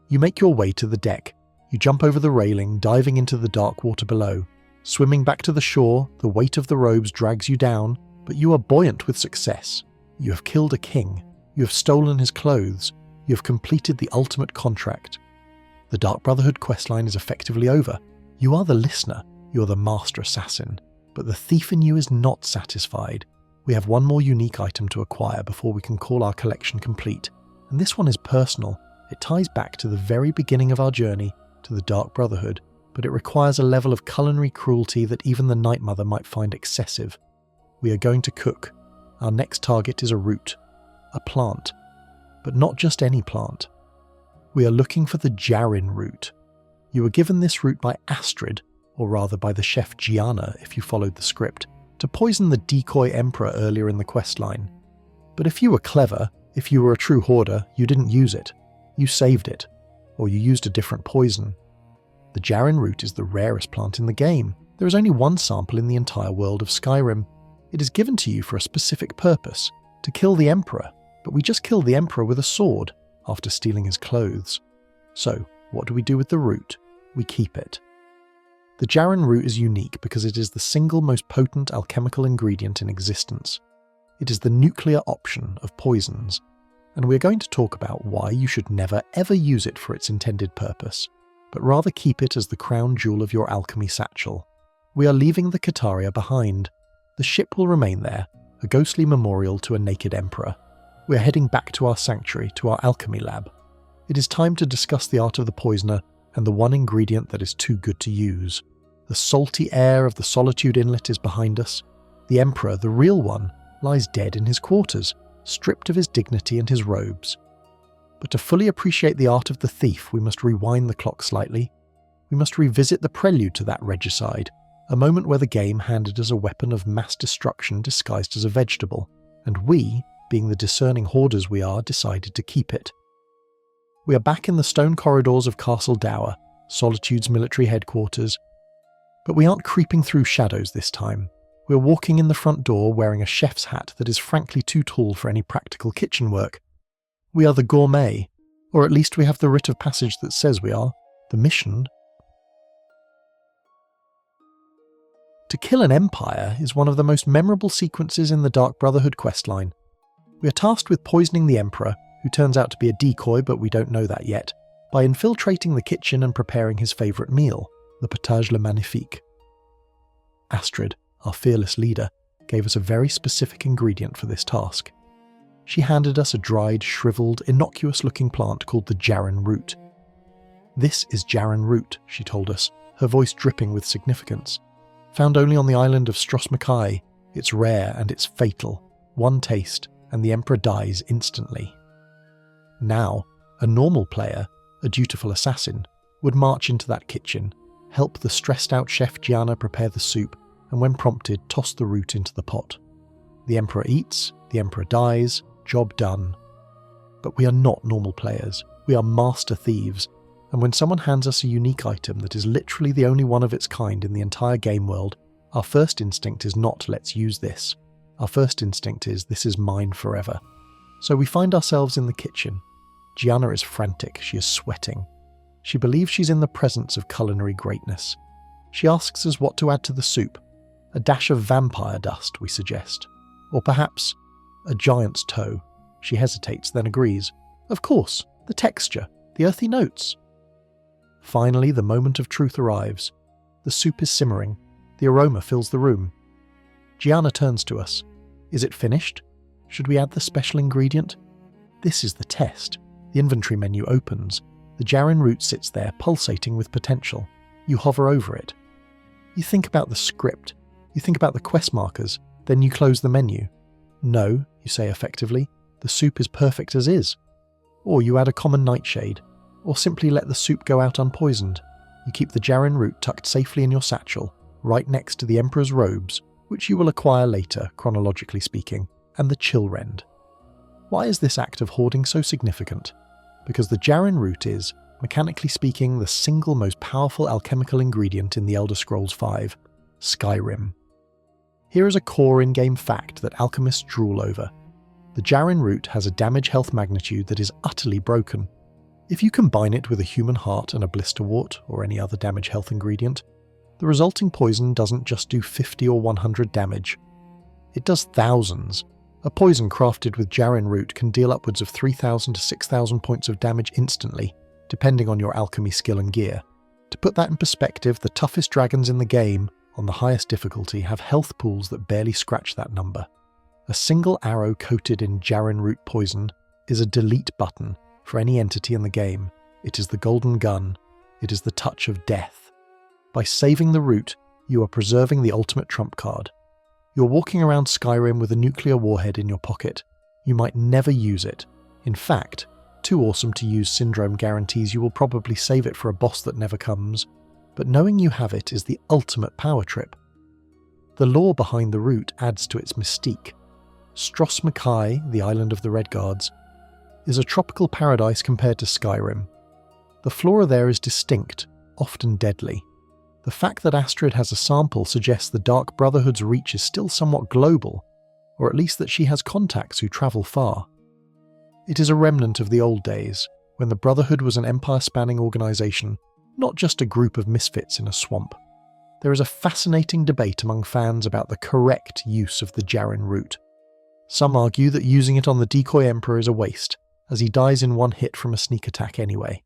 You make your way to the deck. You jump over the railing, diving into the dark water below. Swimming back to the shore, the weight of the robes drags you down, but you are buoyant with success. You have killed a king. You have stolen his clothes. You have completed the ultimate contract. The Dark Brotherhood questline is effectively over. You are the listener. You are the master assassin. But the thief in you is not satisfied. We have one more unique item to acquire before we can call our collection complete, and this one is personal. It ties back to the very beginning of our journey to the Dark Brotherhood, but it requires a level of culinary cruelty that even the Night Mother might find excessive. We are going to cook. Our next target is a root, a plant, but not just any plant. We are looking for the Jarrin Root. You were given this root by Astrid, or rather by the chef Gianna if you followed the script, to poison the decoy Emperor earlier in the questline. But if you were clever, if you were a true hoarder, you didn't use it. You saved it. Or you used a different poison. The Jarrin Root is the rarest plant in the game. There is only one sample in the entire world of Skyrim. It is given to you for a specific purpose, to kill the Emperor, but we just killed the Emperor with a sword after stealing his clothes. So, what do we do with the root? We keep it. The Jarrin Root is unique because it is the single most potent alchemical ingredient in existence. It is the nuclear option of poisons, and we're going to talk about why you should never ever use it for its intended purpose, but rather keep it as the crown jewel of your alchemy satchel. We are leaving the Kataria behind. The ship will remain there, a ghostly memorial to a naked emperor. We are heading back to our sanctuary, to our alchemy lab. It is time to discuss the art of the poisoner and the one ingredient that is too good to use. The salty air of the Solitude Inlet is behind us. The Emperor, the real one, lies dead in his quarters, stripped of his dignity and his robes. But to fully appreciate the art of the thief, we must rewind the clock slightly. We must revisit the prelude to that regicide, a moment where the game handed us a weapon of mass destruction disguised as a vegetable, and we, being the discerning hoarders we are, decided to keep it. We are back in the stone corridors of Castle Dower, Solitude's military headquarters, but we aren't creeping through shadows this time. We're walking in the front door wearing a chef's hat that is frankly too tall for any practical kitchen work. We are the gourmet, or at least we have the writ of passage that says we are. The mission. To kill an empire is one of the most memorable sequences in the Dark Brotherhood questline. We are tasked with poisoning the Emperor, who turns out to be a decoy but we don't know that yet, by infiltrating the kitchen and preparing his favourite meal, the potage le magnifique. Astrid, our fearless leader, gave us a very specific ingredient for this task. She She handed us a dried, shriveled, innocuous-looking plant called the Jarrin Root. "This is Jarrin Root," she told us, her voice dripping with significance. "Found only on the island of Strosmakai. It's rare and it's fatal. One taste, and the Emperor dies instantly." Now, a normal player, a dutiful assassin, would march into that kitchen, help the stressed-out chef Gianna prepare the soup, and when prompted, toss the root into the pot. The Emperor eats, the Emperor dies, job done. But we are not normal players. We are master thieves, and when someone hands us a unique item that is literally the only one of its kind in the entire game world, our first instinct is not "let's use this." Our first instinct is "this is mine forever." So we find ourselves in the kitchen. Gianna is frantic, she is sweating. She believes she's in the presence of culinary greatness. She asks us what to add to the soup. A dash of vampire dust, we suggest. Or perhaps a giant's toe. She hesitates, then agrees. Of course, the texture, the earthy notes. Finally, the moment of truth arrives. The soup is simmering. The aroma fills the room. Gianna turns to us. Is it finished? Should we add the special ingredient? This is the test. The inventory menu opens. The Jarrin Root sits there, pulsating with potential. You hover over it. You think about the script. You think about the quest markers. Then you close the menu. No, you say effectively. The soup is perfect as is. Or you add a common nightshade. Or simply let the soup go out unpoisoned. You keep the Jarrin Root tucked safely in your satchel, right next to the Emperor's robes, which you will acquire later, chronologically speaking, and the Chillrend. Why is this act of hoarding so significant? Because the Jarrin Root is, mechanically speaking, the single most powerful alchemical ingredient in the Elder Scrolls V, Skyrim. Here is a core in-game fact that alchemists drool over. The Jarrin Root has a damage health magnitude that is utterly broken. If you combine it with a human heart and a blisterwort, or any other damage health ingredient, the resulting poison doesn't just do 50 or 100 damage. It does thousands. A poison crafted with Jarrin Root can deal upwards of 3,000 to 6,000 points of damage instantly, depending on your alchemy skill and gear. To put that in perspective, the toughest dragons in the game, on the highest difficulty, have health pools that barely scratch that number. A single arrow coated in Jarrin Root poison is a delete button for any entity in the game. It is the golden gun. It is the touch of death. By saving the root, you are preserving the ultimate trump card. You're walking around Skyrim with a nuclear warhead in your pocket. You might never use it. In fact, too awesome to use syndrome guarantees you will probably save it for a boss that never comes. But knowing you have it is the ultimate power trip. The lore behind the root adds to its mystique. Strosmakai, the island of the Red Guards, is a tropical paradise compared to Skyrim. The flora there is distinct, often deadly. The fact that Astrid has a sample suggests the Dark Brotherhood's reach is still somewhat global, or at least that she has contacts who travel far. It is a remnant of the old days, when the Brotherhood was an empire-spanning organisation, not just a group of misfits in a swamp. There is a fascinating debate among fans about the correct use of the Jarrin Root. Some argue that using it on the decoy Emperor is a waste, as he dies in one hit from a sneak attack anyway.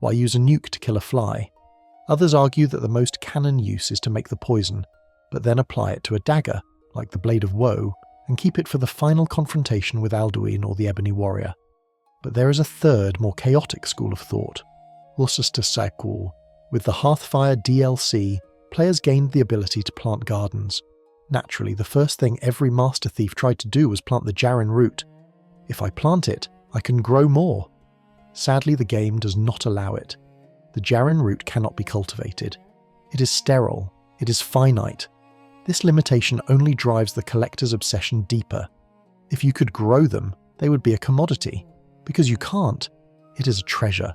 Why use a nuke to kill a fly? Others argue that the most canon use is to make the poison, but then apply it to a dagger, like the Blade of Woe, and keep it for the final confrontation with Alduin or the Ebony Warrior. But there is a third, more chaotic school of thought. With the Hearthfire DLC, players gained the ability to plant gardens. Naturally, the first thing every Master Thief tried to do was plant the Jarrin Root. If I plant it, I can grow more. Sadly, the game does not allow it. The Jarrin Root cannot be cultivated. It is sterile. It is finite. This limitation only drives the collector's obsession deeper. If you could grow them, they would be a commodity. Because you can't. It is a treasure.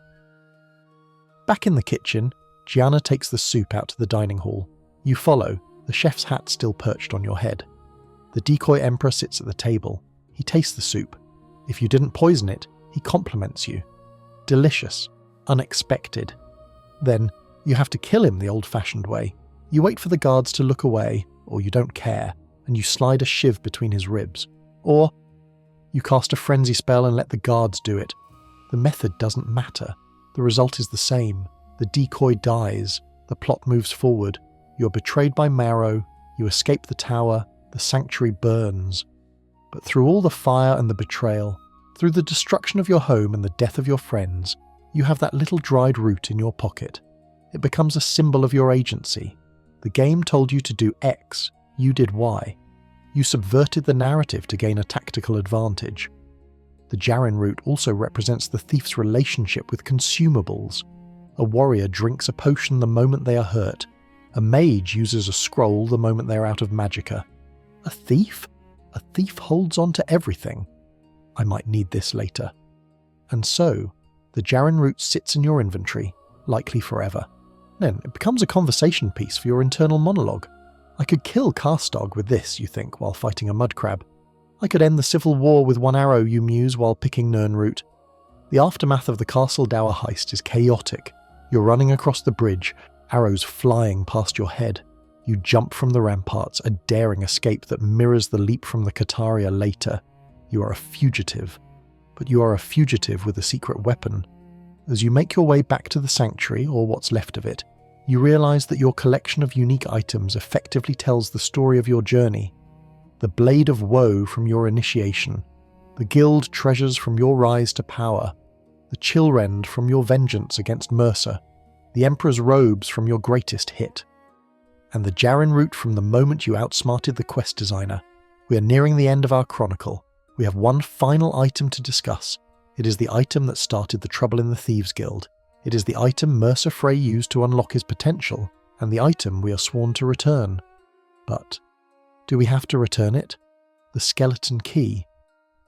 Back in the kitchen, Gianna takes the soup out to the dining hall. You follow, the chef's hat still perched on your head. The decoy Emperor sits at the table. He tastes the soup. If you didn't poison it, he compliments you. Delicious. Unexpected. Then, you have to kill him the old-fashioned way. You wait for the guards to look away, or you don't care, and you slide a shiv between his ribs. Or, you cast a frenzy spell and let the guards do it. The method doesn't matter. The result is the same. The decoy dies. The plot moves forward. You're betrayed by Marrow. You escape the tower. The sanctuary burns. But through all the fire and the betrayal, through the destruction of your home and the death of your friends, you have that little dried root in your pocket. It becomes a symbol of your agency. The game told you to do X, you did Y. You subverted the narrative to gain a tactical advantage. The Jarrin Root also represents the thief's relationship with consumables. A warrior drinks a potion the moment they are hurt. A mage uses a scroll the moment they are out of magicka. A thief? A thief holds on to everything. I might need this later. And so, the Jarrin Root sits in your inventory, likely forever. Then it becomes a conversation piece for your internal monologue. I could kill Karstog with this, you think, while fighting a mud crab. I could end the civil war with one arrow, you muse, while picking Nirnroot. The aftermath of the Castle Dower heist is chaotic. You're running across the bridge, arrows flying past your head. You jump from the ramparts, a daring escape that mirrors the leap from the Kataria later. You are a fugitive. But you are a fugitive with a secret weapon. As you make your way back to the sanctuary, or what's left of it, you realise that your collection of unique items effectively tells the story of your journey. The Blade of Woe from your initiation, the Guild treasures from your rise to power, the Chillrend from your vengeance against Mercer, the Emperor's robes from your greatest hit, and the Jarrin Root from the moment you outsmarted the quest designer. We are nearing the end of our chronicle. We have one final item to discuss. It is the item that started the trouble in the Thieves Guild. It is the item Mercer Frey used to unlock his potential, and the item we are sworn to return. But do we have to return it? The Skeleton Key.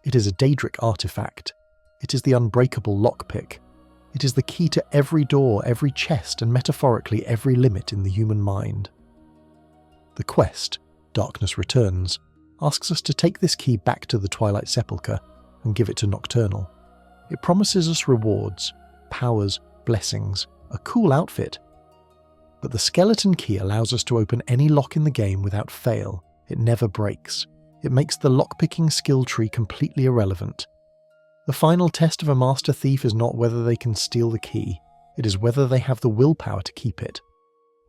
It is a Daedric artifact. It is the unbreakable lockpick. It is the key to every door, every chest, and metaphorically every limit in the human mind. The quest, Darkness Returns, asks us to take this key back to the Twilight Sepulchre and give it to Nocturnal. It promises us rewards, powers, blessings, a cool outfit. But the Skeleton Key allows us to open any lock in the game without fail. It never breaks. It makes the lockpicking skill tree completely irrelevant. The final test of a master thief is not whether they can steal the key, it is whether they have the willpower to keep it.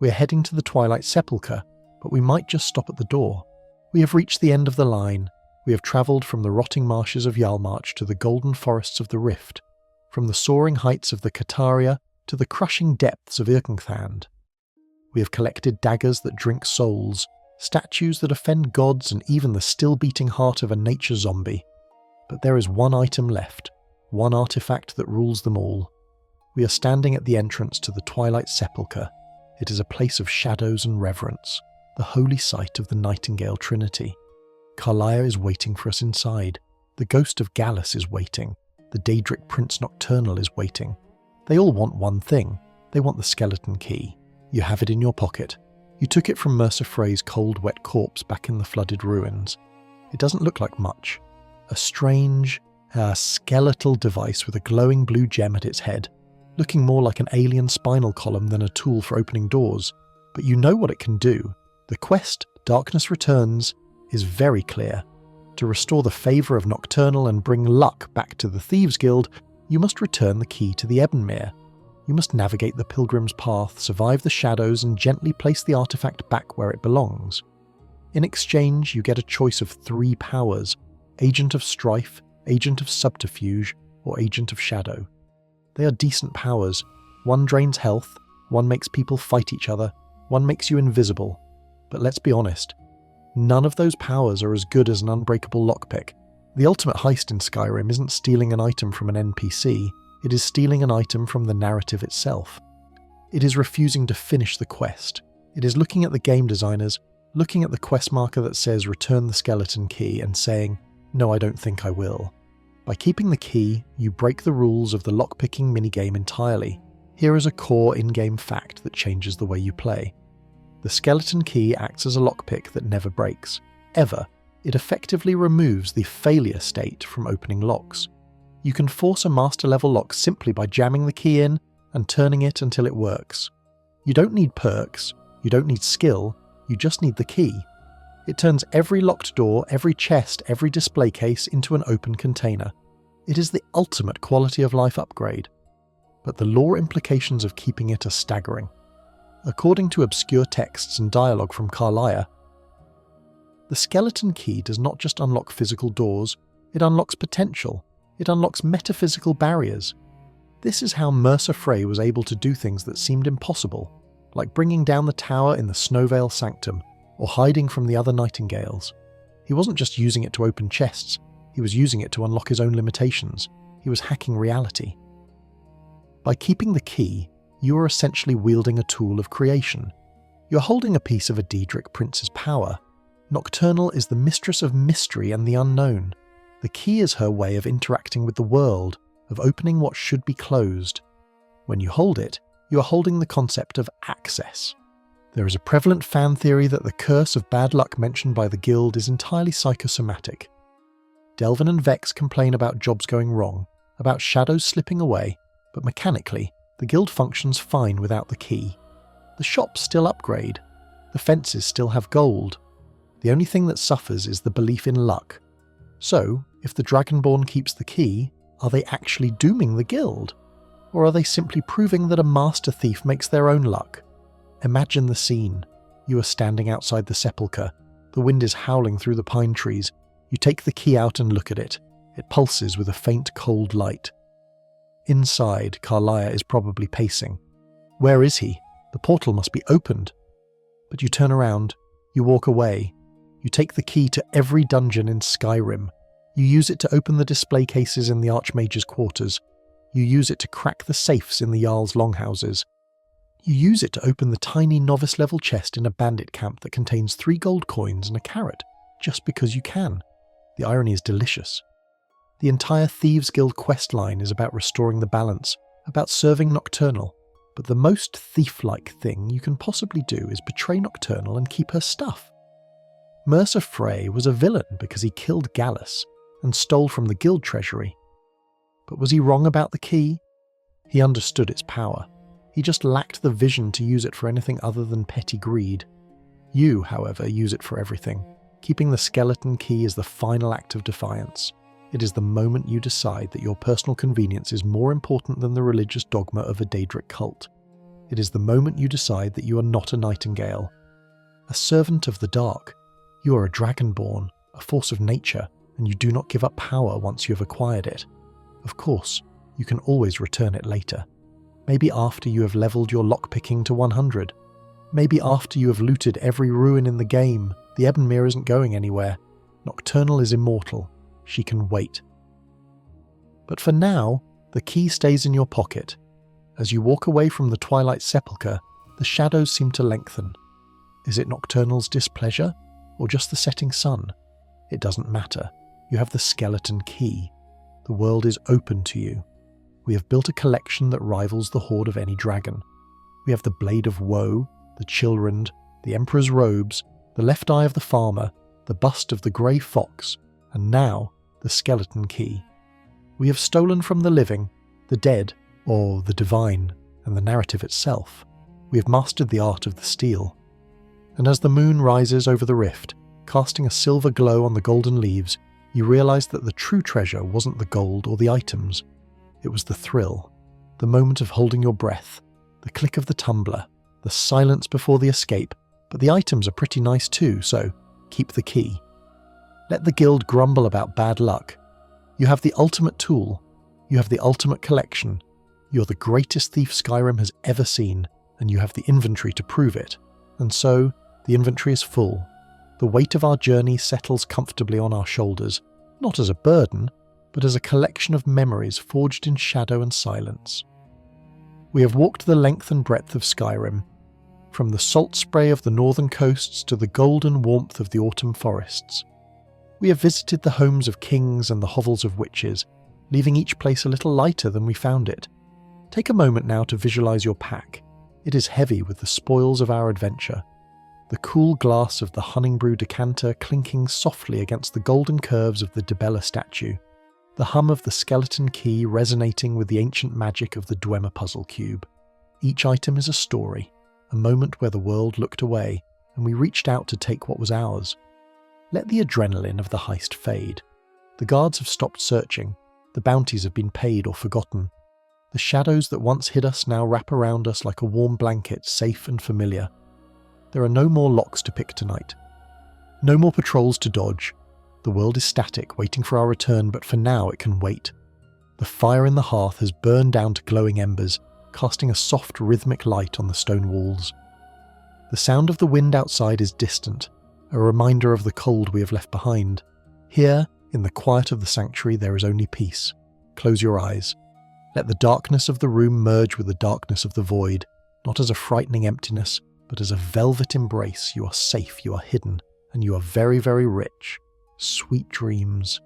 We are heading to the Twilight Sepulchre, but we might just stop at the door. We have reached the end of the line. We have travelled from the rotting marshes of Yalmarch to the golden forests of the Rift, from the soaring heights of the Kataria to the crushing depths of Irkenthand. We have collected daggers that drink souls, statues that offend gods, and even the still-beating heart of a nature zombie. But there is one item left, one artifact that rules them all. We are standing at the entrance to the Twilight Sepulchre. It is a place of shadows and reverence, the holy site of the Nightingale Trinity. Carlia is waiting for us inside. The ghost of Gallus is waiting. The Daedric Prince Nocturnal is waiting. They all want one thing. They want the Skeleton Key. You have it in your pocket. You took it from Mercer Frey's cold, wet corpse back in the flooded ruins. It doesn't look like much. A strange, skeletal device with a glowing blue gem at its head, looking more like an alien spinal column than a tool for opening doors. But you know what it can do. The quest, Darkness Returns, is very clear. To restore the favour of Nocturnal and bring luck back to the Thieves Guild, you must return the key to the Ebonmere. You must navigate the Pilgrim's Path, survive the shadows, and gently place the artifact back where it belongs. In exchange, you get a choice of 3 powers: Agent of Strife, Agent of Subterfuge, or Agent of Shadow. They are decent powers. One drains health, one makes people fight each other, one makes you invisible. But let's be honest, none of those powers are as good as an unbreakable lockpick. The ultimate heist in Skyrim isn't stealing an item from an NPC, it is stealing an item from the narrative itself. It is refusing to finish the quest. It is looking at the game designers, looking at the quest marker that says return the Skeleton Key and saying, no, I don't think I will. By keeping the key, you break the rules of the lockpicking minigame entirely. Here is a core in-game fact that changes the way you play. The Skeleton Key acts as a lockpick that never breaks. Ever. It effectively removes the failure state from opening locks. You can force a master level lock simply by jamming the key in and turning it until it works. You don't need perks, you don't need skill, you just need the key. It turns every locked door, every chest, every display case into an open container. It is the ultimate quality of life upgrade. But the lore implications of keeping it are staggering. According to obscure texts and dialogue from Carlia, The Skeleton Key does not just unlock physical doors, it unlocks potential. It unlocks metaphysical barriers. This is how Mercer Frey was able to do things that seemed impossible, like bringing down the tower in the Snowvale Sanctum, or hiding from the other Nightingales. He wasn't just using it to open chests, he was using it to unlock his own limitations. He was hacking reality. By keeping the key, you are essentially wielding a tool of creation. You're holding a piece of a Daedric prince's power. Nocturnal is the mistress of mystery and the unknown. The key is her way of interacting with the world, of opening what should be closed. When you hold it, you are holding the concept of access. There is a prevalent fan theory that the curse of bad luck mentioned by the guild is entirely psychosomatic. Delvin and Vex complain about jobs going wrong, about shadows slipping away, but mechanically, the guild functions fine without the key. The shops still upgrade. The fences still have gold. The only thing that suffers is the belief in luck. So, if the Dragonborn keeps the key, are they actually dooming the guild? Or are they simply proving that a master thief makes their own luck? Imagine the scene. You are standing outside the sepulchre. The wind is howling through the pine trees. You take the key out and look at it. It pulses with a faint cold light. Inside, Carlia is probably pacing. Where is he? The portal must be opened. But you turn around. You walk away. You take the key to every dungeon in Skyrim. You use it to open the display cases in the Archmage's quarters. You use it to crack the safes in the Jarl's longhouses. You use it to open the tiny novice-level chest in a bandit camp that contains 3 gold coins and a carrot, just because you can. The irony is delicious. The entire Thieves Guild quest line is about restoring the balance, about serving Nocturnal, but the most thief-like thing you can possibly do is betray Nocturnal and keep her stuff. Mercer Frey was a villain because he killed Gallus and stole from the guild treasury. But was he wrong about the key? He understood its power. He just lacked the vision to use it for anything other than petty greed. You, however, use it for everything. Keeping the Skeleton Key is the final act of defiance. It is the moment you decide that your personal convenience is more important than the religious dogma of a Daedric cult. It is the moment you decide that you are not a Nightingale. A servant of the dark. You are a Dragonborn, a force of nature, and you do not give up power once you have acquired it. Of course, you can always return it later. Maybe after you have leveled your lockpicking to 100. Maybe after you have looted every ruin in the game. The Ebonmere isn't going anywhere. Nocturnal is immortal. She can wait. But for now, the key stays in your pocket. As you walk away from the Twilight Sepulchre, the shadows seem to lengthen. Is it Nocturnal's displeasure, or just the setting sun? It doesn't matter. You have the Skeleton Key. The world is open to you. We have built a collection that rivals the hoard of any dragon. We have the Blade of Woe, the Chillrend, the Emperor's Robes, the left eye of the Falmer, the bust of the Grey Fox, and now the Skeleton Key. We have stolen from the living, the dead, or the divine, and the narrative itself. We have mastered the art of the steel. And as the moon rises over the rift, casting a silver glow on the golden leaves, you realise that the true treasure wasn't the gold or the items. It was the thrill, the moment of holding your breath, the click of the tumbler, the silence before the escape, but the items are pretty nice too, so keep the key. Let the guild grumble about bad luck. You have the ultimate tool. You have the ultimate collection. You're the greatest thief Skyrim has ever seen, and you have the inventory to prove it. And so, the inventory is full. The weight of our journey settles comfortably on our shoulders, not as a burden, but as a collection of memories forged in shadow and silence. We have walked the length and breadth of Skyrim, from the salt spray of the northern coasts to the golden warmth of the autumn forests. We have visited the homes of kings and the hovels of witches, leaving each place a little lighter than we found it. Take a moment now to visualize your pack. It is heavy with the spoils of our adventure. The cool glass of the Honingbrew decanter clinking softly against the golden curves of the Dibella statue. The hum of the Skeleton Key resonating with the ancient magic of the Dwemer puzzle cube. Each item is a story, a moment where the world looked away, and we reached out to take what was ours. Let the adrenaline of the heist fade. The guards have stopped searching. The bounties have been paid or forgotten. The shadows that once hid us now wrap around us like a warm blanket, safe and familiar. There are no more locks to pick tonight. No more patrols to dodge. The world is static, waiting for our return, but for now it can wait. The fire in the hearth has burned down to glowing embers, casting a soft rhythmic light on the stone walls. The sound of the wind outside is distant, a reminder of the cold we have left behind. Here, in the quiet of the sanctuary, there is only peace. Close your eyes. Let the darkness of the room merge with the darkness of the void, not as a frightening emptiness, but as a velvet embrace. You are safe, you are hidden, and you are very, very rich. Sweet dreams.